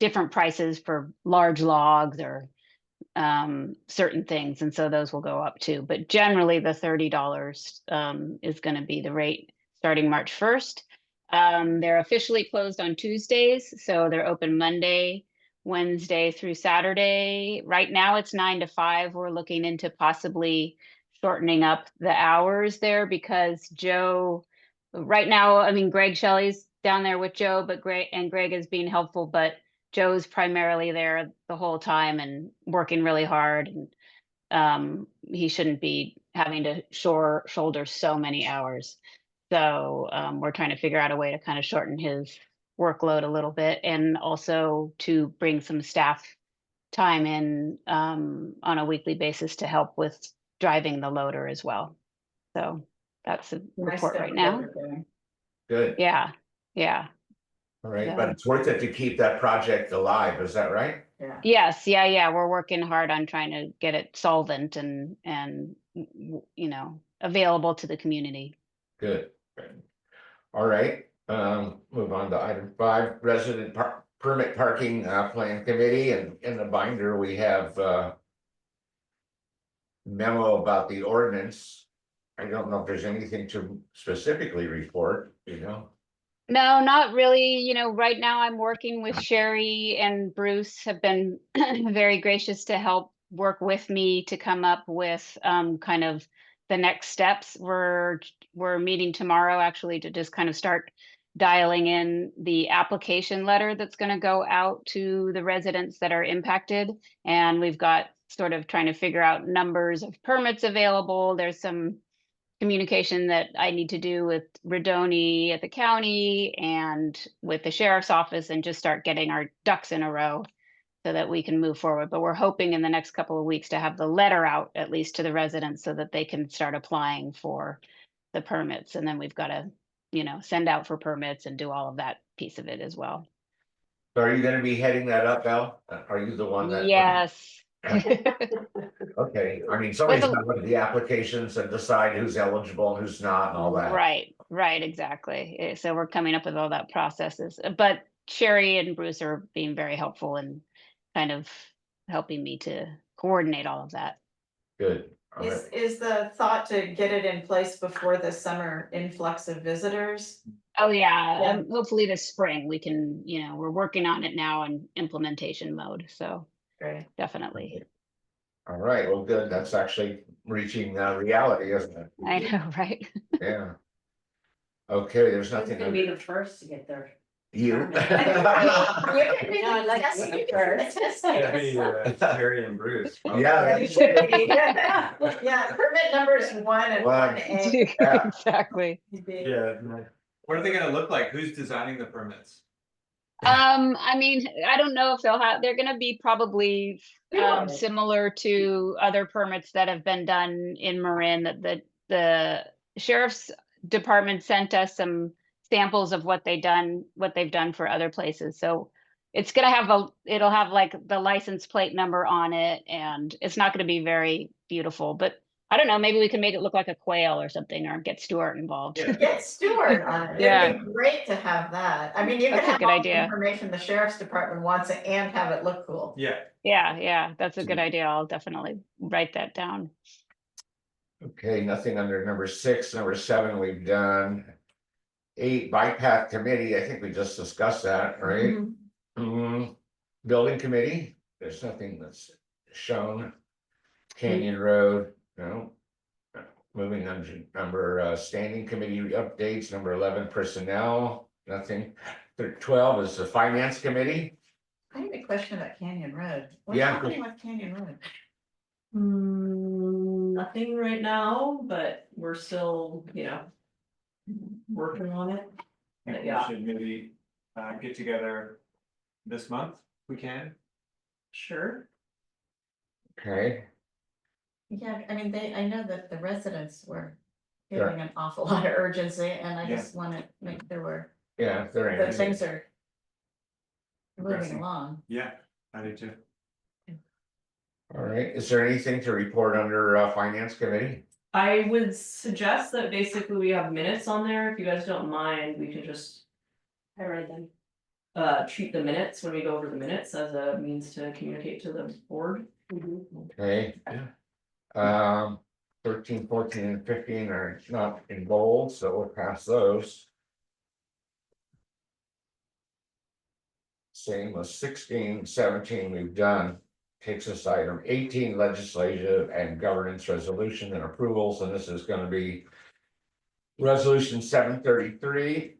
Speaker 5: different prices for large logs or certain things, and so those will go up too. But generally, the $30 is going to be the rate starting March 1st. They're officially closed on Tuesdays, so they're open Monday, Wednesday through Saturday. Right now, it's 9 to 5. We're looking into possibly shortening up the hours there because Joe, right now, I mean, Greg Shelley's down there with Joe, but Greg is being helpful, but Joe's primarily there the whole time and working really hard, and he shouldn't be having to shoulder so many hours. So we're trying to figure out a way to kind of shorten his workload a little bit, and also to bring some staff time in on a weekly basis to help with driving the loader as well. So that's the report right now.
Speaker 1: Good,
Speaker 5: Yeah.
Speaker 1: all right,
Speaker 5: Yeah.
Speaker 1: but it's worth it to keep that project alive, is that right?
Speaker 6: Yeah.
Speaker 5: Yes, yeah, we're working hard on trying to get it solvent and you know, available to the community.
Speaker 1: Good. All right, move on to item 5, resident permit parking plan committee, and in the binder, we have memo about the ordinance. I don't know if there's anything to specifically report, you know?
Speaker 5: No, not really. You know, right now I'm working with Sherry, and Bruce have been very gracious to help work with me to come up with kind of the next steps. We're meeting tomorrow actually to just kind of start dialing in the application letter that's going to go out to the residents that are impacted. And we've got sort of trying to figure out numbers of permits available. There's some communication that I need to do with Redoni at the county and with the sheriff's office, and just start getting our ducks in a row so that we can move forward. But we're hoping in the next couple of weeks to have the letter out at least to the residents so that they can start applying for the permits. And then we've got to, you know, send out for permits and do all of that piece of it as well.
Speaker 1: So are you gonna be heading that up, Al? Are you the one that?
Speaker 5: Yes.
Speaker 1: Okay, I mean, somebody's
Speaker 5: With a-
Speaker 1: gonna look at the applications and decide who's eligible and who's not and all that.
Speaker 5: Right, exactly. So we're coming up with all that processes, but Sherry and Bruce are being very helpful and kind of helping me to coordinate all of that.
Speaker 1: Good, all right,
Speaker 6: Is the thought to get it in place before the summer influx of visitors?
Speaker 5: Oh yeah,
Speaker 6: Yeah.
Speaker 5: hopefully this spring we can, you know, we're working on it now in implementation mode, so
Speaker 6: Great.
Speaker 5: definitely.
Speaker 1: all right, well, good, that's actually reaching reality, isn't it?
Speaker 5: I know, right?
Speaker 1: Yeah. Okay, there's
Speaker 7: Who's
Speaker 1: nothing.
Speaker 7: gonna be the first to get there?
Speaker 1: You.
Speaker 6: You can be
Speaker 7: No, I'd like to
Speaker 6: the
Speaker 7: be
Speaker 6: test-
Speaker 7: first.
Speaker 9: Harry and Bruce.
Speaker 1: Yeah.
Speaker 6: You should be. Yeah, permit numbers 1 and 1A.
Speaker 1: Yeah.
Speaker 5: Exactly.
Speaker 3: Yeah. What are they gonna look like? Who's designing the permits?
Speaker 5: I mean, I don't know if they're gonna be probably similar to other permits that have been done in Marin, that the sheriff's department sent us some samples of what they've done for other places. So it's gonna have it'll have like the license plate number on it, and it's not gonna be very beautiful, but I don't know, maybe we can make it look like a quail or something, or get Stuart involved.
Speaker 1: Yeah.
Speaker 6: Get Stuart on it.
Speaker 5: Yeah.
Speaker 6: It'd be great to have that. I mean, you could
Speaker 5: That's a
Speaker 6: have
Speaker 5: good
Speaker 6: all the
Speaker 5: idea.
Speaker 6: information the sheriff's department wants it and have it look cool.
Speaker 3: Yeah,
Speaker 5: Yeah, that's a good idea. I'll definitely write that down.
Speaker 1: Okay, nothing under number 6, number 7, we've done. 8, bike path committee, I think we just discussed that, right? Building committee, there's nothing that's shown. Canyon Road, no. Moving on to number standing committee updates, number 11 personnel, nothing. 12 is the finance committee.
Speaker 6: I have a question about Canyon Road. What's
Speaker 1: Yeah.
Speaker 6: happening with Canyon Road?
Speaker 2: Nothing right now, but we're still, working on it.
Speaker 3: I think
Speaker 2: Yeah.
Speaker 3: we should maybe get together this month, if we can.
Speaker 2: Sure.
Speaker 1: Okay,
Speaker 6: Yeah, I mean, I know that the residents were
Speaker 1: Sure.
Speaker 6: feeling an awful lot of urgency, and I
Speaker 3: Yeah.
Speaker 6: just wanna make sure
Speaker 1: yeah, if there ain't
Speaker 6: that
Speaker 1: any-
Speaker 6: things are moving
Speaker 3: Progressing.
Speaker 6: along.
Speaker 3: Yeah, I do too.
Speaker 1: All right, is there anything to report under finance committee?
Speaker 2: I would suggest that basically we have minutes on there. If you guys don't mind, we could just
Speaker 7: I read them.
Speaker 2: treat the minutes when we go over the minutes as a means to communicate to the board.
Speaker 1: Okay. 13, 14, and 15 are not in bold, so we'll pass those. Same with 16, 17 we've done. Takes us to item 18, legislative and governance resolution and approvals, and this is gonna be resolution 733.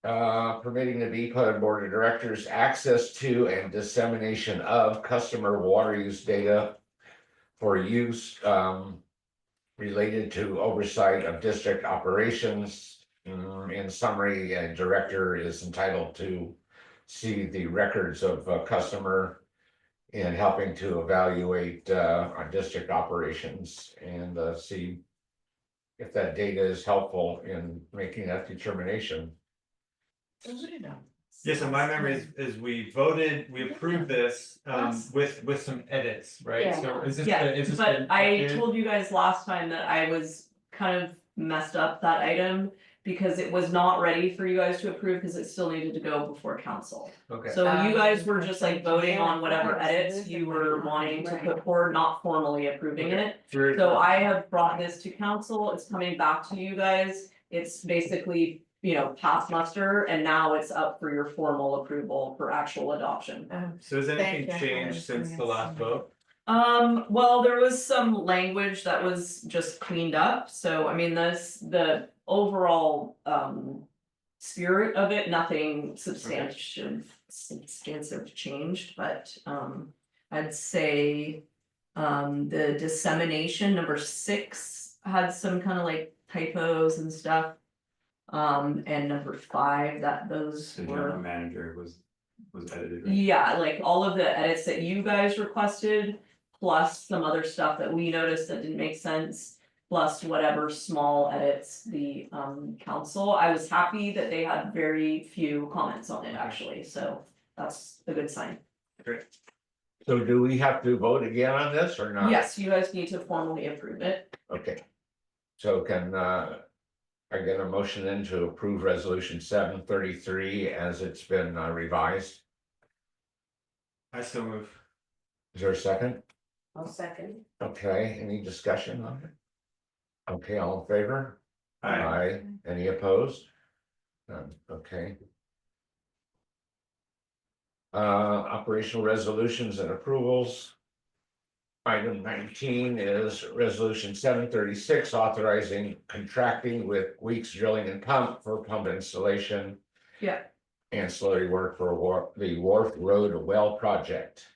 Speaker 1: Permitting the BCPUD Board of Directors access to and dissemination of customer water use data for use related to oversight of district operations. In summary, a director is entitled to see the records of customer and helping to evaluate our district operations and see if that data is helpful in making that determination.
Speaker 3: Yeah, so my memory is we voted, we approved this
Speaker 6: Yes.
Speaker 3: with some edits, right?
Speaker 7: Yeah.
Speaker 3: So is this
Speaker 2: Yeah,
Speaker 3: is this
Speaker 2: but
Speaker 3: been
Speaker 2: I
Speaker 3: updated?
Speaker 2: told you guys last time that I was kind of messed up that item. Because it was not ready for you guys to approve, because it still needed to go before council.
Speaker 3: Okay.
Speaker 2: So you guys were just like voting on whatever edits you were wanting to put forward, not formally approving it. So I have brought this to council, it's coming back to you guys, it's basically, past muster, and now it's up for your formal approval for actual adoption.
Speaker 3: So has anything
Speaker 6: Thank you.
Speaker 3: changed since the last vote?
Speaker 2: Well, there was some language that was just cleaned up, so I mean, the overall spirit of it, nothing substantive changed, but I'd say the dissemination, number 6 had some kind of like typos and stuff. And number 5, those
Speaker 9: The
Speaker 2: were.
Speaker 9: general manager was edited, right?
Speaker 2: Yeah, like all of the edits that you guys requested, plus some other stuff that we noticed that didn't make sense. Plus whatever small edits the council, I was happy that they had very few comments on it actually, so that's a good sign.
Speaker 3: Great.
Speaker 1: So do we have to vote again on this or not?
Speaker 2: Yes, you guys need to formally approve it.
Speaker 1: Okay. So can I get a motion then to approve resolution 733 as it's been revised?
Speaker 3: I still move.
Speaker 1: Is there a second?
Speaker 7: I'll second.
Speaker 1: Okay, any discussion on it? Okay, all in favor?
Speaker 3: Aye.
Speaker 1: Any opposed? None, okay. Operational resolutions and approvals. Item 19 is resolution 736 authorizing contracting with Weeks Drilling and Pump for pump installation.
Speaker 2: Yeah.
Speaker 1: Ancillary work for the Wharf Road Well project.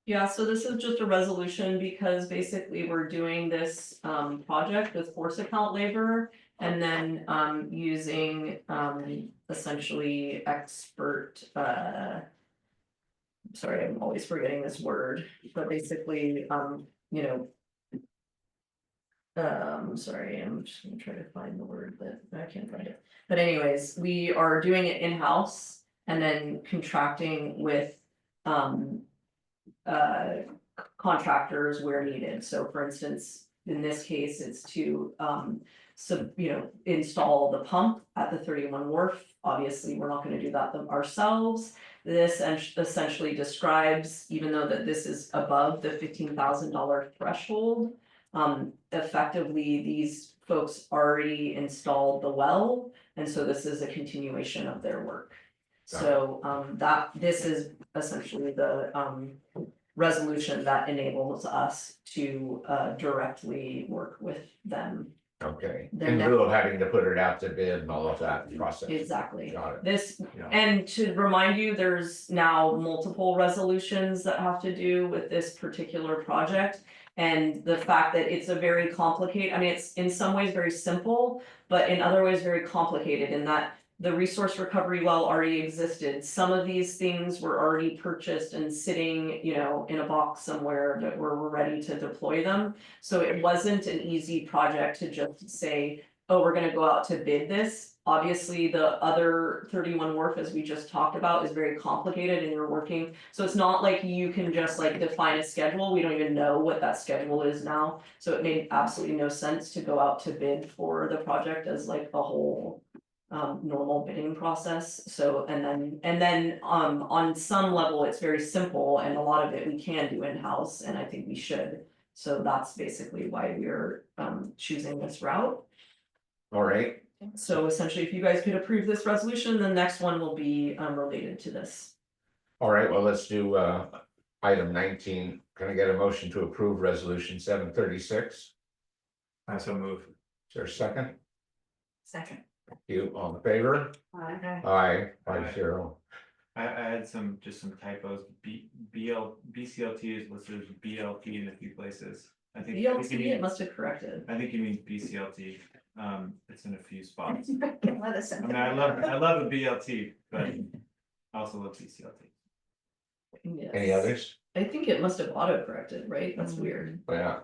Speaker 2: Yeah, so this is just a resolution because basically we're doing this project with force account labor. And then using essentially expert sorry, I'm always forgetting this word, but basically you know. Sorry, I'm just gonna try to find the word, but I can't find it. But anyways, we are doing it in-house and then contracting with uh contractors where needed. So for instance, in this case, it's to install the pump at the 31 wharf. Obviously, we're not gonna do that ourselves. This essentially describes, even though that this is above the $15,000 threshold, effectively, these folks already installed the well, and so this is a continuation of their work. So this is essentially the resolution that enables us to directly work with them.
Speaker 1: Okay,
Speaker 2: The
Speaker 1: in
Speaker 2: next-
Speaker 1: lieu of having to put it out to bid and all of that process.
Speaker 2: Exactly.
Speaker 1: Got it.
Speaker 2: This,
Speaker 1: Yeah.
Speaker 2: and to remind you, there's now multiple resolutions that have to do with this particular project. And the fact that it's a very complicated, I mean, it's in some ways very simple, but in other ways very complicated in that the resource recovery well already existed. Some of these things were already purchased and sitting, in a box somewhere that we're ready to deploy them. So it wasn't an easy project to just say, oh, we're gonna go out to bid this. Obviously, the other 31 wharf, as we just talked about, is very complicated and you're working. So it's not like you can just like define a schedule. We don't even know what that schedule is now. So it made absolutely no sense to go out to bid for the project as like a whole normal bidding process. So and then on some level, it's very simple and a lot of it we can do in-house and I think we should. So that's basically why we're choosing this route.
Speaker 1: All right,
Speaker 2: So essentially, if you guys could approve this resolution, the next one will be related to this.
Speaker 1: all right, well, let's do item 19. Can I get a motion to approve resolution 736?
Speaker 9: I so move.
Speaker 1: Is there a second?
Speaker 6: Second.
Speaker 1: Thank you, all in favor?
Speaker 6: Aye.
Speaker 1: Aye,
Speaker 3: Aye.
Speaker 1: 5-0.
Speaker 3: I had just some typos, BCLT is listed as BLT in a few places. I think you
Speaker 2: BLT, it
Speaker 3: mean,
Speaker 2: must have corrected.
Speaker 3: I think you mean BCLT, it's in a few spots.
Speaker 6: Let us.
Speaker 3: I mean, I love a BLT, but I also love BCLT.
Speaker 2: Yes.
Speaker 1: Any others?
Speaker 2: I think it must have auto corrected, right? That's weird.
Speaker 1: Yeah,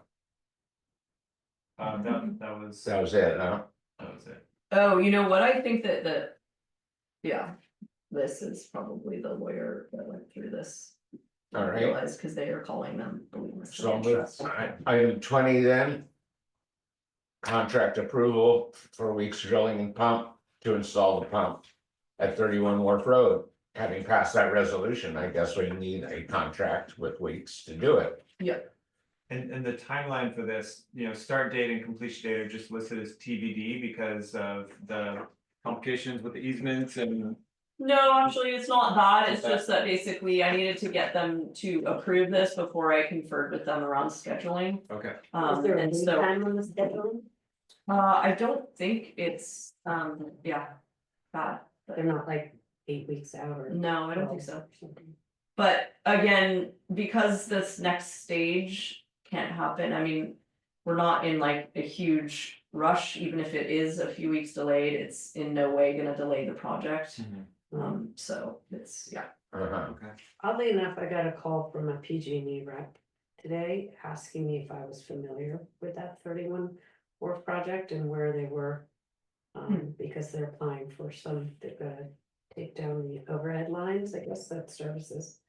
Speaker 3: That was
Speaker 1: that was it, huh?
Speaker 3: it.
Speaker 2: Oh, you know what? I think that yeah, this is probably the lawyer that went through this.
Speaker 1: All right.
Speaker 2: Realized because they are calling them.
Speaker 1: So with item 20 then. Contract approval for Weeks Drilling and Pump to install the pump at 31 Wharf Road. Having passed that resolution, I guess we need a contract with Weeks to do it.
Speaker 3: And the timeline for this, start date and completion date are just listed as TBD because of the complications with the easements and.
Speaker 2: No, actually, it's not that. It's just that basically I needed to get them to approve this before I conferred with them around scheduling.
Speaker 3: Okay.
Speaker 7: Is there a
Speaker 2: And
Speaker 7: lead
Speaker 2: so
Speaker 7: time on the scheduling?
Speaker 2: I don't think it's yeah, bad. But
Speaker 7: They're not like 8 weeks out or?
Speaker 2: no, I don't think
Speaker 7: 12
Speaker 2: so.
Speaker 7: or something.
Speaker 2: But again, because this next stage can't happen, I mean, we're not in like a huge rush, even if it is a few weeks delayed, it's in no way gonna delay the project. So it's, yeah.
Speaker 1: Uh-huh.
Speaker 3: Okay.
Speaker 7: Oddly enough, I got a call from a PG&E rep today asking me if I was familiar with that 31 Wharf project and where they were. Because they're applying for some, they're gonna take down the overhead lines, I guess that services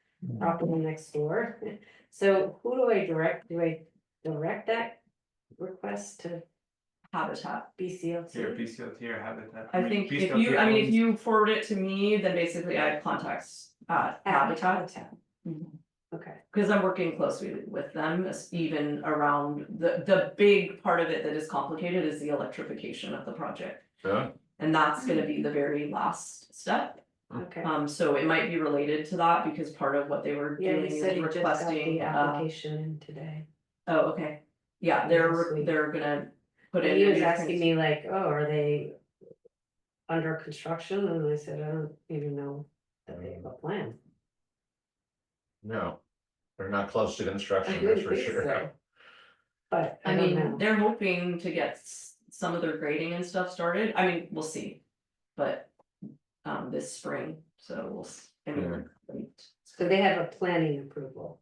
Speaker 7: property next door. So who do I direct? Do I direct that request to
Speaker 2: Habitat.
Speaker 7: BCLT?
Speaker 3: Here, BCLT or Habitat.
Speaker 2: I
Speaker 3: mean,
Speaker 2: think if
Speaker 3: BCLT
Speaker 2: you, I mean, if
Speaker 3: owns-
Speaker 2: you forward it to me, then basically I have contacts at Habitat.
Speaker 7: Okay,
Speaker 2: Because I'm working closely with them, even around the big part of it that is complicated is the electrification of the project.
Speaker 1: Yeah.
Speaker 2: And that's gonna be the very last step.
Speaker 7: okay.
Speaker 2: So it might be related to that because part of what they were
Speaker 7: Yeah,
Speaker 2: doing
Speaker 7: he
Speaker 2: is
Speaker 7: said he just got
Speaker 2: requesting,
Speaker 7: the application in today.
Speaker 2: oh, okay. Yeah,
Speaker 7: This week.
Speaker 2: they're gonna put
Speaker 7: But
Speaker 2: in.
Speaker 7: he was asking me like, oh, are they under construction? And I said, I don't even know that they have a plan.
Speaker 1: No, They're not close to
Speaker 7: I
Speaker 1: construction, that's
Speaker 7: didn't
Speaker 1: for
Speaker 7: think
Speaker 1: sure.
Speaker 7: so. But
Speaker 2: I
Speaker 7: I don't
Speaker 2: mean,
Speaker 7: know.
Speaker 2: they're hoping to get some of their grading and stuff started. I mean, we'll see. But this spring, so I mean,
Speaker 7: So they have a planning approval.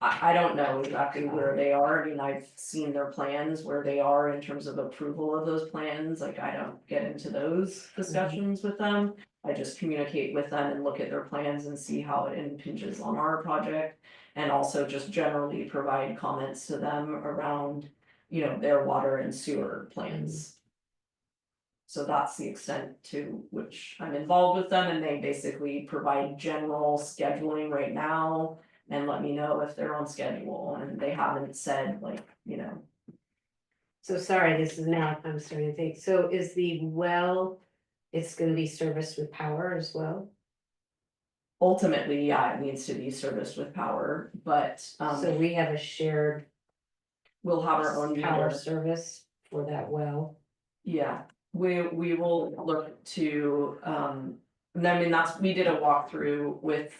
Speaker 2: I don't know exactly where they are. I mean, I've seen their plans where they are in terms of approval of those plans. Like, I don't get into those discussions with them. I just communicate with them and look at their plans and see how it impinges on our project. And also just generally provide comments to them around, you know, their water and sewer plans. So that's the extent to which I'm involved with them, and they basically provide general scheduling right now. And let me know if they're on schedule, and they haven't said like, you know.
Speaker 7: So sorry, this is now, I'm starting to think, so is the well, it's gonna be serviced with power as well?
Speaker 2: Ultimately, yeah, it needs to be serviced with power, but
Speaker 7: So we have a shared
Speaker 2: we'll have our own
Speaker 7: power
Speaker 2: meter.
Speaker 7: service for that well.
Speaker 2: Yeah, we will look to, I mean, we did a walkthrough with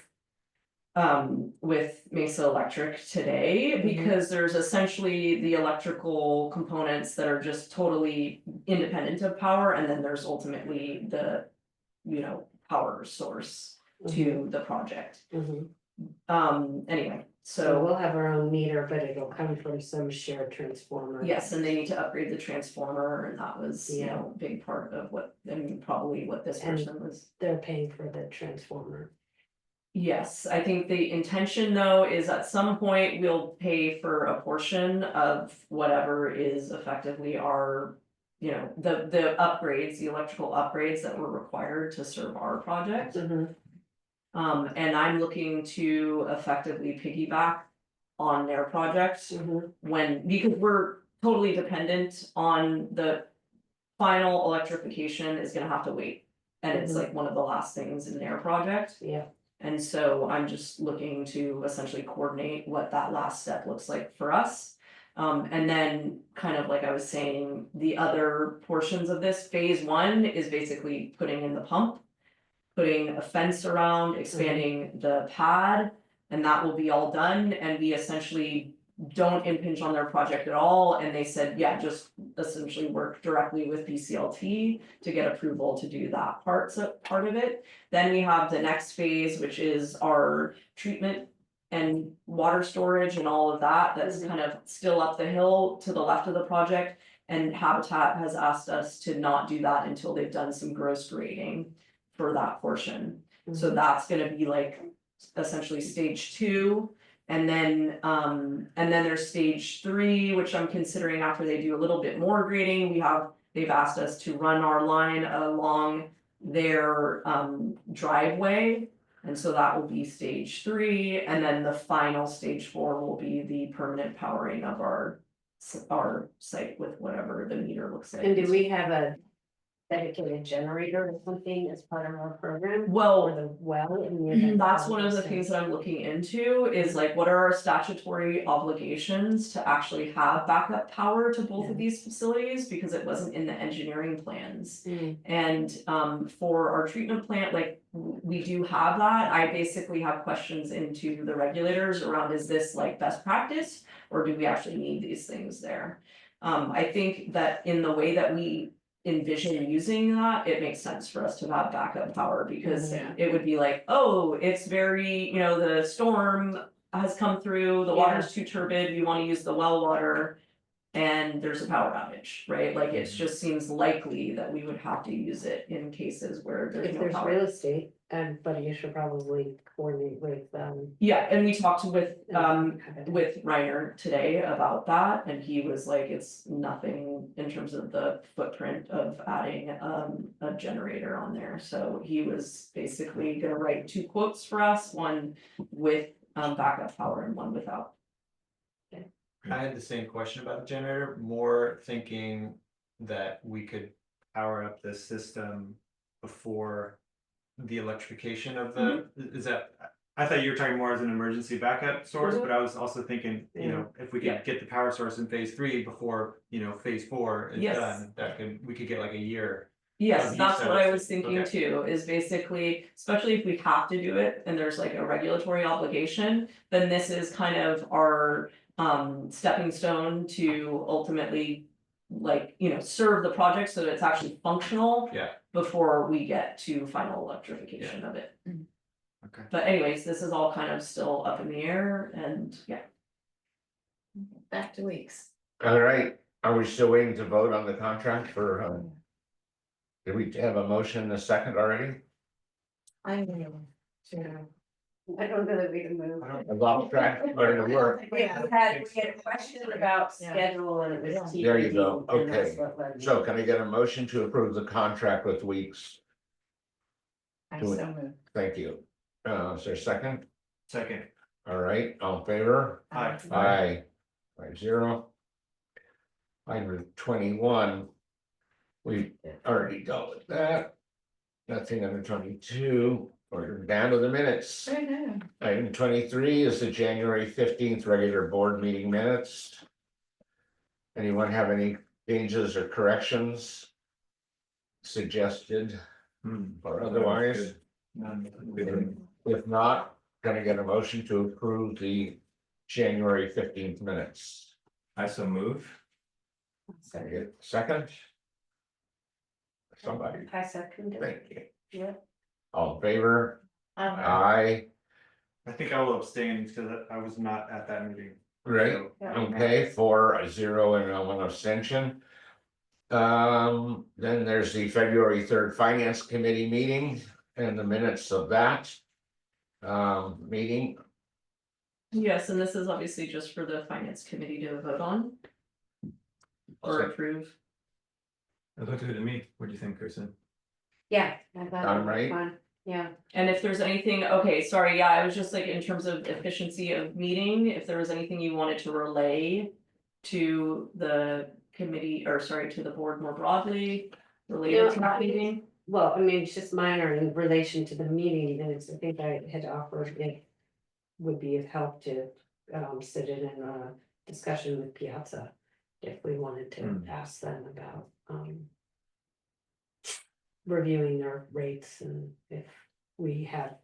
Speaker 2: Mesa Electric today,
Speaker 7: Mhm.
Speaker 2: because there's essentially the electrical components that are just totally independent of power, and then there's ultimately the, you know, power source to the project.
Speaker 7: Mhm.
Speaker 2: Anyway,
Speaker 7: So
Speaker 2: so.
Speaker 7: we'll have our own meter, but it'll come from some shared transformer.
Speaker 2: Yes, and they need to upgrade the transformer, and that was, you
Speaker 7: Yeah.
Speaker 2: know, a big part of what, and probably what this
Speaker 7: And-
Speaker 2: person was.
Speaker 7: They're paying for the transformer.
Speaker 2: Yes, I think the intention though is at some point we'll pay for a portion of whatever is effectively our. You know, the upgrades, the electrical upgrades that were required to serve our project.
Speaker 7: Mhm.
Speaker 2: And I'm looking to effectively piggyback on their project.
Speaker 7: Mhm.
Speaker 2: Because we're totally dependent on the final electrification is gonna have to wait. And it's
Speaker 7: Mhm.
Speaker 2: like one of the last things in their project.
Speaker 7: Yeah.
Speaker 2: And so I'm just looking to essentially coordinate what that last step looks like for us. And then kind of like I was saying, the other portions of this, phase one is basically putting in the pump. Putting a fence around, expanding the pad, and that will be all done, and we essentially don't impinge on their project at all, and they said, yeah, just essentially work directly with BCLT to get approval to do that part of it. Then we have the next phase, which is our treatment and water storage and all of that, that's kind of still up the hill to the left of the project. And Habitat has asked us to not do that until they've done some gross grading for that portion. So that's gonna be like essentially stage 2. And then there's stage 3, which I'm considering after they do a little bit more grading. They've asked us to run our line along their driveway. And so that will be stage 3, and then the final stage 4 will be the permanent powering of our site with whatever the meter looks like.
Speaker 7: And do we have a dedicated generator or something as part of our program?
Speaker 2: Well,
Speaker 7: For the well in the event
Speaker 2: that's
Speaker 7: all
Speaker 2: one of the
Speaker 7: those
Speaker 2: things that I'm looking into is like, what are our statutory obligations to actually have backup power to both of these facilities, because it wasn't in the engineering plans.
Speaker 7: Mm.
Speaker 2: And for our treatment plant, like we do have that. I basically have questions into the regulators around, is this like best practice, or do we actually need these things there? I think that in the way that we envision using that, it makes sense for us to have backup power, because it would be like, oh, it's very, you know, the storm has come through, the water's too turbid, we wanna use the well water. And there's a power outage, right? Like it just seems likely that we would have to use it in cases where there's
Speaker 7: If
Speaker 2: no
Speaker 7: there's
Speaker 2: power.
Speaker 7: real estate, but you should probably coordinate with
Speaker 2: Yeah, and we talked with Reiner today about that, and he was like, it's nothing in terms of the footprint of adding a generator on there. So he was basically gonna write 2 quotes for us, one with backup power and one without.
Speaker 3: I had the same question about the generator, more thinking that we could power up the system before the electrification of the, is that, I thought you were talking more as an emergency backup source, but I was also thinking, you know, if we could get the power source in phase 3 before, you know, phase 4 is
Speaker 2: Yes.
Speaker 3: done, we could get like a year.
Speaker 2: Yes,
Speaker 3: you
Speaker 2: that's
Speaker 3: said
Speaker 2: what I
Speaker 3: it's-
Speaker 2: was thinking
Speaker 3: okay.
Speaker 2: too, is basically, especially if we have to do it and there's like a regulatory obligation, then this is kind of our stepping stone to ultimately like, serve the project so that it's actually functional.
Speaker 3: Yeah.
Speaker 2: Before we get to final electrification of it.
Speaker 3: Okay.
Speaker 2: But anyways, this is all kind of still up in the air and yeah.
Speaker 6: Back to weeks.
Speaker 1: All right, are we still waiting to vote on the contract for, did we have a motion in a second already?
Speaker 6: I know.
Speaker 7: I don't know that we can move.
Speaker 1: I lost track, where to work.
Speaker 6: Yeah.
Speaker 7: We had a question about
Speaker 6: Yeah.
Speaker 7: schedule and it was.
Speaker 1: There you go.
Speaker 7: TBD, and that's
Speaker 1: Okay.
Speaker 7: what led me.
Speaker 1: So can I get a motion to approve the contract with Weeks?
Speaker 6: I
Speaker 1: Do it.
Speaker 6: so moved.
Speaker 1: Thank you. Is there a second?
Speaker 3: Second,
Speaker 1: All right, all in favor?
Speaker 3: Aye.
Speaker 1: Aye. 5-0. Item 21. We've already dealt with that. Nothing under 22, we're down to the minutes.
Speaker 6: I know.
Speaker 1: Item 23 is the January 15th regular board meeting minutes. Anyone have any changes or corrections? Suggested or otherwise?
Speaker 3: none.
Speaker 1: If not, can I get a motion to approve the January 15th minutes?
Speaker 9: I so move.
Speaker 1: Can I get a second? Somebody,
Speaker 7: I second it.
Speaker 1: thank you.
Speaker 7: Yeah.
Speaker 1: All in favor? Aye.
Speaker 3: I think I will abstain because I was not at that meeting.
Speaker 1: Great,
Speaker 3: So,
Speaker 1: okay, 4-0 and 1 abstention. Then there's the February 3rd Finance Committee meeting and the minutes of that. Meeting,
Speaker 2: Yes, and this is obviously just for the finance committee to vote on. Or approve.
Speaker 9: It looked good to me. What do you think, Kristen?
Speaker 7: Yeah. I thought
Speaker 1: Done
Speaker 7: it was
Speaker 1: right?
Speaker 7: fun. Yeah.
Speaker 2: And if there's anything, okay, sorry, yeah, I was just like in terms of efficiency of meeting, if there was anything you wanted to relay. To the committee, or sorry, to the board more broadly, related to that meeting.
Speaker 7: Well, I mean, it's just minor in relation to the meeting, and it's, I think I had offered it would be of help to sit in a discussion with Piazza. If we wanted to ask them about reviewing their rates, and if we have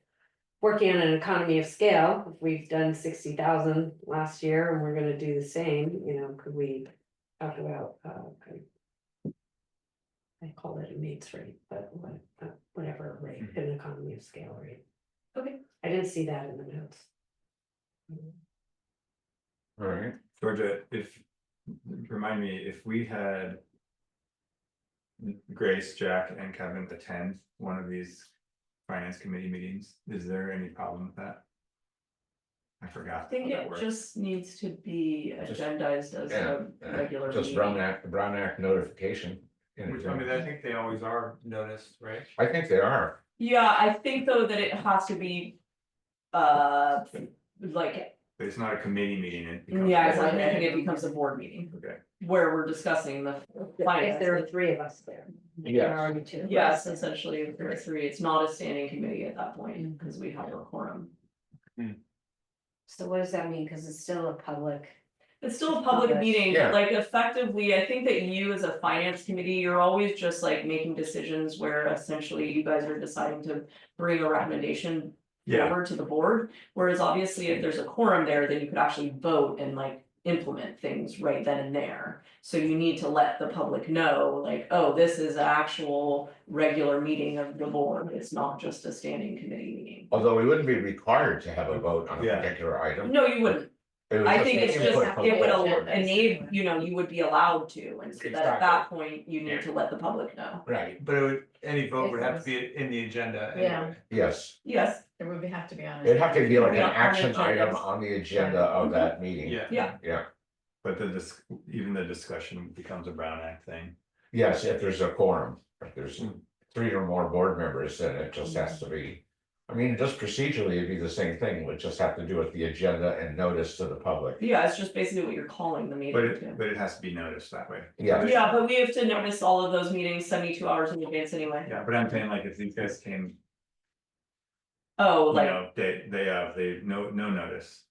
Speaker 7: working on an economy of scale, if we've done 60,000 last year and we're gonna do the same, could we talk about I call it a MATES rate, but whatever rate, an economy of scale rate.
Speaker 2: Okay.
Speaker 7: I didn't see that in the notes.
Speaker 1: all right,
Speaker 9: Georgia, remind me, if we had Grace, Jack, and Kevin attend one of these finance committee meetings, is there any problem with that? I forgot.
Speaker 2: I think
Speaker 9: how that
Speaker 2: it
Speaker 9: works.
Speaker 2: just needs to be
Speaker 1: Just-
Speaker 2: agendized as a regular
Speaker 1: just
Speaker 2: meeting.
Speaker 1: Brown Act notification.
Speaker 3: Which, I mean, I think they always are noticed, right?
Speaker 1: I think they are,
Speaker 2: Yeah, I think though that it has to be. Like,
Speaker 9: But it's not a committee meeting, it becomes.
Speaker 2: yeah,
Speaker 9: a
Speaker 2: exactly,
Speaker 9: board
Speaker 2: I think it
Speaker 9: meeting.
Speaker 2: becomes a board meeting
Speaker 9: Okay,
Speaker 2: where we're discussing the
Speaker 7: If there
Speaker 2: finance.
Speaker 7: are 3 of us there.
Speaker 1: Yes.
Speaker 7: There are already 2.
Speaker 2: Yes, essentially, if there are 3, it's not a standing committee at that point, because we have a quorum.
Speaker 7: So what does that mean? Cause it's still a public.
Speaker 2: It's still a public
Speaker 7: Public.
Speaker 2: meeting,
Speaker 1: Yeah.
Speaker 2: but like effectively, I think that you as a finance committee, you're always just like making decisions where essentially you guys are deciding to bring a recommendation.
Speaker 9: Yeah.
Speaker 2: Forward to the board, whereas obviously if there's a quorum there, then you could actually vote and like implement things right then and there. So you need to let the public know, like, oh, this is an actual regular meeting of the board, it's not just a standing committee meeting.
Speaker 1: although we wouldn't be required to have a vote on a
Speaker 9: Yeah.
Speaker 1: particular item.
Speaker 2: No, you wouldn't.
Speaker 1: It was
Speaker 2: I
Speaker 1: just
Speaker 2: think it's
Speaker 1: input
Speaker 2: just,
Speaker 1: from
Speaker 2: it would
Speaker 1: the board.
Speaker 2: enable, you would be allowed to, and so that at that point, you
Speaker 1: Yeah.
Speaker 2: need to let the public know.
Speaker 1: Right,
Speaker 3: But it would, any vote would have to be in the agenda
Speaker 6: Yeah.
Speaker 3: anyway.
Speaker 1: yes,
Speaker 2: Yes,
Speaker 6: There would have to be on.
Speaker 1: it'd have to be like an
Speaker 2: Yeah, on
Speaker 1: action item
Speaker 2: agendas.
Speaker 1: on the agenda of that meeting.
Speaker 3: Yeah.
Speaker 2: yeah,
Speaker 9: but even the discussion becomes a Brown Act thing.
Speaker 1: Yes, if there's a quorum, if there's 3 or more board members, then it just has to be. I mean, just procedurally, it'd be the same thing, we just have to do with the agenda and notice to the public.
Speaker 2: yeah, it's just basically what you're calling the
Speaker 9: But
Speaker 2: meeting to.
Speaker 9: it has to be noticed that way.
Speaker 1: Yeah.
Speaker 2: Yeah, but we have to notice all of those meetings 72 hours in advance anyway.
Speaker 9: Yeah, but I'm saying like if these guys came,
Speaker 2: Oh,
Speaker 9: you
Speaker 2: like,
Speaker 9: know, they no notice,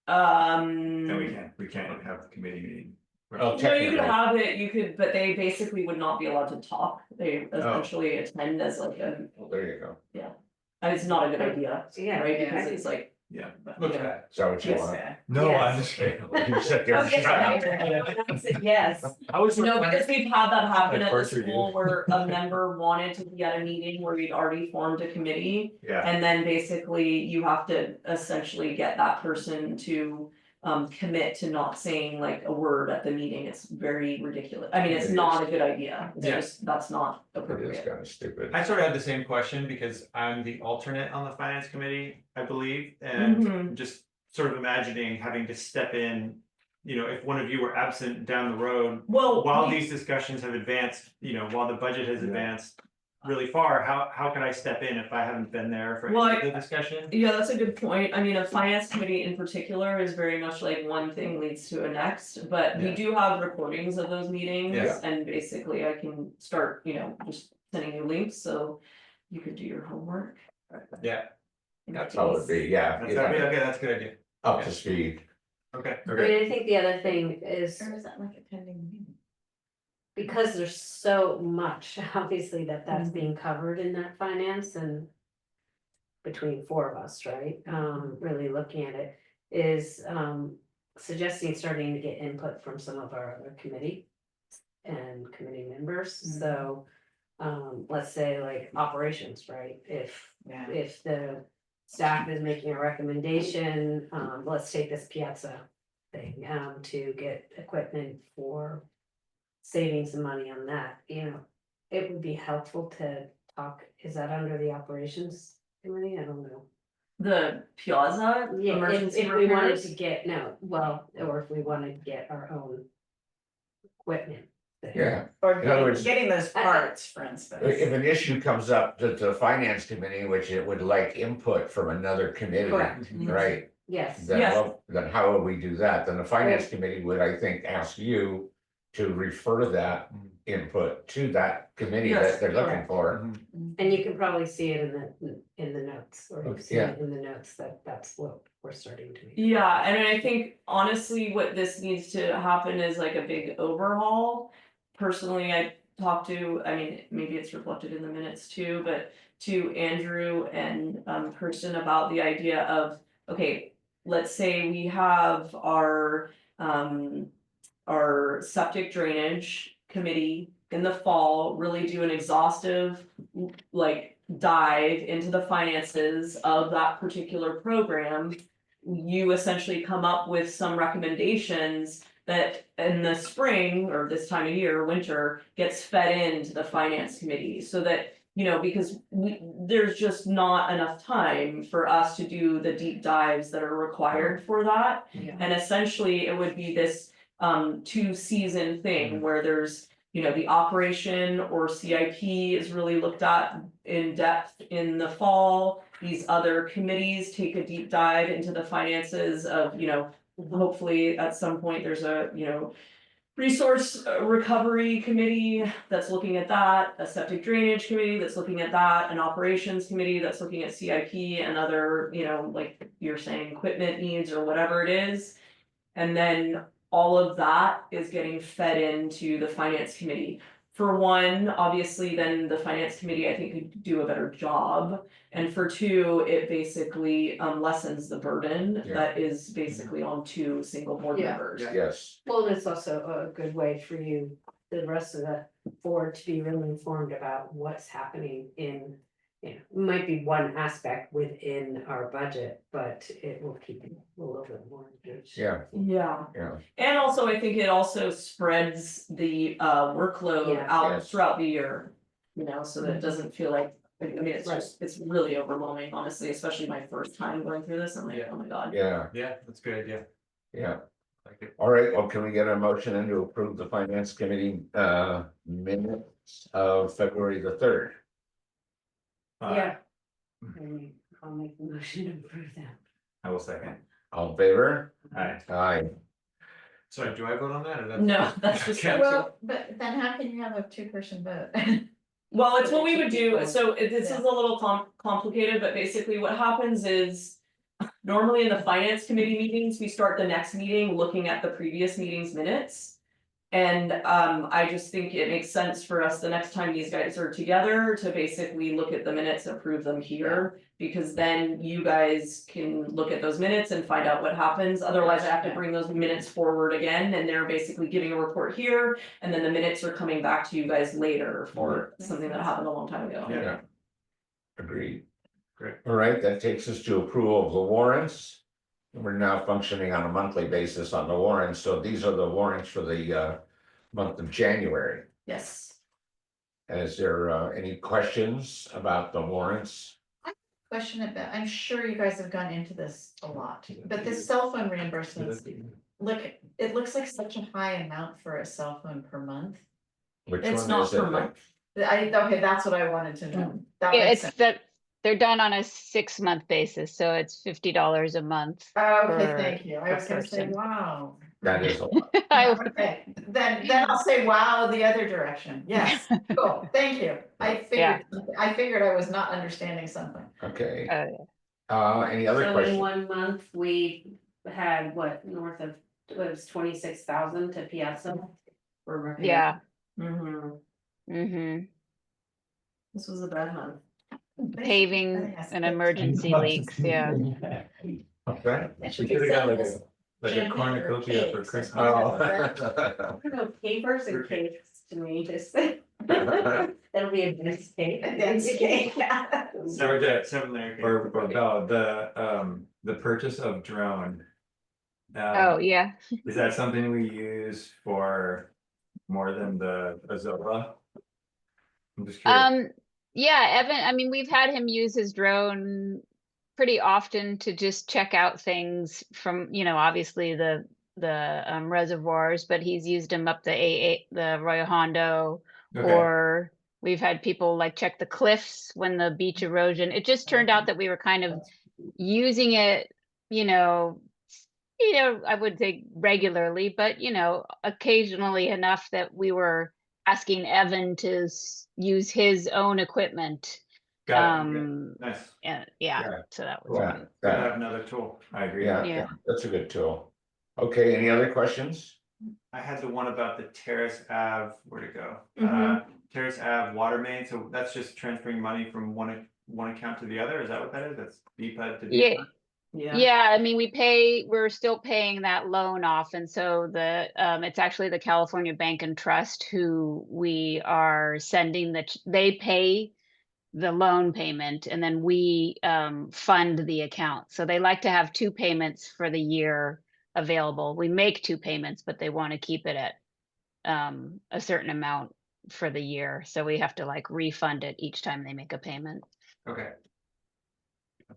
Speaker 9: then we can't have the committee meeting
Speaker 1: Oh,
Speaker 2: No, you could
Speaker 1: technically,
Speaker 2: have it, you could, but they basically would not be allowed to talk, they
Speaker 1: Oh.
Speaker 2: essentially attend as like a,
Speaker 1: well, there you go.
Speaker 2: and it's not a good idea,
Speaker 7: Yeah,
Speaker 2: right,
Speaker 7: yeah.
Speaker 2: because it's like.
Speaker 9: Yeah.
Speaker 3: Looks
Speaker 2: Yeah.
Speaker 3: bad.
Speaker 1: Is that what you
Speaker 2: Yes.
Speaker 1: want?
Speaker 9: No, I'm
Speaker 7: Yes.
Speaker 9: just kidding.
Speaker 1: You sit there and
Speaker 7: Okay,
Speaker 1: shut up.
Speaker 7: yes.
Speaker 3: I was.
Speaker 2: No, because we've had that happen
Speaker 9: Of
Speaker 2: at the
Speaker 9: course we do.
Speaker 2: school where a member wanted to be at a meeting where we'd already formed a committee.
Speaker 1: Yeah,
Speaker 2: And then basically you have to essentially get that person to commit to not saying like a word at the meeting. It's very ridiculous. I mean, it's
Speaker 1: It
Speaker 2: not
Speaker 1: is.
Speaker 2: a good idea. It's
Speaker 3: Yeah.
Speaker 2: just, that's not
Speaker 1: it is
Speaker 2: appropriate.
Speaker 1: kind of stupid.
Speaker 3: I sort of had the same question because I'm the alternate on the finance committee, I believe, and
Speaker 2: Mhm.
Speaker 3: just sort of imagining having to step in. You know, if one of you were absent down the road,
Speaker 2: Well,
Speaker 3: while
Speaker 2: we-
Speaker 3: these discussions have advanced, you know, while the budget has
Speaker 1: Yeah.
Speaker 3: advanced really far, how can I step in if I haven't been there for
Speaker 2: Well,
Speaker 3: any of the discussion?
Speaker 2: Yeah, that's a good point. I mean, a finance committee in particular is very much like one thing leads to a next, but we
Speaker 3: Yeah.
Speaker 2: do have recordings of those meetings.
Speaker 3: Yeah.
Speaker 2: And basically I can start, just sending you links, so you could do your homework.
Speaker 3: Yeah,
Speaker 2: in
Speaker 1: That's how it'd be,
Speaker 2: case.
Speaker 1: yeah.
Speaker 3: that's,
Speaker 1: you know,
Speaker 3: okay, that's a good idea.
Speaker 1: Up to speed.
Speaker 3: Okay.
Speaker 7: I mean, I think the other thing is,
Speaker 6: Or is that like attending the meeting?
Speaker 7: because there's so much, obviously, that's
Speaker 2: Mhm.
Speaker 7: being covered in that finance and. Between four of us, right, really looking at it, is suggesting starting to get input from some of our other committee. And committee members, so, let's say like operations, right,
Speaker 6: Yeah.
Speaker 7: if the. Staff is making a recommendation, let's take this piazza thing, to get equipment for. Saving some money on that, it would be helpful to talk, is that under the operations committee, I don't know.
Speaker 2: The Piazza
Speaker 7: Yeah,
Speaker 2: emergency
Speaker 7: if we wanted
Speaker 2: repairs.
Speaker 7: to get, no, well, or if we wanted to get our own. Equipment. thing.
Speaker 1: Yeah,
Speaker 6: Or
Speaker 1: In other words-
Speaker 6: getting those parts, for instance.
Speaker 1: if an issue comes up to the finance committee, which it would like input from another committee,
Speaker 7: Correct,
Speaker 1: right?
Speaker 7: yes,
Speaker 1: Then
Speaker 2: Yes.
Speaker 1: what, then how would we do that? Then the finance committee would, I think, ask you to refer that input to that committee
Speaker 2: Yes,
Speaker 1: that they're looking
Speaker 7: correct.
Speaker 1: for.
Speaker 7: and you can probably see it in the notes, or you've seen
Speaker 1: Yeah.
Speaker 7: it in the notes, that's what we're starting to. make.
Speaker 2: Yeah, and I think honestly, what this needs to happen is like a big overhaul. Personally, I talked to, I mean, maybe it's reflected in the minutes too, but to Andrew and Kirsten about the idea of, okay, let's say we have our septic drainage committee in the fall really do an exhaustive like dive into the finances of that particular program. You essentially come up with some recommendations that in the spring or this time of year, winter, gets fed into the finance committee so that, because there's just not enough time for us to do the deep dives that are required for that.
Speaker 6: Yeah.
Speaker 2: And essentially it would be this 2-season thing where there's, the operation or CIP is really looked at in depth in the fall. These other committees take a deep dive into the finances of, hopefully at some point there's a, resource recovery committee that's looking at that, a septic drainage committee that's looking at that, an operations committee that's looking at CIP and other, like you're saying, equipment needs or whatever it is. And then all of that is getting fed into the finance committee. For one, obviously, then the finance committee, I think, could do a better job. And for two, it basically lessens the burden
Speaker 1: Yeah.
Speaker 2: that is basically on 2 single board
Speaker 7: Yeah.
Speaker 2: members.
Speaker 1: Yes,
Speaker 7: Well, it's also a good way for you, the rest of the board, to be really informed about what's happening in. It might be one aspect within our budget, but it will keep you a little bit more engaged.
Speaker 1: yeah,
Speaker 2: Yeah,
Speaker 1: yeah,
Speaker 2: and also I think it also spreads the workload
Speaker 7: Yeah.
Speaker 2: out
Speaker 1: Yes.
Speaker 2: throughout the year. So that it doesn't feel like, I mean, it's
Speaker 7: Right.
Speaker 2: just, it's really overwhelming, honestly, especially my first time going through this, I'm like,
Speaker 3: Yeah.
Speaker 2: oh my god.
Speaker 1: yeah,
Speaker 3: Yeah, that's a good idea.
Speaker 1: yeah.
Speaker 3: Like it.
Speaker 1: All right, well, can we get a motion in to approve the finance committee minutes of February the 3rd?
Speaker 7: Yeah. I'll make the motion to approve that.
Speaker 9: I will second.
Speaker 1: All in favor?
Speaker 9: Aye.
Speaker 1: Aye.
Speaker 3: Sorry, do I vote on that or that's?
Speaker 2: No, that's just.
Speaker 3: Okay.
Speaker 6: Well, but then how can you have a 2-person vote?
Speaker 2: Well, it's what we would do,
Speaker 6: People.
Speaker 2: so this is a little complicated, but basically what happens is. Normally in the finance committee meetings, we start the next meeting looking at the previous meeting's minutes. And I just think it makes sense for us the next time these guys are together to basically look at the minutes, approve them here. Because then you guys can look at those minutes and find out what happens, otherwise I have to bring those minutes forward again, and they're basically giving a report here. And then the minutes are coming back to you guys later for something that happened a long time ago.
Speaker 1: Yeah. Agreed.
Speaker 3: Great.
Speaker 1: All right, that takes us to approval of the warrants. We're now functioning on a monthly basis on the warrants, so these are the warrants for the month of January.
Speaker 2: Yes.
Speaker 1: Is there any questions about the warrants?
Speaker 6: Question about, I'm sure you guys have gone into this a lot, but this cell phone reimbursements, look, it looks like such a high amount for a cell phone per month.
Speaker 1: Which
Speaker 2: It's
Speaker 1: one
Speaker 2: not
Speaker 1: is it?
Speaker 2: per month.
Speaker 6: Okay, that's what I wanted to know. That
Speaker 5: Yeah,
Speaker 6: makes
Speaker 5: it's
Speaker 6: sense.
Speaker 5: that, they're done on a 6-month basis, so it's $50 a month.
Speaker 6: Okay,
Speaker 5: per-
Speaker 6: thank you. I
Speaker 5: per
Speaker 6: was gonna say,
Speaker 5: person.
Speaker 6: wow.
Speaker 1: That is a lot.
Speaker 5: I-
Speaker 6: Okay, then I'll say wow the other direction. Yes, cool, thank you. I figured I was not understanding something.
Speaker 1: Okay, any
Speaker 7: So
Speaker 1: other
Speaker 7: in
Speaker 1: questions?
Speaker 7: 1 month, we had what, north of, it was 26,000 to Piazza for repair.
Speaker 5: Yeah,
Speaker 2: Mm-hmm. This was a bad month.
Speaker 5: paving and emergency leaks, yeah.
Speaker 1: Okay.
Speaker 6: It should
Speaker 9: We
Speaker 6: be
Speaker 9: could've got
Speaker 6: said
Speaker 9: like a
Speaker 6: champagne or
Speaker 9: cornucopia for
Speaker 6: cakes.
Speaker 9: Christmas.
Speaker 1: Oh.
Speaker 7: I don't know, papers and cakes to me, just, that'll be a nice cake.
Speaker 6: That's okay, yeah.
Speaker 3: Similar.
Speaker 9: Or Bella, the purchase of drone.
Speaker 5: Oh, yeah.
Speaker 9: Is that something we use for more than the Azola? I'm just curious.
Speaker 5: Yeah, Evan, I mean, we've had him use his drone pretty often to just check out things from, obviously the reservoirs, but he's used them up the Arroyo Hondo,
Speaker 9: Okay.
Speaker 5: or we've had people like check the cliffs when the beach erosion. It just turned out that we were kind of using it, I would say regularly, but occasionally enough that we were asking Evan to use his own equipment.
Speaker 3: Got it. Nice.
Speaker 5: Yeah,
Speaker 1: Yeah.
Speaker 5: so that was
Speaker 1: Yeah,
Speaker 5: fun.
Speaker 3: Good to have another tool.
Speaker 9: I agree.
Speaker 1: yeah,
Speaker 5: Yeah.
Speaker 1: that's a good tool. Okay, any other questions?
Speaker 3: I had the one about the Terrace Ave, where'd it go?
Speaker 2: Mhm.
Speaker 3: Terrace Ave water main, so that's just transferring money from one account to the other, is that what that is? That's BPUD to
Speaker 5: Yeah.
Speaker 3: BPUD?
Speaker 5: Yeah, I mean, we're still paying that loan off, and so it's actually the California Bank and Trust who we are sending they pay the loan payment, and then we fund the account. So they like to have 2 payments for the year available. We make 2 payments, but they want to keep it at a certain amount for the year. So we have to like refund it each time they make a payment.
Speaker 3: Okay.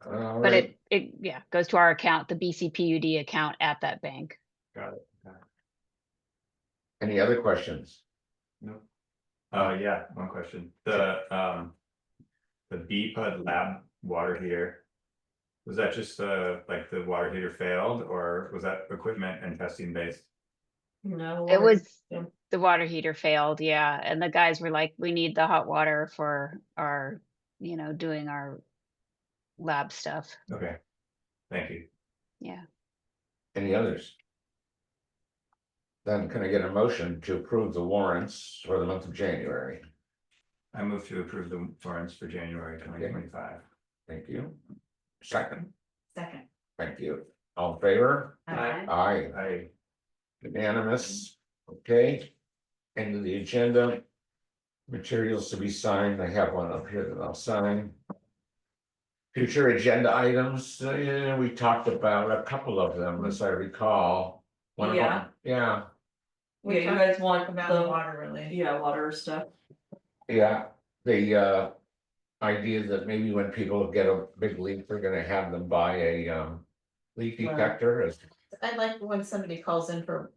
Speaker 1: All
Speaker 5: But
Speaker 1: right,
Speaker 5: it goes to our account, the BCPUD account at that bank.
Speaker 3: Got it.
Speaker 1: any other questions?
Speaker 3: Nope.
Speaker 9: Yeah, one question. The BPUD lab water heater. Was that just like the water heater failed, or was that equipment and testing based?
Speaker 2: No.
Speaker 5: It was,
Speaker 2: yeah.
Speaker 5: the water heater failed, yeah, and the guys were like, we need the hot water for our, doing our lab stuff,
Speaker 9: Okay, thank you.
Speaker 5: yeah.
Speaker 1: Any others? Then can I get a motion to approve the warrants for the month of January?
Speaker 9: I move to approve the warrants for January 2025.
Speaker 1: Thank you. Second,
Speaker 6: Second.
Speaker 1: thank you. All in favor?
Speaker 6: Okay.
Speaker 1: Aye.
Speaker 9: I
Speaker 1: Unanimous, okay. End of the agenda. Materials to be signed, I have one up here that I'll sign. Future agenda items, we talked about a couple of them, as I recall. One of them, yeah,
Speaker 2: Yeah, you guys want
Speaker 6: About
Speaker 2: the
Speaker 6: the water related.
Speaker 2: yeah, water stuff.
Speaker 1: yeah, the idea that maybe when people get a big leak, we're gonna have them buy a leak detector as.
Speaker 6: I like when somebody calls in for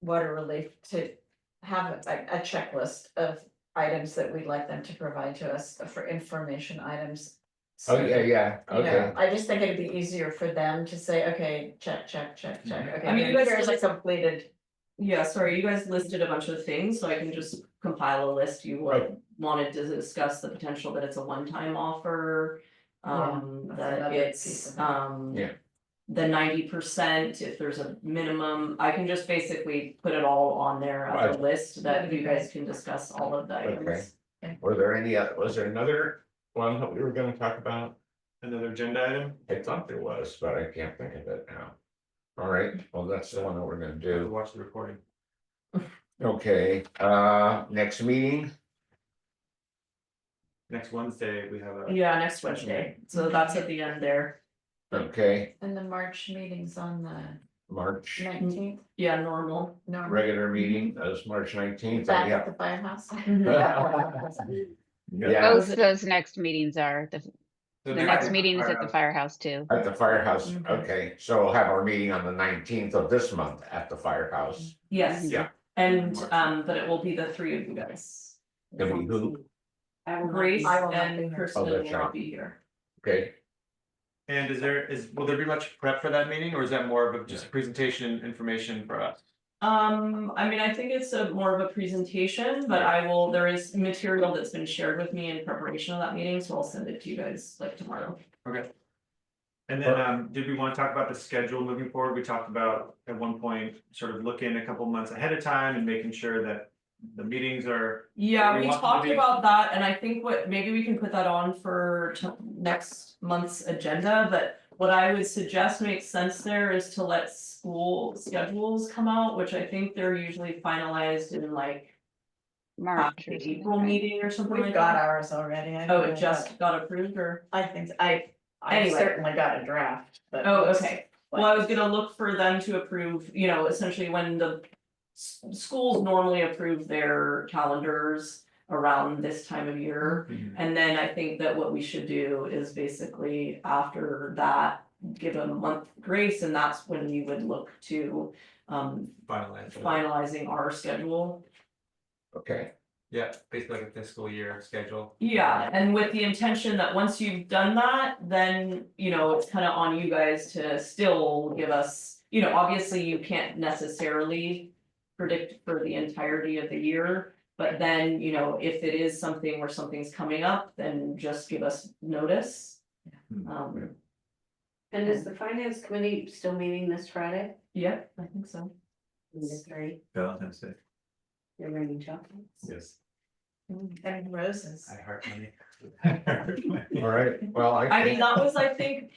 Speaker 6: water relief to have a checklist of items that we'd like them to provide to us for information items.
Speaker 1: Oh,
Speaker 6: So,
Speaker 1: yeah,
Speaker 6: you know,
Speaker 1: okay,
Speaker 6: I just think it'd be easier for them to say, okay, check, check, check, check, okay.
Speaker 2: I mean, you guys
Speaker 6: here's a
Speaker 2: just-
Speaker 6: completed.
Speaker 2: Yeah, sorry, you guys listed a bunch of things, so I can just compile a list. You wanted to discuss the potential that it's a one-time offer.
Speaker 6: Yeah, that's
Speaker 2: That
Speaker 6: another piece
Speaker 2: it's,
Speaker 6: of it.
Speaker 1: Yeah.
Speaker 2: the 90%, if there's a minimum, I can just basically put it all on there as a
Speaker 1: Right.
Speaker 2: list that you guys can discuss all of the items.
Speaker 1: Were there any, was there another one that we were gonna talk about?
Speaker 3: Another agenda item,
Speaker 1: I thought there was, but I can't think of it now. All right, well, that's the one that we're gonna do.
Speaker 3: watch the recording.
Speaker 1: Okay, next meeting,
Speaker 3: Next Wednesday, we have a.
Speaker 2: Yeah, next Wednesday, so that's at the end there.
Speaker 1: okay,
Speaker 6: And the March meeting's on the
Speaker 1: March,
Speaker 6: 19th.
Speaker 2: Yeah, normal.
Speaker 6: No.
Speaker 1: regular meeting, that was March 19th.
Speaker 6: Back
Speaker 1: yeah.
Speaker 6: at the firehouse.
Speaker 1: Yeah,
Speaker 5: Both those next meetings are, the next meeting is at the firehouse too.
Speaker 1: at the firehouse,
Speaker 2: Mhm.
Speaker 1: okay, so we'll have our meeting on the 19th of this month at the firehouse.
Speaker 2: Yes.
Speaker 1: Yeah.
Speaker 2: And but it will be the three of you guys.
Speaker 1: Gonna be who?
Speaker 2: Grace
Speaker 6: I will not be
Speaker 2: and
Speaker 6: here.
Speaker 2: Kristen
Speaker 1: Oh,
Speaker 2: will
Speaker 1: that's right.
Speaker 2: not be here.
Speaker 1: Okay,
Speaker 3: And will there be much prep for that meeting, or is that more of just a presentation information for us?
Speaker 2: I mean, I think it's more of a presentation, but there is material that's been shared with me in preparation of that meeting, so I'll send it to you guys like tomorrow.
Speaker 3: Okay. And then, did we want to talk about the schedule moving forward? We talked about at one point, sort of looking a couple months ahead of time and making sure that the meetings are.
Speaker 2: Yeah,
Speaker 3: We
Speaker 2: we
Speaker 3: want them to
Speaker 2: talked
Speaker 3: be-
Speaker 2: about that, and I think maybe we can put that on for next month's agenda, but what I would suggest makes sense there is to let school schedules come out, which I think they're usually finalized in like
Speaker 5: March
Speaker 2: the
Speaker 5: or something,
Speaker 2: April
Speaker 5: right?
Speaker 2: meeting or something
Speaker 6: We've
Speaker 2: like
Speaker 6: got
Speaker 2: that.
Speaker 6: ours already. I
Speaker 2: Oh,
Speaker 6: don't
Speaker 2: it
Speaker 6: know
Speaker 2: just got approved or?
Speaker 6: what- I think, I
Speaker 2: Anyway.
Speaker 6: certainly got a draft, but.
Speaker 2: Oh,
Speaker 6: it's
Speaker 2: okay. Well, I was gonna look for them to approve, essentially when the schools normally approve their calendars around this time of year. And then I think that what we should do is basically after that, give them a month grace, and that's when we would look to finalizing our schedule.
Speaker 1: okay,
Speaker 3: Yeah, basically like a fiscal year schedule.
Speaker 2: Yeah, and with the intention that once you've done that, then, it's kind of on you guys to still give us, obviously you can't necessarily predict for the entirety of the year, but then, if it is something where something's coming up, then just give us notice.
Speaker 7: And is the finance committee still meeting this Friday?
Speaker 2: Yeah, I think so.
Speaker 7: Is there
Speaker 9: Valentine's Day.
Speaker 7: you're bringing chocolates?
Speaker 9: Yes.
Speaker 6: And roses.
Speaker 3: I heart money.
Speaker 1: all right, well, I
Speaker 2: I mean,
Speaker 1: think,
Speaker 2: that was, I think,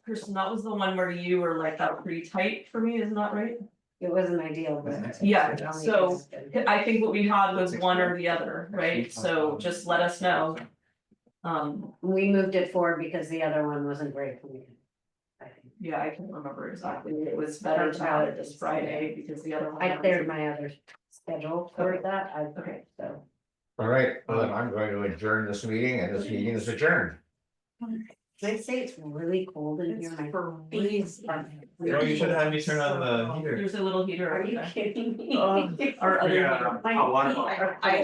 Speaker 2: Kristen, that was the one where you were like, that was pretty tight for me, isn't that right?
Speaker 7: It wasn't ideal, but.
Speaker 2: Yeah, so I think what we had was one or the other, right? So just let us know.
Speaker 7: We moved it forward because the other one wasn't great for me. I think.
Speaker 2: Yeah, I can't remember exactly. It was better to have it this Friday because the other one.
Speaker 7: I cleared my other schedule for that,
Speaker 2: Okay.
Speaker 7: so.
Speaker 1: all right, well, then I'm going to adjourn this meeting, and this meeting is adjourned.
Speaker 7: Can I say it's really cold in here? My feet are-
Speaker 9: Oh, you should have me turn on the heater.
Speaker 2: There's a little heater
Speaker 7: Are
Speaker 2: over
Speaker 7: you
Speaker 2: there.
Speaker 7: kidding me?
Speaker 2: Our other
Speaker 3: Yeah,
Speaker 2: heater.
Speaker 3: hot water.
Speaker 6: I